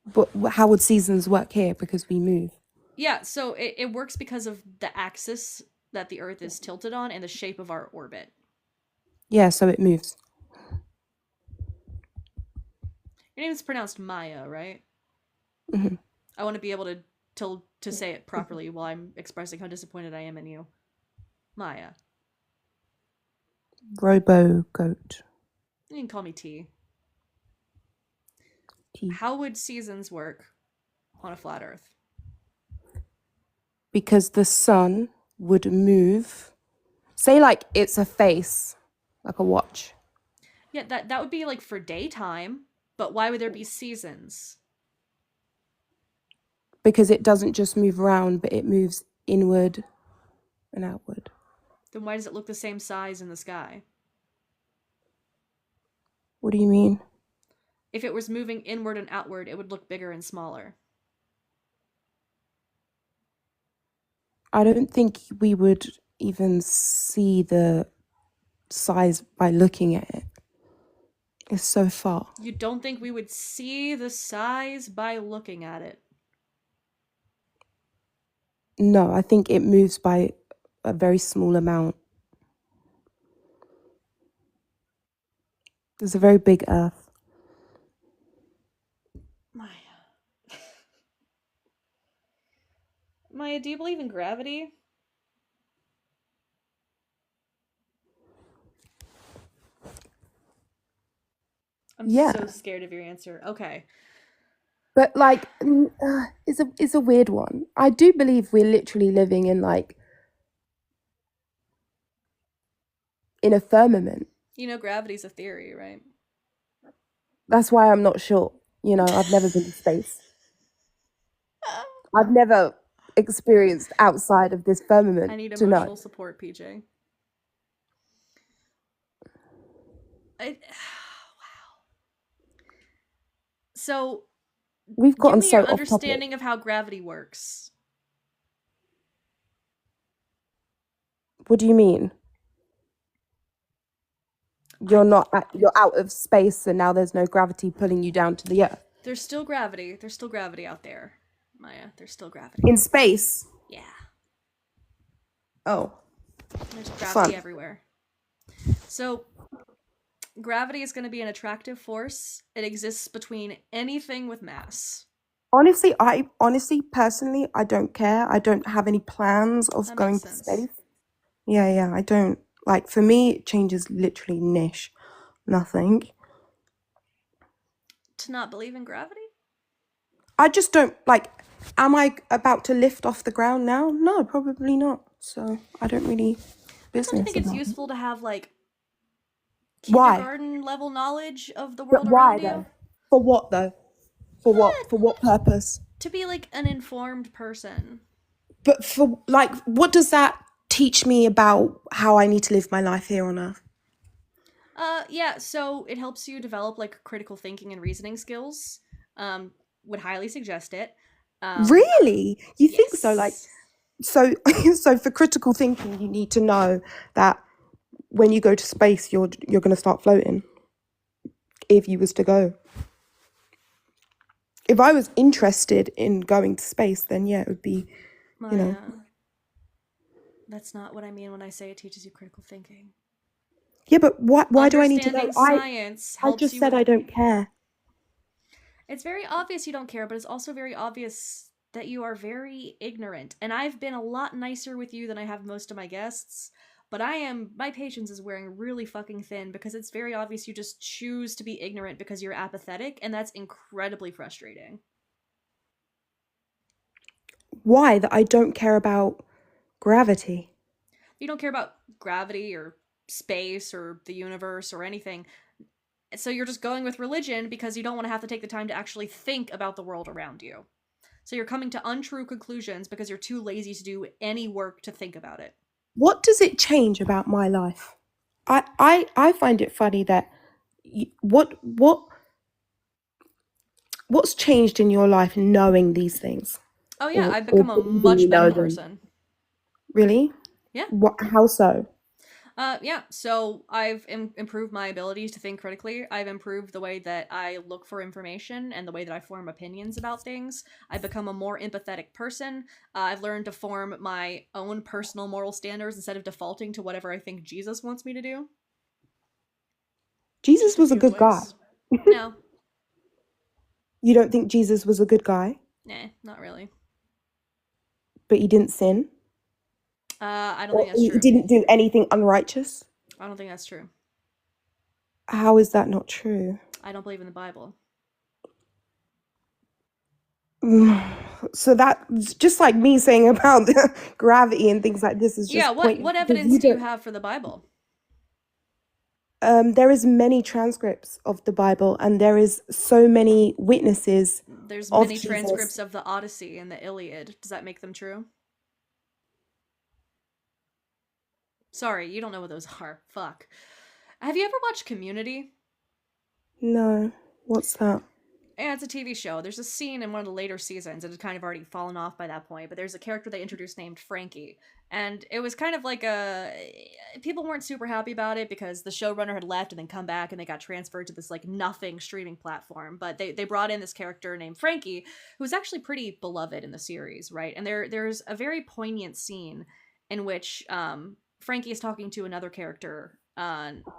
But how would seasons work here? Because we move. Yeah, so it works because of the axis that the earth is tilted on and the shape of our orbit. Yeah, so it moves. Your name is pronounced Maya, right? Mm-hmm. I want to be able to say it properly while I'm expressing how disappointed I am in you. Maya. Robotgoat. You can call me T. T. How would seasons work on a flat earth? Because the sun would move. Say like it's a face, like a watch. Yeah, that would be like for daytime, but why would there be seasons? Because it doesn't just move around, but it moves inward and outward. Then why does it look the same size in the sky? What do you mean? If it was moving inward and outward, it would look bigger and smaller. I don't think we would even see the size by looking at it. It's so far. You don't think we would see the size by looking at it? No, I think it moves by a very small amount. There's a very big earth. Maya. Maya, do you believe in gravity? I'm Yeah. so scared of your answer. Okay. But like, it's a weird one. I do believe we're literally living in like in a firmament. You know, gravity's a theory, right? That's why I'm not sure. You know, I've never been to space. I've never experienced outside of this firmament I need to emotional know. support, PJ. Wow. So, We've give gotten me so your off topic. understanding of how gravity works. What do you mean? You're out of space and now there's no gravity pulling you down to the earth. There's still gravity. There's still gravity out there, Maya. There's still gravity. In space? Yeah. Oh. There's gravity Fun. everywhere. So, gravity is going to be an attractive force. It exists between anything with mass. Honestly, personally, I don't care. I don't have any plans of going to space. Yeah, I don't. Like, for me, it changes literally niche. Nothing. To not believe in gravity? I just don't, like, am I about to lift off the ground now? No, probably not. So, I don't really I don't think it's about it. useful to have, like, Why? kindergarten level knowledge of the world But why, around you. though? For what, though? For what? For what purpose? To be, like, an informed person. But for, like, what does that teach me about how I need to live my life here on Earth? Yeah, so it helps you develop, like, critical thinking and reasoning skills. Would highly suggest it. Really? You think so? Yes. Like, so for critical thinking, you need to know that when you go to space, you're going to start floating. If you was to go. If I was interested in going to space, then yeah, it would be, Maya, you know. That's not what I mean when I say it teaches you critical thinking. Yeah, but why do I need to know? Understanding science helps I just you said with... I don't care. It's very obvious you don't care, but it's also very obvious that you are very ignorant. And I've been a lot nicer with you than I have most of my guests, but my patience is wearing really fucking thin because it's very obvious you just choose to be ignorant because you're apathetic, and that's incredibly frustrating. Why? That I don't care about gravity. You don't care about gravity or space or the universe or anything. So you're just going with religion because you don't want to have to take the time to actually think about the world around you. So you're coming to untrue conclusions because you're too lazy to do any work to think about it. What does it change about my life? I find it funny that what's changed in your life knowing these things? Oh yeah, I've become a much better person. Really? Yeah. How so? Yeah, so I've improved my abilities to think critically. I've improved the way that I look for information and the way that I form opinions about things. I've become a more empathetic person. I've learned to form my own personal moral standards instead of defaulting to whatever I think Jesus wants me to do. Jesus was a good guy. No. You don't think Jesus was a good guy? Nah, not really. But he didn't sin? I don't think that's true. He didn't do anything unrighteous? I don't think that's true. How is that not true? I don't believe in the Bible. So that's just like me saying about gravity and things like this is just yeah. What evidence do you have for the Bible? There is many transcripts of the Bible, and there is so many witnesses. There's many transcripts of the Odyssey and the Iliad. Does that make them true? Sorry, you don't know what those are. Fuck. Have you ever watched Community? No. What's that? Yeah, it's a TV show. There's a scene in one of the later seasons. It had kind of already fallen off by that point, but there's a character they introduced named Frankie. And it was kind of like people weren't super happy about it because the showrunner had left and then come back and they got transferred to this like nothing streaming platform. But they brought in this character named Frankie, who was actually pretty beloved in the series, right? And there's a very poignant scene in which Frankie is talking to another character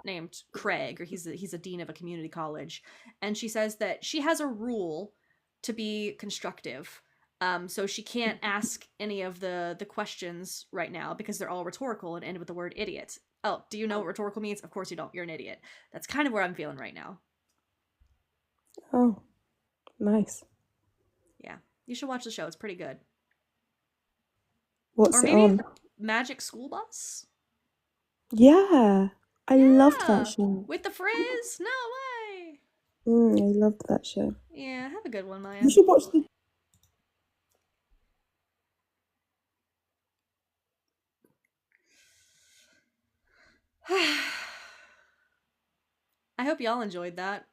named Craig, or he's a dean of a community college, and she says that she has a rule to be constructive, so she can't ask any of the questions right now because they're all rhetorical and end with the word idiot. Oh, do you know what rhetorical means? Of course you don't. You're an idiot. That's kind of where I'm feeling right now. Oh, nice. Yeah, you should watch the show. It's pretty good. What's Or it maybe on? Magic School Bus. Yeah, I loved that Yeah, show. with the frizz. No way. I loved that show. Yeah, have a good one, Maya. You should watch the. I hope y'all enjoyed that.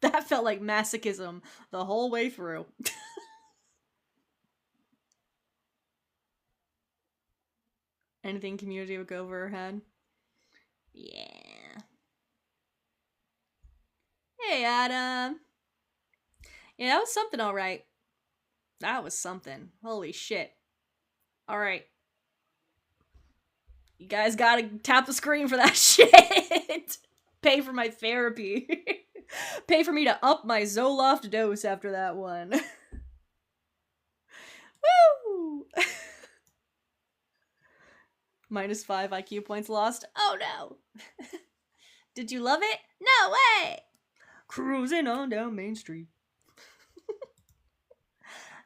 That felt like masochism the whole way through. Anything community would go over her head? Yeah. Hey, Adam. Yeah, that was something, alright. That was something. Holy shit. Alright. You guys gotta tap the screen for that shit. Pay for my therapy. Pay for me to up my Zoloft dose after that one. Woo! -5 IQ points lost. Oh no! Did you love it? No way! Cruising on down Main Street.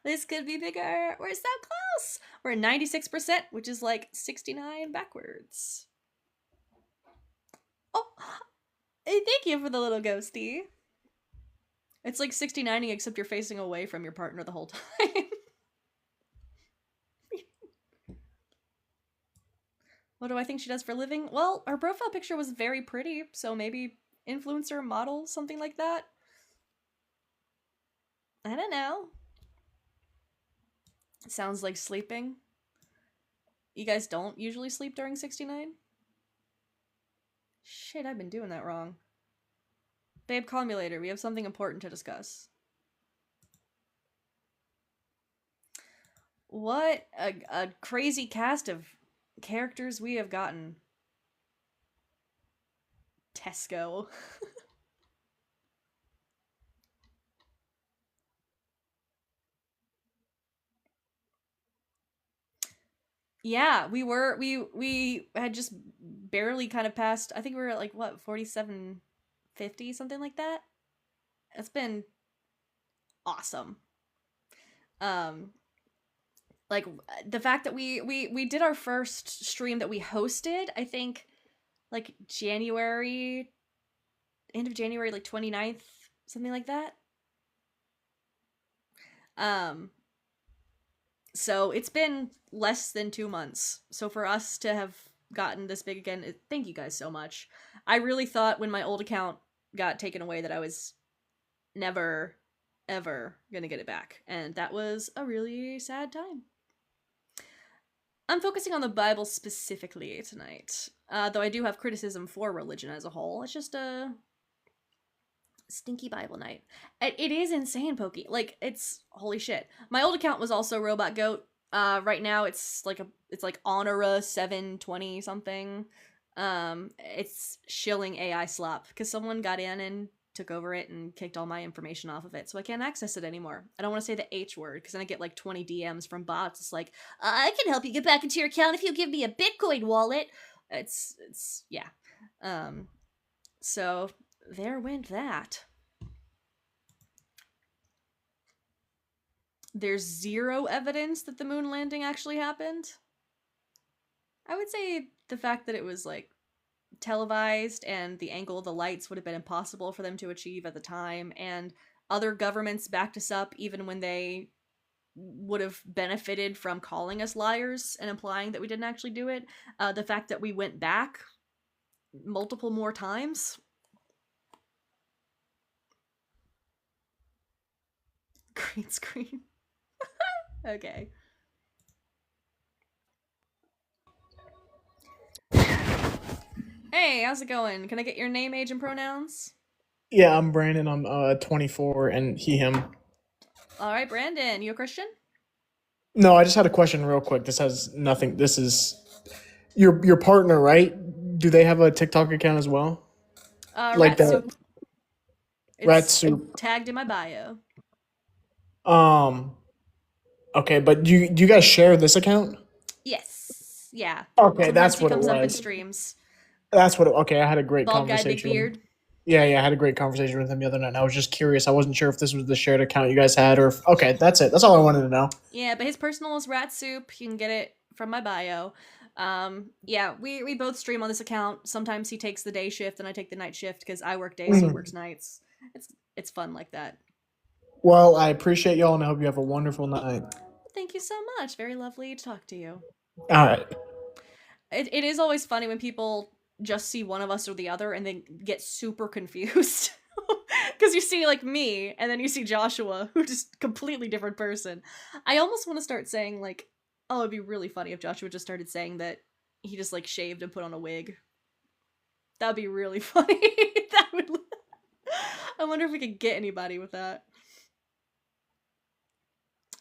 This could be bigger. We're so close. We're at 96%, which is like 69 backwards. Oh, hey, thank you for the little ghosty. It's like 69ing, except you're facing away from your partner the whole time. What do I think she does for a living? Well, her profile picture was very pretty, so maybe influencer, model, something like that. I don't know. Sounds like sleeping. You guys don't usually sleep during 69? Shit, I've been doing that wrong. Babe, call me later. We have something important to discuss. What a crazy cast of characters we have gotten. Tesco. Yeah, we had just barely kind of passed. I think we were at like what, 4750, something like that. It's been awesome. Like the fact that we did our first stream that we hosted, I think like January, end of January, like 29th, something like that. So it's been less than 2 months. So for us to have gotten this big again, thank you guys so much. I really thought when my old account got taken away that I was never, ever gonna get it back. And that was a really sad time. I'm focusing on the Bible specifically tonight. Though I do have criticism for religion as a whole. It's just a stinky Bible night. It is insane, Pokey. Like, it's holy shit. My old account was also robotgoat. Right now it's like Honora 720 something. It's shilling AI slop because someone got in and took over it and kicked all my information off of it, so I can't access it anymore. I don't want to say the H word because then I get like 20 DMs from bots. It's like, I can help you get back into your account if you give me a Bitcoin wallet. It's yeah. So there went that. There's zero evidence that the moon landing actually happened. I would say the fact that it was like televised and the angle of the lights would have been impossible for them to achieve at the time, and other governments backed us up even when they would have benefited from calling us liars and implying that we didn't actually do it. The fact that we went back multiple more times. Green screen. Okay. Hey, how's it going? Can I get your name, age, and pronouns? Yeah, I'm Brandon. I'm 24, and he, him. All right, Brandon, you a Christian? No, I just had a question real quick. This has nothing. This is your partner, right? Do they have a TikTok account as well? Like Rat that. Soup. Rat It's Soup. tagged in my bio. Okay, but do you guys share this account? Yes. Yeah. Okay, Sometimes that's he what it comes up in was. streams. That's what. Okay, I had a great Bald guy, conversation. big beard. Yeah, I had a great conversation with him the other night, and I was just curious. I wasn't sure if this was the shared account you guys had, or if... Okay, that's it. That's all I wanted to know. Yeah, but his personal is Rat Soup. You can get it from my bio. Yeah, we both stream on this account. Sometimes he takes the day shift and I take the night shift because I work days, he works nights. It's fun like that. Well, I appreciate y'all, and I hope you have a wonderful night. Thank you so much. Very lovely to talk to you. All right. It is always funny when people just see one of us or the other and then get super confused. Because you see, like, me, and then you see Joshua, who's just completely different person. I almost want to start saying, like, oh, it'd be really funny if Joshua just started saying that he just, like, shaved and put on a wig. That'd be really funny. That would... I wonder if we could get anybody with that.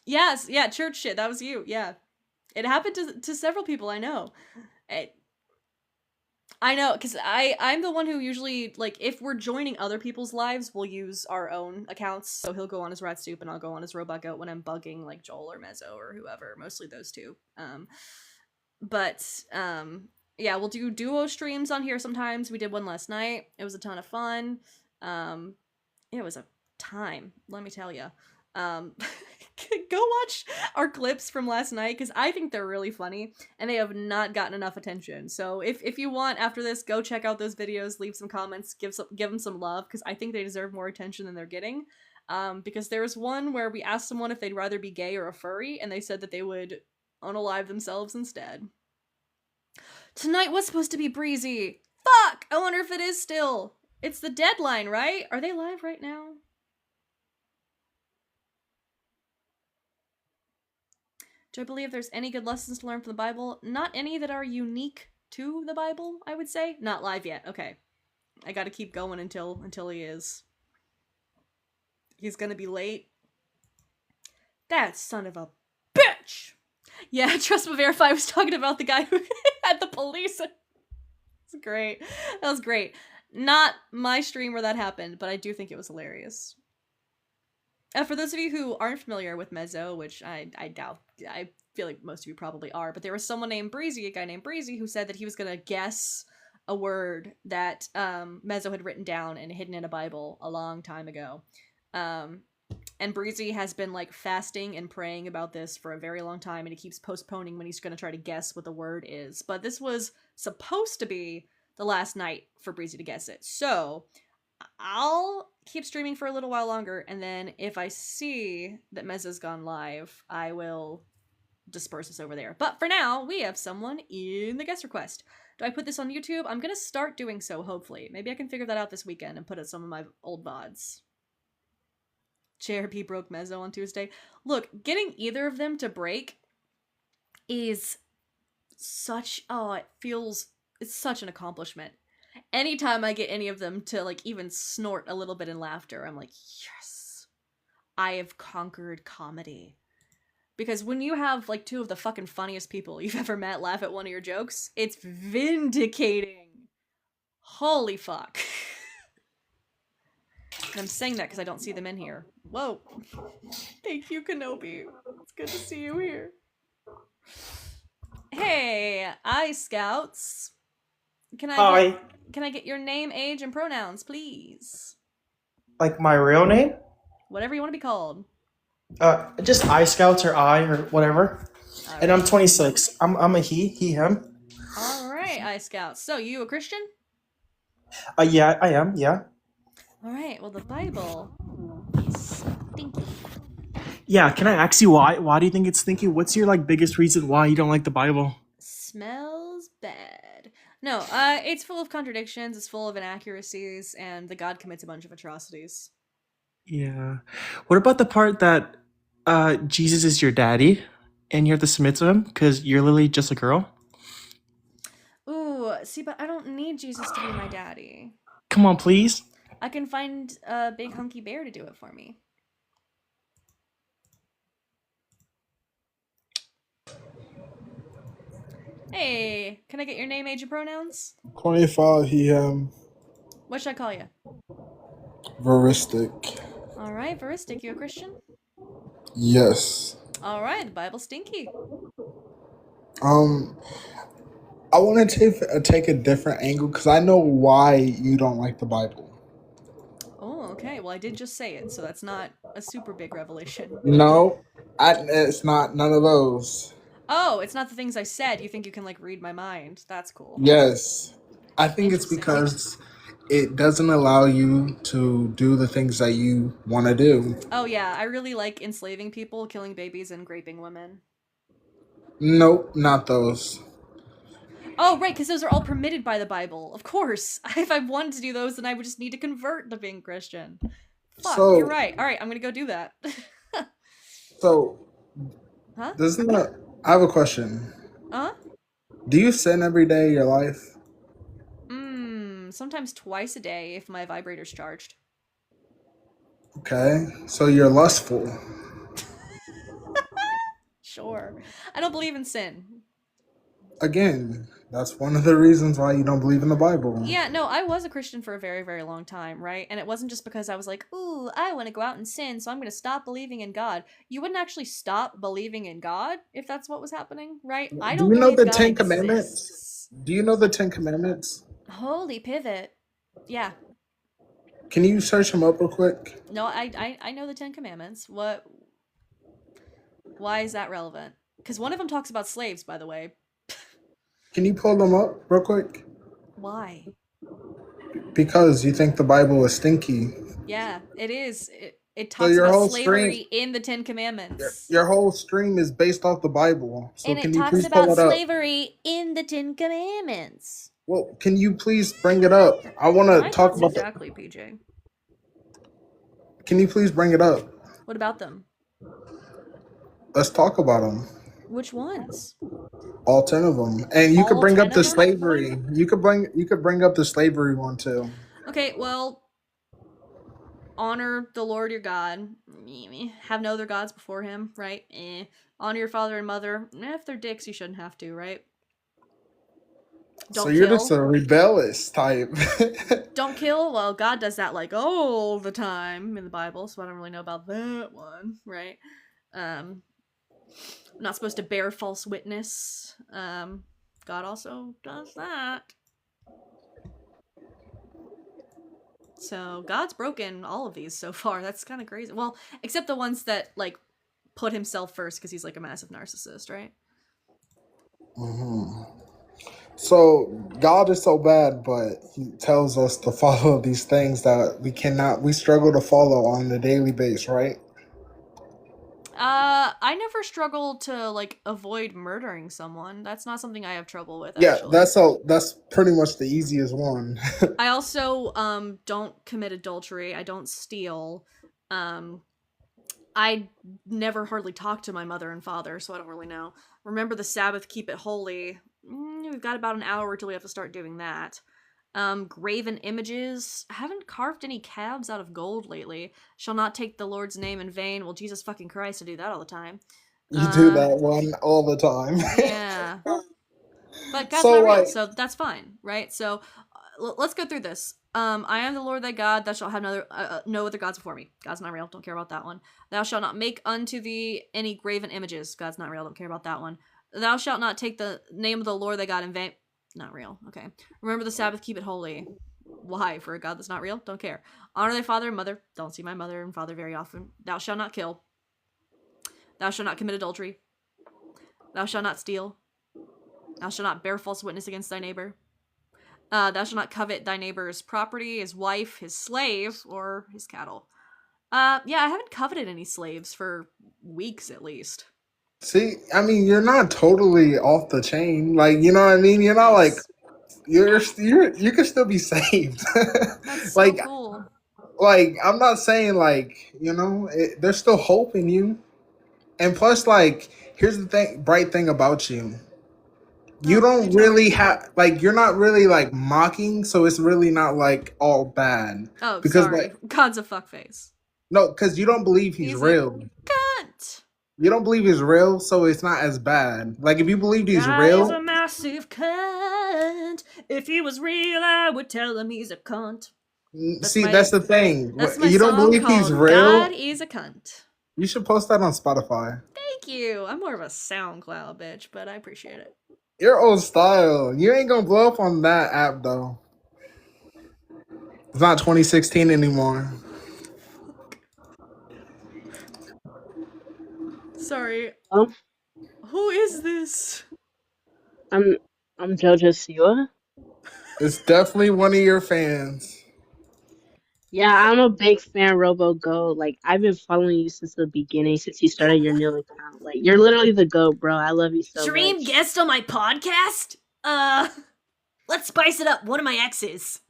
Yes, yeah, church shit, that was you, yeah. It happened to several people I know. I know, because I'm the one who usually, like, if we're joining other people's lives, we'll use our own accounts. So he'll go on as Rat Soup and I'll go on as robotgoat when I'm bugging, like, Joel or Mezzo or whoever. Mostly those two. Yeah, we'll do duo streams on here sometimes. We did one last night. It was a ton of fun. It was a time, let me tell you. Go watch our clips from last night because I think they're really funny and they have not gotten enough attention. So if you want after this, go check out those videos, leave some comments, give them some love because I think they deserve more attention than they're getting. Because there was one where we asked someone if they'd rather be gay or a furry and they said that they would unalive themselves instead. Tonight was supposed to be breezy. Fuck! I wonder if it is still. It's the deadline, right? Are they live right now? Do I believe there's any good lessons to learn from the Bible? Not any that are unique to the Bible, I would say. Not live yet. Okay. I gotta keep going until he is. He's gonna be late. That son of a bitch! Yeah, Trust but Verify was talking about the guy who had the police. It's great. That was great. Not my stream where that happened, but I do think it was hilarious. For those of you who aren't familiar with Mezzo, which I doubt, I feel like most of you probably are, but there was someone named Breezy, a guy named Breezy, who said that he was going to guess a word that Mezzo had written down and hidden in a Bible a long time ago. And Breezy has been, like, fasting and praying about this for a very long time, and he keeps postponing when he's going to try to guess what the word is. But this was supposed to be the last night for Breezy to guess it. So I'll keep streaming for a little while longer, and then if I see that Mezzo's gone live, I will disperse us over there. But for now, we have someone in the guest request. Do I put this on YouTube? I'm gonna start doing so, hopefully. Maybe I can figure that out this weekend and put out some of my old VODs. JRP broke Mezzo on Tuesday. Look, getting either of them to break is such... oh, it's such an accomplishment. Anytime I get any of them to, like, even snort a little bit in laughter, I'm like, yes, I have conquered comedy. Because when you have, like, two of the fucking funniest people you've ever met laugh at one of your jokes, it's vindicating. Holy fuck. And I'm saying that because I don't see them in here. Whoa. Thank you, Kenobi. It's good to see you here. Hey, Scouts. Can I get your name, age, and pronouns, please? Like my real name? Whatever you want to be called. Just Scouts or I or whatever. Right. And I'm 26. I'm a he, him. All right, Scouts. So you a Christian? Yeah, I am. Yeah. All right. Well, the Bible is stinky. Yeah. Can I ask you why? Why do you think it's stinky? What's your, like, biggest reason why you don't like the Bible? Smells bad. No, it's full of contradictions, it's full of inaccuracies, and the God commits a bunch of atrocities. Yeah. What about the part that Jesus is your daddy and you have to submit to him because you're literally just a girl? Ooh, see, but I don't need Jesus to be my daddy. Come on, please. I can find a big hunky bear to do it for me. Hey, can I get your name, age, and pronouns? 25, he, What should I call you? Veristic. All right, Veristic, you a Christian? Yes. All right, the Bible's stinky. I want to take a different angle because I know why you don't like the Bible. Okay, well, I did just say it, so that's not a super big revelation. No, it's not none of those. Oh, it's not the things I said. You think you can, like, read my mind. That's cool. Yes. I think it's Interesting. because it doesn't allow you to do the things that you want to do. Oh, yeah, I really like enslaving people, killing babies, and raping women. Nope, not those. Oh, right, because those are all permitted by the Bible. Of course. If I wanted to do those, then I would just need to convert to being Christian. Fuck, you're So, right. All right, I'm gonna go do that. so Huh? doesn't that? I have a question. Huh? Do you sin every day of your life? Sometimes twice a day if my vibrator's charged. Okay, so you're lustful. Sure. I don't believe in sin. Again, that's one of the reasons why you don't believe in the Bible. Yeah, no, I was a Christian for a very, very long time, right? And it wasn't just because I was like, ooh, I want to go out and sin, so I'm going to stop believing in God. You wouldn't actually stop believing in God if that's what was happening, right? I Do don't you know believe the God Ten Commandments? exists. Do you know the Ten Commandments? Holy pivot. Yeah. Can you search them up real quick? No, I know the Ten Commandments. What? Why is that relevant? Because one of them talks about slaves, by the way. Can you pull them up real quick? Why? Because you think the Bible is stinky. Yeah, it is. It So talks your about whole slavery stream, in the Ten Commandments. your whole stream is based off the Bible. So And can it you talks please pull about it up? slavery in the Ten Commandments. Well, can you please bring it up? I want to My talk thoughts about exactly, PJ. Can you please bring it up? What about them? Let's talk about them. Which ones? All 10 of them, and you could All bring 10 up the of them? slavery. You could bring up the slavery one too. Okay, well, honor the Lord your God. Have no other gods before him, right? Honor your father and mother. If they're dicks, you shouldn't have to, right? Don't So you're kill. just a rebellious type. Don't kill. Well, God does that like all the time in the Bible, so I don't really know about that one, right? I'm not supposed to bear false witness. God also does that. So God's broken all of these so far. That's kind of crazy. Well, except the ones that like put himself first because he's like a massive narcissist, right? hmm So God is so bad, but He tells us to follow these things that we struggle to follow on a daily basis, right? I never struggled to like avoid murdering someone. That's not something I have trouble with, Yeah, actually. that's pretty much the easiest one. I also don't commit adultery. I don't steal. I never hardly talk to my mother and father, so I don't really know. Remember the Sabbath, keep it holy. We've got about an hour till we have to start doing that. Graven images. I haven't carved any calves out of gold lately. Shall not take the Lord's name in vain. Well, Jesus fucking Christ, I do that all the time. You do that one all the time. Yeah. But God's So not real, like, so that's fine, right? So let's go through this. I am the Lord thy God. Thou shalt have no other gods before me. God's not real. Don't care about that one. Thou shalt not make unto thee any graven images. God's not real. Don't care about that one. Thou shalt not take the name of the Lord thy God in vain. Not real. Okay. Remember the Sabbath. Keep it holy. Why? For a God that's not real? Don't care. Honor thy father and mother. Don't see my mother and father very often. Thou shalt not kill. Thou shalt not commit adultery. Thou shalt not steal. Thou shalt not bear false witness against thy neighbor. Thou shalt not covet thy neighbor's property, his wife, his slave, or his cattle. Yeah, I haven't coveted any slaves for weeks at least. see, I mean, you're not totally off the chain. Like, you know what I mean? You're not like you can still be saved. That's so like, cool. like I'm not saying like there's still hope in you. And plus, like, here's the bright thing about you. You don't really have you're not really like mocking, so it's really not like all bad. Oh, because sorry. like God's a fuckface. no, because you don't believe he's real. Cunt. You don't believe he's real, so it's not as bad. Like if you believed he's God real, is a massive cunt. If he was real, I would tell him he's a cunt. that's the thing. That's my You don't song believe he's called real. God is a cunt. You should post that on Spotify. Thank you. I'm more of a SoundCloud bitch, but I appreciate it. Your old style. You ain't gonna blow up on that app though. It's not 2016 anymore. Sorry. Oh, Who is this? I'm JoJo Siwa. It's definitely one of your fans. Yeah, I'm a big fan, robotgoat. Like I've been following you since the beginning, since you started your new account. Like you're literally the goat, bro. I love you so Dream much. guest on my podcast? Let's spice it up. One of my exes.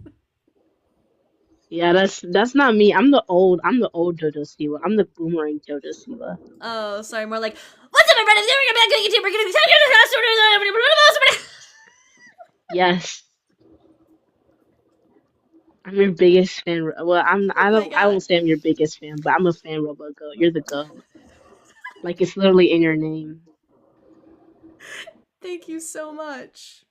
Yeah, that's not me. I'm the old JoJo Siwa. I'm the boomerang JoJo Siwa. Oh, sorry, more like, what's up, everybody? We're back to YouTube. We're gonna be Yes. I'm your biggest fan. Well, Oh my I won't god. say I'm your biggest fan, but I'm a fan, robotgoat. You're the goat. Like it's literally in your name. Thank you so much.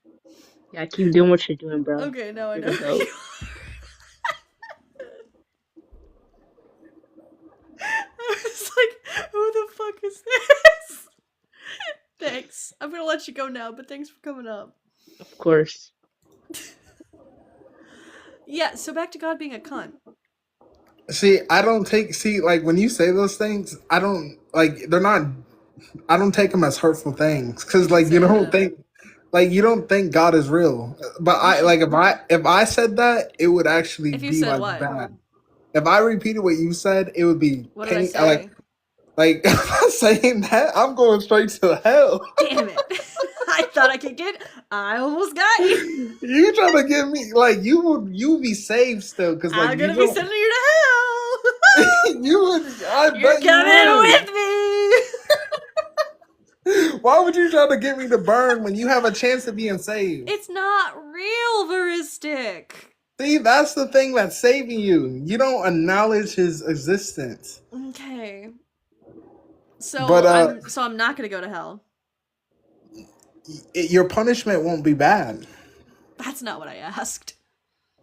Yeah, keep doing what you're doing, bro. Okay, now I You're know the who you goat. are. I was like, who the fuck is this? Thanks. I'm gonna let you go now, but thanks for coming up. Of course. Yeah, so back to God being a cunt. See, like when you say those things, I don't like. They're not. I don't take them as hurtful things because, like, you don't think, like, you don't think God is real. But I like if I said that, it would actually If you be said like what? bad. If I repeated what you said, it would be What did I pain. say? Like I'm not saying that. I'm going straight to hell. Damn it. I thought I could get. I almost got you. You trying to get me like you would be saved still because like I'm you gonna be don't. sending you to hell. You would. I You're bet you coming would. with me. Why would you try to get me to burn when you have a chance of being saved? It's not real, Veristic. See, that's the thing that's saving you. You don't acknowledge his existence. Okay. So But I'm not gonna go to hell. Your punishment won't be bad. That's not what I asked.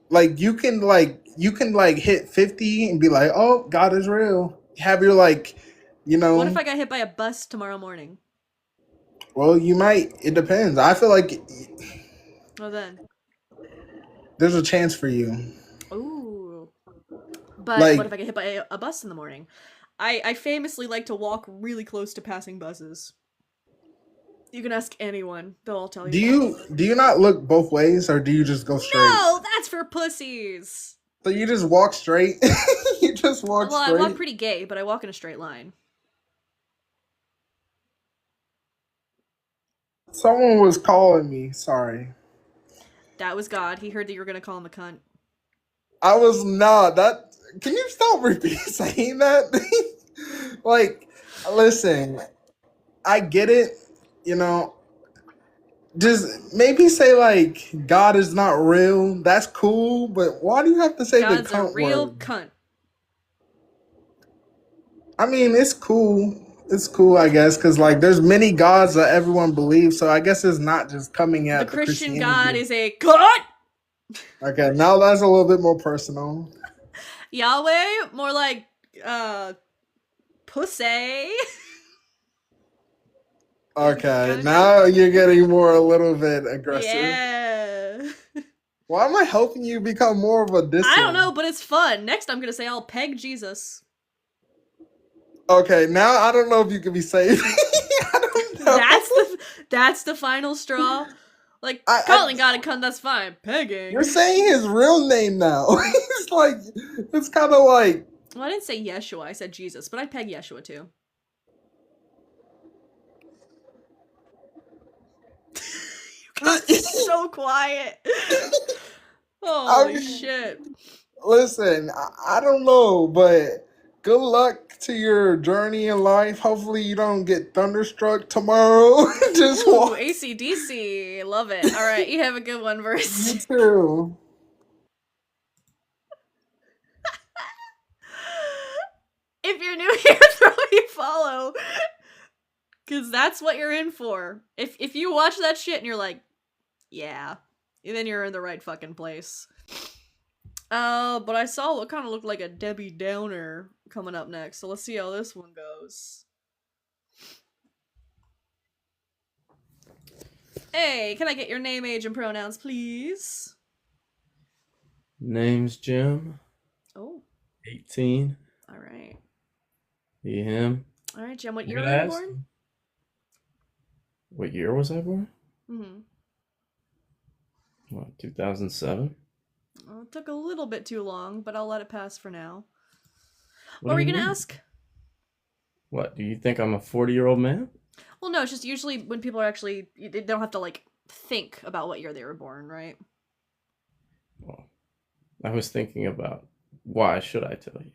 Like you can hit 50 and be like, oh, God is real. Have your like, What if I got hit by a bus tomorrow morning? Well, you might. It depends. I feel like Well then. there's a chance for you. Ooh. But Like, what if I get hit by a bus in the morning? I famously like to walk really close to passing buses. You can ask anyone; they'll all tell you. do you not look both ways, or do you just go straight? No, that's for pussies. So you just walk straight. You just walk Well, straight. I walk pretty gay, but I walk in a straight line. Someone was calling me. Sorry. That was God. He heard that you were gonna call him a cunt. I was not. That. Can you stop saying that? Like, listen. I get it. Just maybe say like God is not real. That's cool, but why do you have to say God's the cunt a real word? cunt. I mean, it's cool. It's cool, I guess, because like there's many gods that everyone believes. So I guess it's not just coming at The the Christian Christianity. God is a cunt. Okay, now that's a little bit more personal. Yahweh, more like pussy. Okay, now you're getting a little bit aggressive. Yeah. Why am I helping you become more of a dissent? I don't know, but it's fun. Next, I'm gonna say I'll peg Jesus. Okay, now I don't know if you can be saved. I don't know. That's the final straw. Like calling God a cunt, that's fine. Pegging. You're saying his real name now. It's kind of like. Well, I didn't say Yeshua. I said Jesus, but I peg Yeshua too. You got so quiet. Holy shit. Listen, I don't know, but good luck to your journey in life. Hopefully you don't get thunderstruck tomorrow. Just Ooh, walk. AC/DC. Love it. All right, you have a good one, Verse. You too. If you're new here, throw me a follow. Cause that's what you're in for. If you watch that shit and you're like, yeah, then you're in the right fucking place. But I saw what kind of looked like a Debbie Downer coming up next, so let's see how this one goes. Hey, can I get your name, age, and pronouns, please? Name's Jim. Oh. 18. All right. You him? All right, Jem, what I year gotta were you ask. born? What year was I born? Mm-hmm. What, 2007? Well, it took a little bit too long, but I'll let it pass for now. What What do were you you gonna mean? ask? What, do you think I'm a 40-year-old man? Well, no, it's just usually when people are actually, they don't have to like think about what year they were born, right? Well, I was thinking about why should I tell you?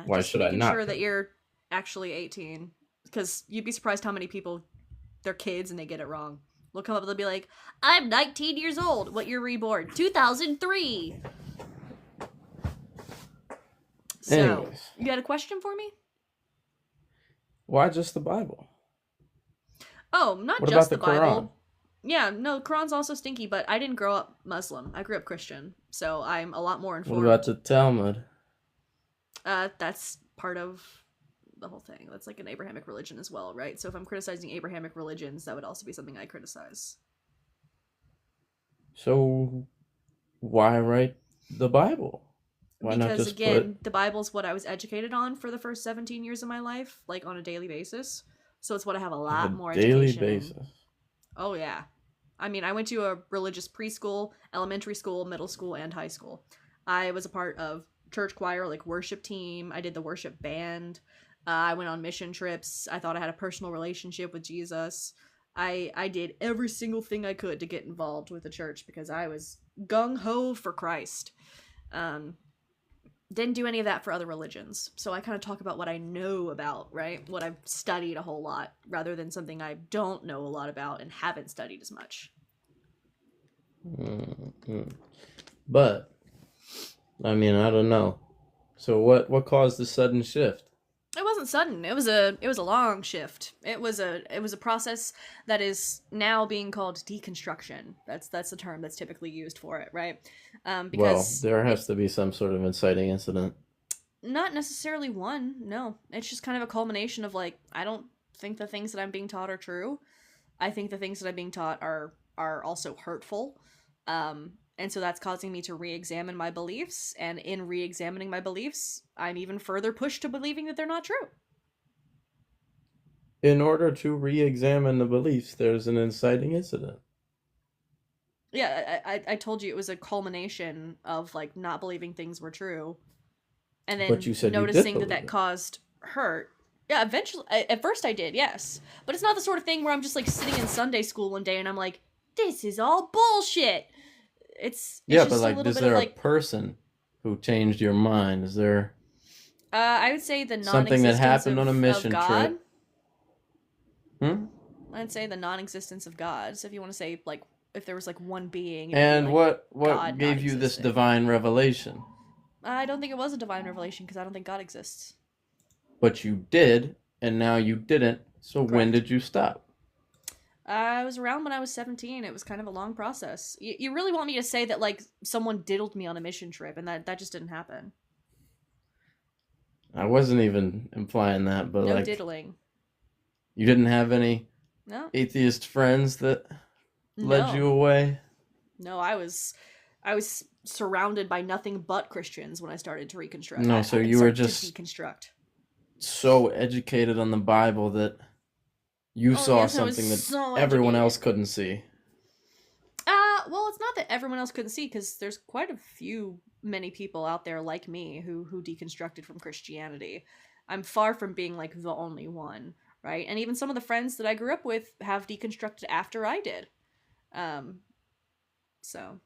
Why Just should I making not sure tell that you? you're actually 18, because you'd be surprised how many people, they're kids and they get it wrong. They'll come up and they'll be like, "I'm 19 years old. What year were you born? 2003." So, Anyways, you got a question for me? why just the Bible? Oh, not What just about the the Quran? Bible. Yeah, no, Quran's also stinky, but I didn't grow up Muslim. I grew up Christian, so I'm a lot more What about informed. the Talmud? That's part of the whole thing. That's like an Abrahamic religion as well, right? So if I'm criticizing Abrahamic religions, that would also be something I criticize. So why write the Bible? Why not Because just again, put the Bible's what I was educated on for the first 17 years of my life, like on a daily basis. So it's what I have a on lot a more daily education in. basis? Oh yeah. I mean, I went to a religious preschool, elementary school, middle school, and high school. I was a part of church choir, like worship team. I did the worship band. I went on mission trips. I thought I had a personal relationship with Jesus. I did every single thing I could to get involved with the church because I was gung-ho for Christ. Didn't do any of that for other religions. So I kind of talk about what I know about, right? What I've studied a whole lot, rather than something I don't know a lot about and haven't studied as much. Mm-hmm. But I mean, I don't know. So what caused the sudden shift? It wasn't sudden. It was a long shift. It was a process that is now being called deconstruction. That's the term that's typically used for it, right? Well, Because there has to be some sort of inciting incident. not necessarily one. No, it's just kind of a culmination of like, I don't think the things that I'm being taught are true. I think the things that I'm being taught are also hurtful. And so that's causing me to re-examine my beliefs, and in re-examining my beliefs, I'm even further pushed to believing that they're not true. In order to re-examine the beliefs, there's an inciting incident. Yeah, I told you it was a culmination of like not believing things were true, and then But you said you did noticing believe that it. caused hurt. Yeah, eventually, at first I did, yes, but it's not the sort of thing where I'm just like sitting in Sunday school one day and I'm like, this is all bullshit. It's Yeah, just but a like, little is bit there of a like, person who changed your mind? Is there I would say the something that non-existence happened on a of mission God. trip? Hmm? I'd say the non-existence of God. So if you want to say like, if there was like one being, And be like what God gave not you this existing. divine revelation? I don't think it was a divine revelation because I don't think God exists. But you did, and now you didn't. So when Correct. did you stop? I was around when I was 17. It was kind of a long process. You really want me to say that like someone diddled me on a mission trip, and that just didn't happen. I wasn't even implying that, but No like, diddling. you didn't have any No. atheist friends that led you away? No, I was surrounded by nothing but Christians when I started to reconstruct. No, so you were to just deconstruct. so educated on the Bible that you saw yes, I was something that so everyone educated. else couldn't see. Well, it's not that everyone else couldn't see, because there's quite many people out there like me who deconstructed from Christianity. I'm far from being like the only one, right? And even some of the friends that I grew up with have deconstructed after I did. So.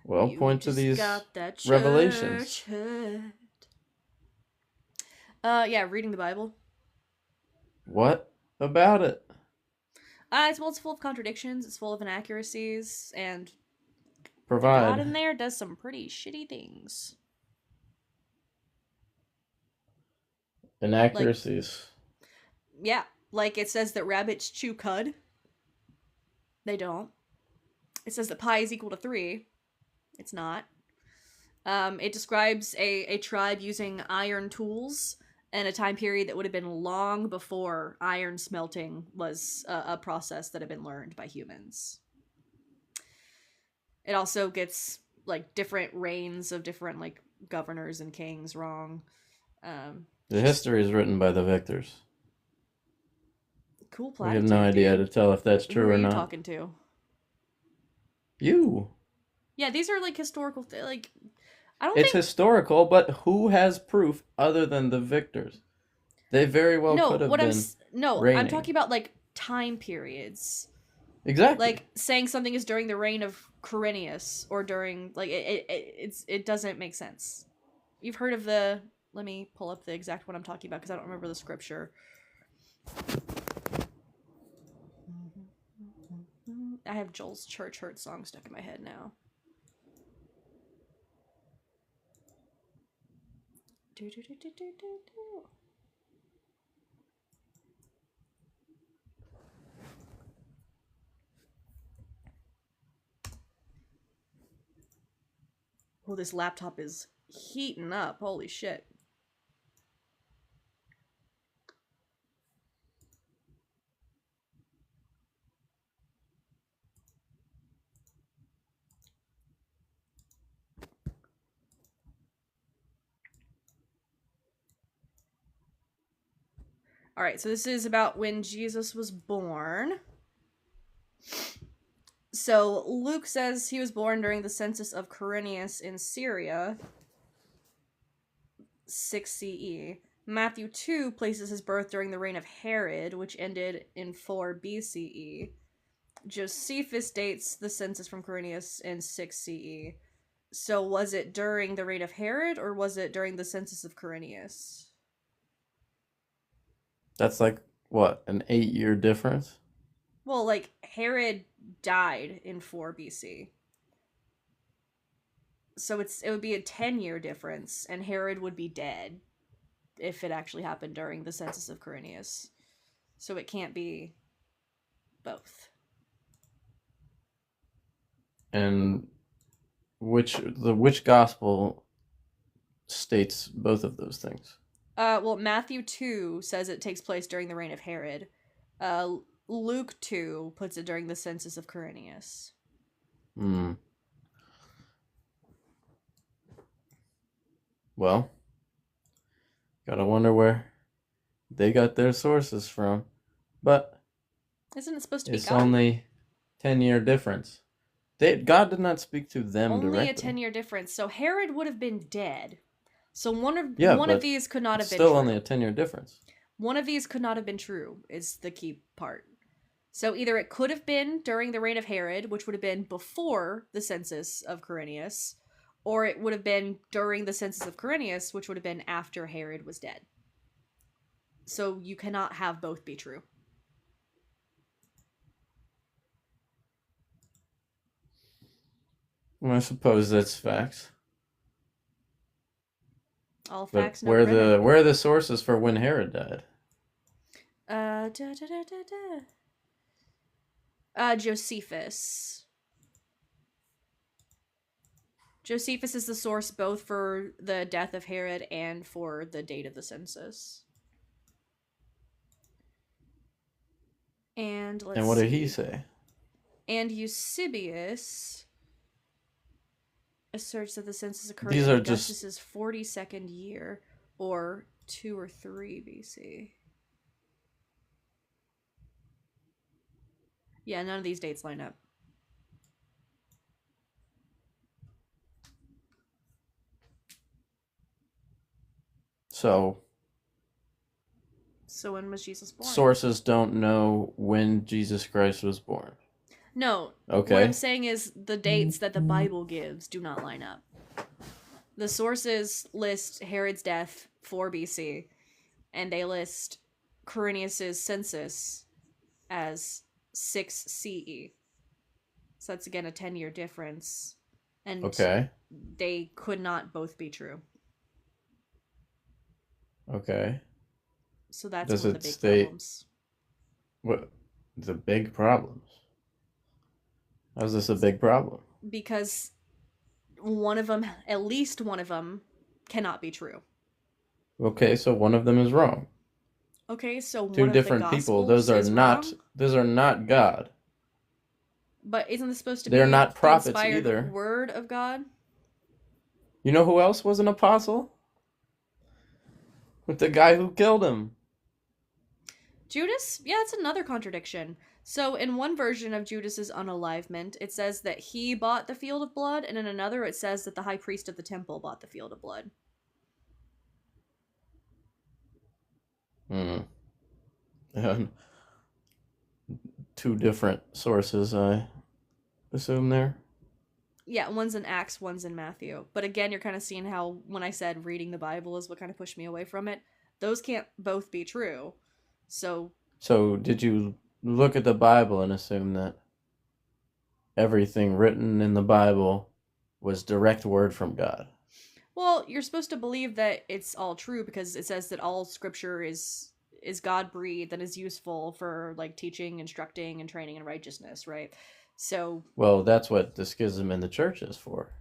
Well, You point to just these got that revelations. church hurt. Yeah, reading the Bible. What about it? It's full of contradictions. It's full of inaccuracies, and the God Provide. in there does some pretty shitty things. Inaccuracies. Yeah, like it says that rabbits chew cud. They don't. It says that pi is equal to 3. It's not. It describes a tribe using iron tools in a time period that would have been long before iron smelting was a process that had been learned by humans. It also gets like different reigns of different like governors and kings wrong. The history is written by the victors. Cool We have platitude, no idea dude. to tell if that's Who true are or you not. talking to? You. Yeah, these are like historical like I don't It's think historical, but who has proof other than the victors? They very well no, could have what I'm been no, I'm reigning. talking about like time periods. Exactly. Like saying something is during the reign of Quirinius or during like it doesn't make sense. You've heard of the let me pull up the exact one I'm talking about because I don't remember the scripture. I have Joel's church hurt song stuck in my head now. Oh, this laptop is heating up. Holy shit. All right, so this is about when Jesus was born. So Luke says he was born during the census of Quirinius in Syria, 6 CE. Matthew 2 places his birth during the reign of Herod, which ended in 4 BCE. Josephus dates the census from Quirinius in 6 CE. So was it during the reign of Herod or was it during the census of Quirinius? That's like, what, an 8-year difference? Well, like, Herod died in 4 BC. So it would be a 10-year difference, and Herod would be dead if it actually happened during the census of Quirinius. So it can't be both. And which gospel states both of those things? Well, Matthew 2 says it takes place during the reign of Herod. Luke 2 puts it during the census of Quirinius. Well, gotta wonder where they got their sources from. But isn't it supposed to be it's God? only 10-year difference. God did not speak to them only directly. A 10-year difference. So Herod would have been dead. So one of these could not have been still true. Only a 10-year difference. One of these could not have been true is the key part. So either it could have been during the reign of Herod, which would have been before the census of Quirinius, or it would have been during the census of Quirinius, which would have been after Herod was dead. So you cannot have both be true. Well, I suppose that's facts. All facts, no where critic. where are the sources for when Herod died? Josephus. Josephus is the source both for the death of Herod and for the date of the census. And what did he say? And Eusebius asserts that the census occurred These in are Augustus's 42nd year, or 2 or 3 BC. Yeah, none of these dates line up. So when was Jesus born? Sources don't know when Jesus Christ was born. No. Okay. What I'm saying is the dates that the Bible gives do not line up. The sources list Herod's death 4 BC, and they list Quirinius's census as 6 CE. So that's again a 10-year difference. And they could not both be true. Okay. So that's one of the big problems. What the big problems? How's this a big problem? Because one of them, at least one of them, cannot be true. Okay, so one of them is wrong. Okay, so two different people. Those are not. Wrong? Those are not God. But isn't this supposed to They're be not prophets the inspired either. word of God? You know who else was an apostle? The guy who killed him. Judas? Yeah, it's another contradiction. So in one version of Judas's unalivement, it says that he bought the field of blood, and in another it says that the high priest of the temple bought the field of blood. Hmm. And two different sources, I assume there. Yeah, one's in Acts, one's in Matthew. But again, you're kind of seeing how when I said reading the Bible is what kind of pushed me away from it. Those can't both be true. So Did you look at the Bible and assume that everything written in the Bible was direct word from God? well, you're supposed to believe that it's all true because it says that all scripture is God breathed and is useful for like teaching, instructing, and training in righteousness, right? So Well, that's what the schism in the church is for.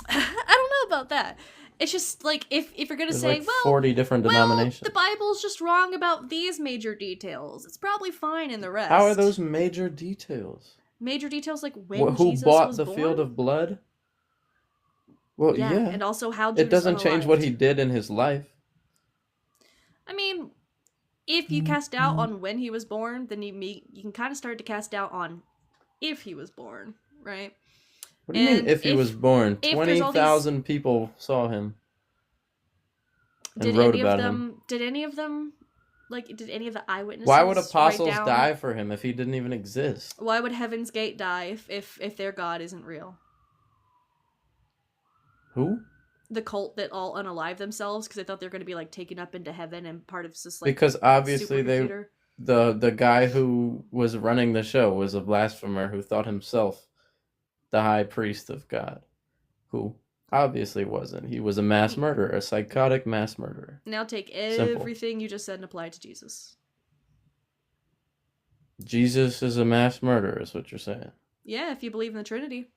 I don't know about that. It's just like if you're gonna There's say, like well, 40 different denominations. the Bible's just wrong about these major details. It's probably fine in the rest. How are those major details? Major details like when Who Jesus bought was the born? field of blood? Well, Yeah, yeah. and also how It Judas doesn't change what unalived. he did in his life. I mean, if you cast doubt on when he was born, then you can kind of start to cast doubt on if he was born, right? What do you mean if he was born? if there's all 20,000 people saw him and wrote about him. Did any of them did any of the eyewitnesses Why would write apostles down- die for him if he didn't even exist? Why would Heaven's Gate die if their God isn't real? Who? The cult that all unalive themselves because they thought they were going to be like taken up into heaven and part of this like Because obviously supercomputer. the guy who was running the show was a blasphemer who thought himself the high priest of God, who obviously wasn't. He was a mass murderer, a psychotic mass murderer. Now take Simple. everything you just said and apply it to Jesus. Jesus is a mass murderer, is what you're saying. Yeah, if you believe in the Trinity.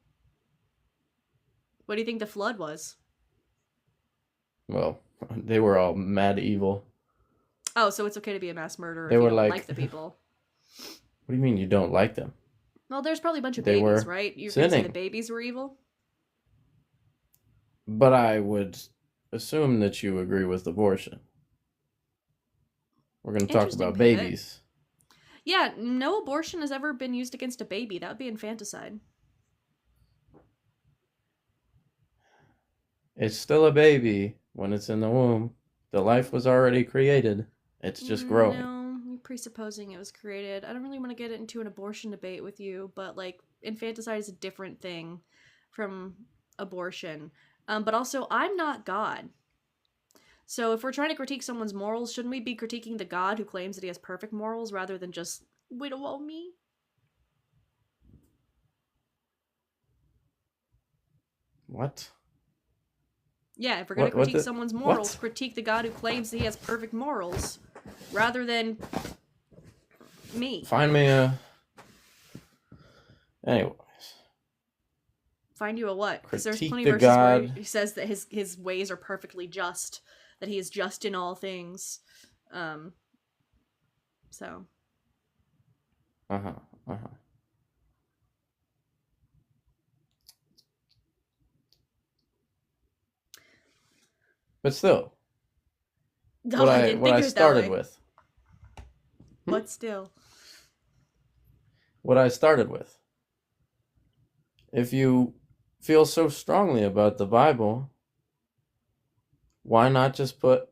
What do you think the flood was? Well, they were all mad evil. Oh, so it's okay to be a mass murderer They if you were don't like- like the people. What do you mean you don't like them? Well, there's probably a bunch of They babies, were right? You're going to say sinning. the babies were evil? But I would assume that you agree with abortion. We're going to talk Interesting about pivot. babies. Yeah, no abortion has ever been used against a baby. That would be infanticide. It's still a baby when it's in the womb. The life was already created. It's just growing. No, you're presupposing it was created. I don't really want to get into an abortion debate with you, but like infanticide is a different thing from abortion. But also, I'm not God. So if we're trying to critique someone's morals, shouldn't we be critiquing the God who claims that he has perfect morals rather than just widow me? What? Yeah, if we're going to What critique the- someone's morals, what? critique the God who claims that he has perfect morals rather than me. Find me a... Anyways. Find you a what? Because there's Critique plenty the of verses where God. he says that his ways are perfectly just, that he is just in all things. So Uh-huh. Uh-huh. But still, no, what I I didn't what think I of it that started way. with. But still, What I started with. If you feel so strongly about the Bible, why not just put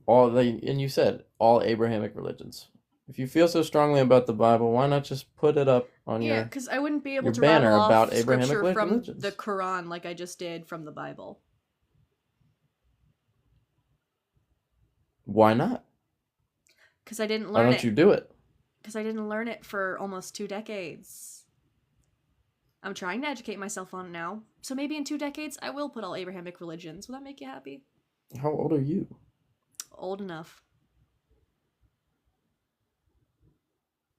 and you said all Abrahamic religions. If you feel so strongly about the Bible, why not just put it up on yeah, your because I wouldn't be able your to banner rattle off about Abrahamic scripture from religions? the Quran like I just did from the Bible. Why not? Because I didn't Why learn don't it. you do it? Because I didn't learn it for almost 2 decades. I'm trying to educate myself on it now. So maybe in 2 decades, I will put all Abrahamic religions. Will that make you happy? How old are you? Old enough.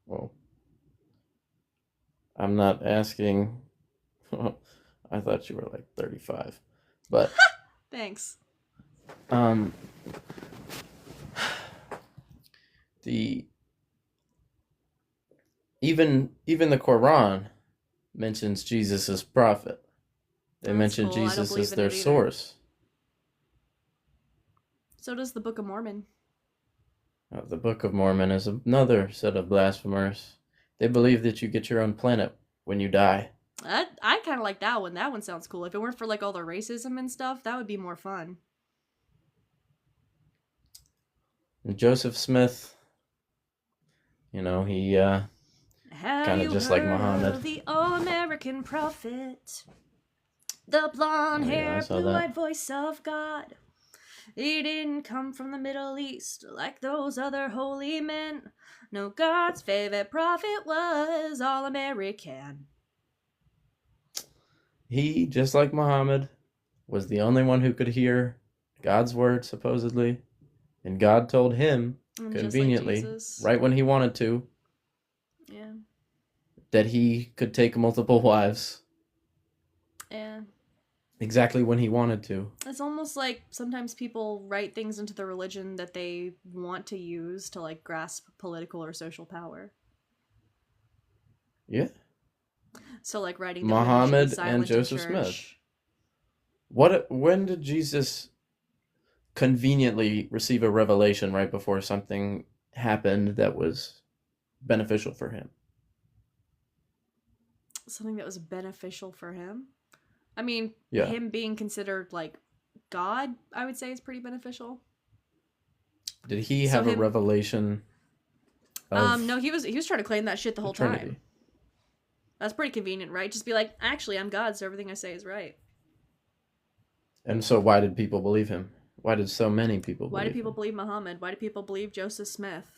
Well, I'm not asking. I thought you were like 35, but Thanks. the even the Quran mentions Jesus as prophet. They That's mention cool. I don't Jesus believe as in their it either. source. So does the Book of Mormon. The Book of Mormon is another set of blasphemers. They believe that you get your own planet when you die. I kind of like that one. That one sounds cool. If it weren't for like all the racism and stuff, that would be more fun. And Joseph Smith, you know, he kind of just like Muhammad. The All-American Prophet, the blonde hair, blue-eyed voice of God. He didn't come from the Middle East like those other holy men. No, God's favorite prophet was All-American. He, just like Muhammad, was the only one who could hear God's word, supposedly. And God told him, conveniently, like right when he wanted to, yeah, that he could take multiple wives. Yeah. Exactly when he wanted to. It's almost like sometimes people write things into the religion that they want to use to like grasp political or social power. Yeah. So like writing Muhammad and Joseph Smith. When did Jesus conveniently receive a revelation right before something happened that was beneficial for him? Something that was beneficial for him? I mean, yeah. Him being considered like God, I would say, is pretty beneficial. Did he have a revelation? No, he was trying to claim that shit the whole time. That's pretty convenient, right? Just be like, actually, I'm God, so everything I say is right. And so why did people believe him? Why did so many people believe Why do people believe Muhammad? Why do people believe Joseph Smith?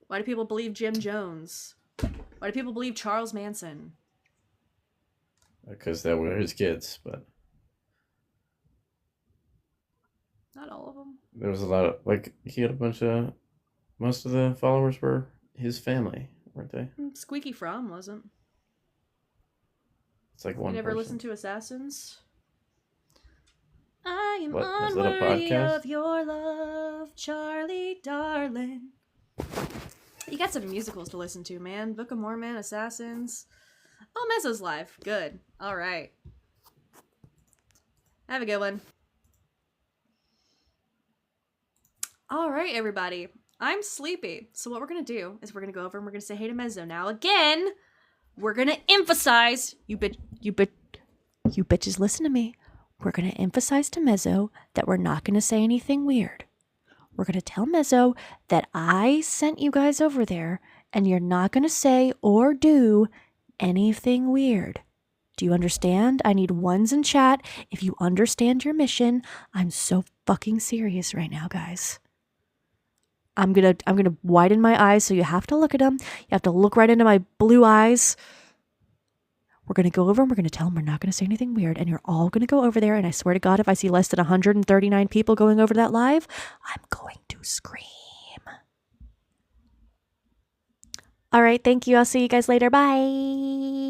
Why do people believe Jim Jones? Why do people believe Charles Manson? Because they were his kids, but not all of them. There was a lot of, like, he had a bunch of, most of the followers were his family, weren't they? Squeaky Fromm wasn't. It's like one You never person. listened to Assassins? I am What, is that a unworthy podcast? of your love, Charlie darling. You got some musicals to listen to, man. Book of Mormon, Assassins. Oh, Mezzo's live. Good. All right. Have a good one. All right, everybody. I'm sleepy. So what we're going to do is we're going to go over and we're going to say hey to Mezzo. Now, again, we're going to emphasize, you bitches listen to me. We're going to emphasize to Mezzo that we're not going to say anything weird. We're going to tell Mezzo that I sent you guys over there and you're not going to say or do anything weird. Do you understand? I need ones in chat. If you understand your mission, I'm so fucking serious right now, guys. I'm gonna widen my eyes so you have to look at them. You have to look right into my blue eyes. We're going to go over and we're going to tell them we're not going to say anything weird. And you're all going to go over there. And I swear to God, if I see less than 139 people going over to that live, I'm going to scream. All right. Thank you. I'll see you guys later. Bye.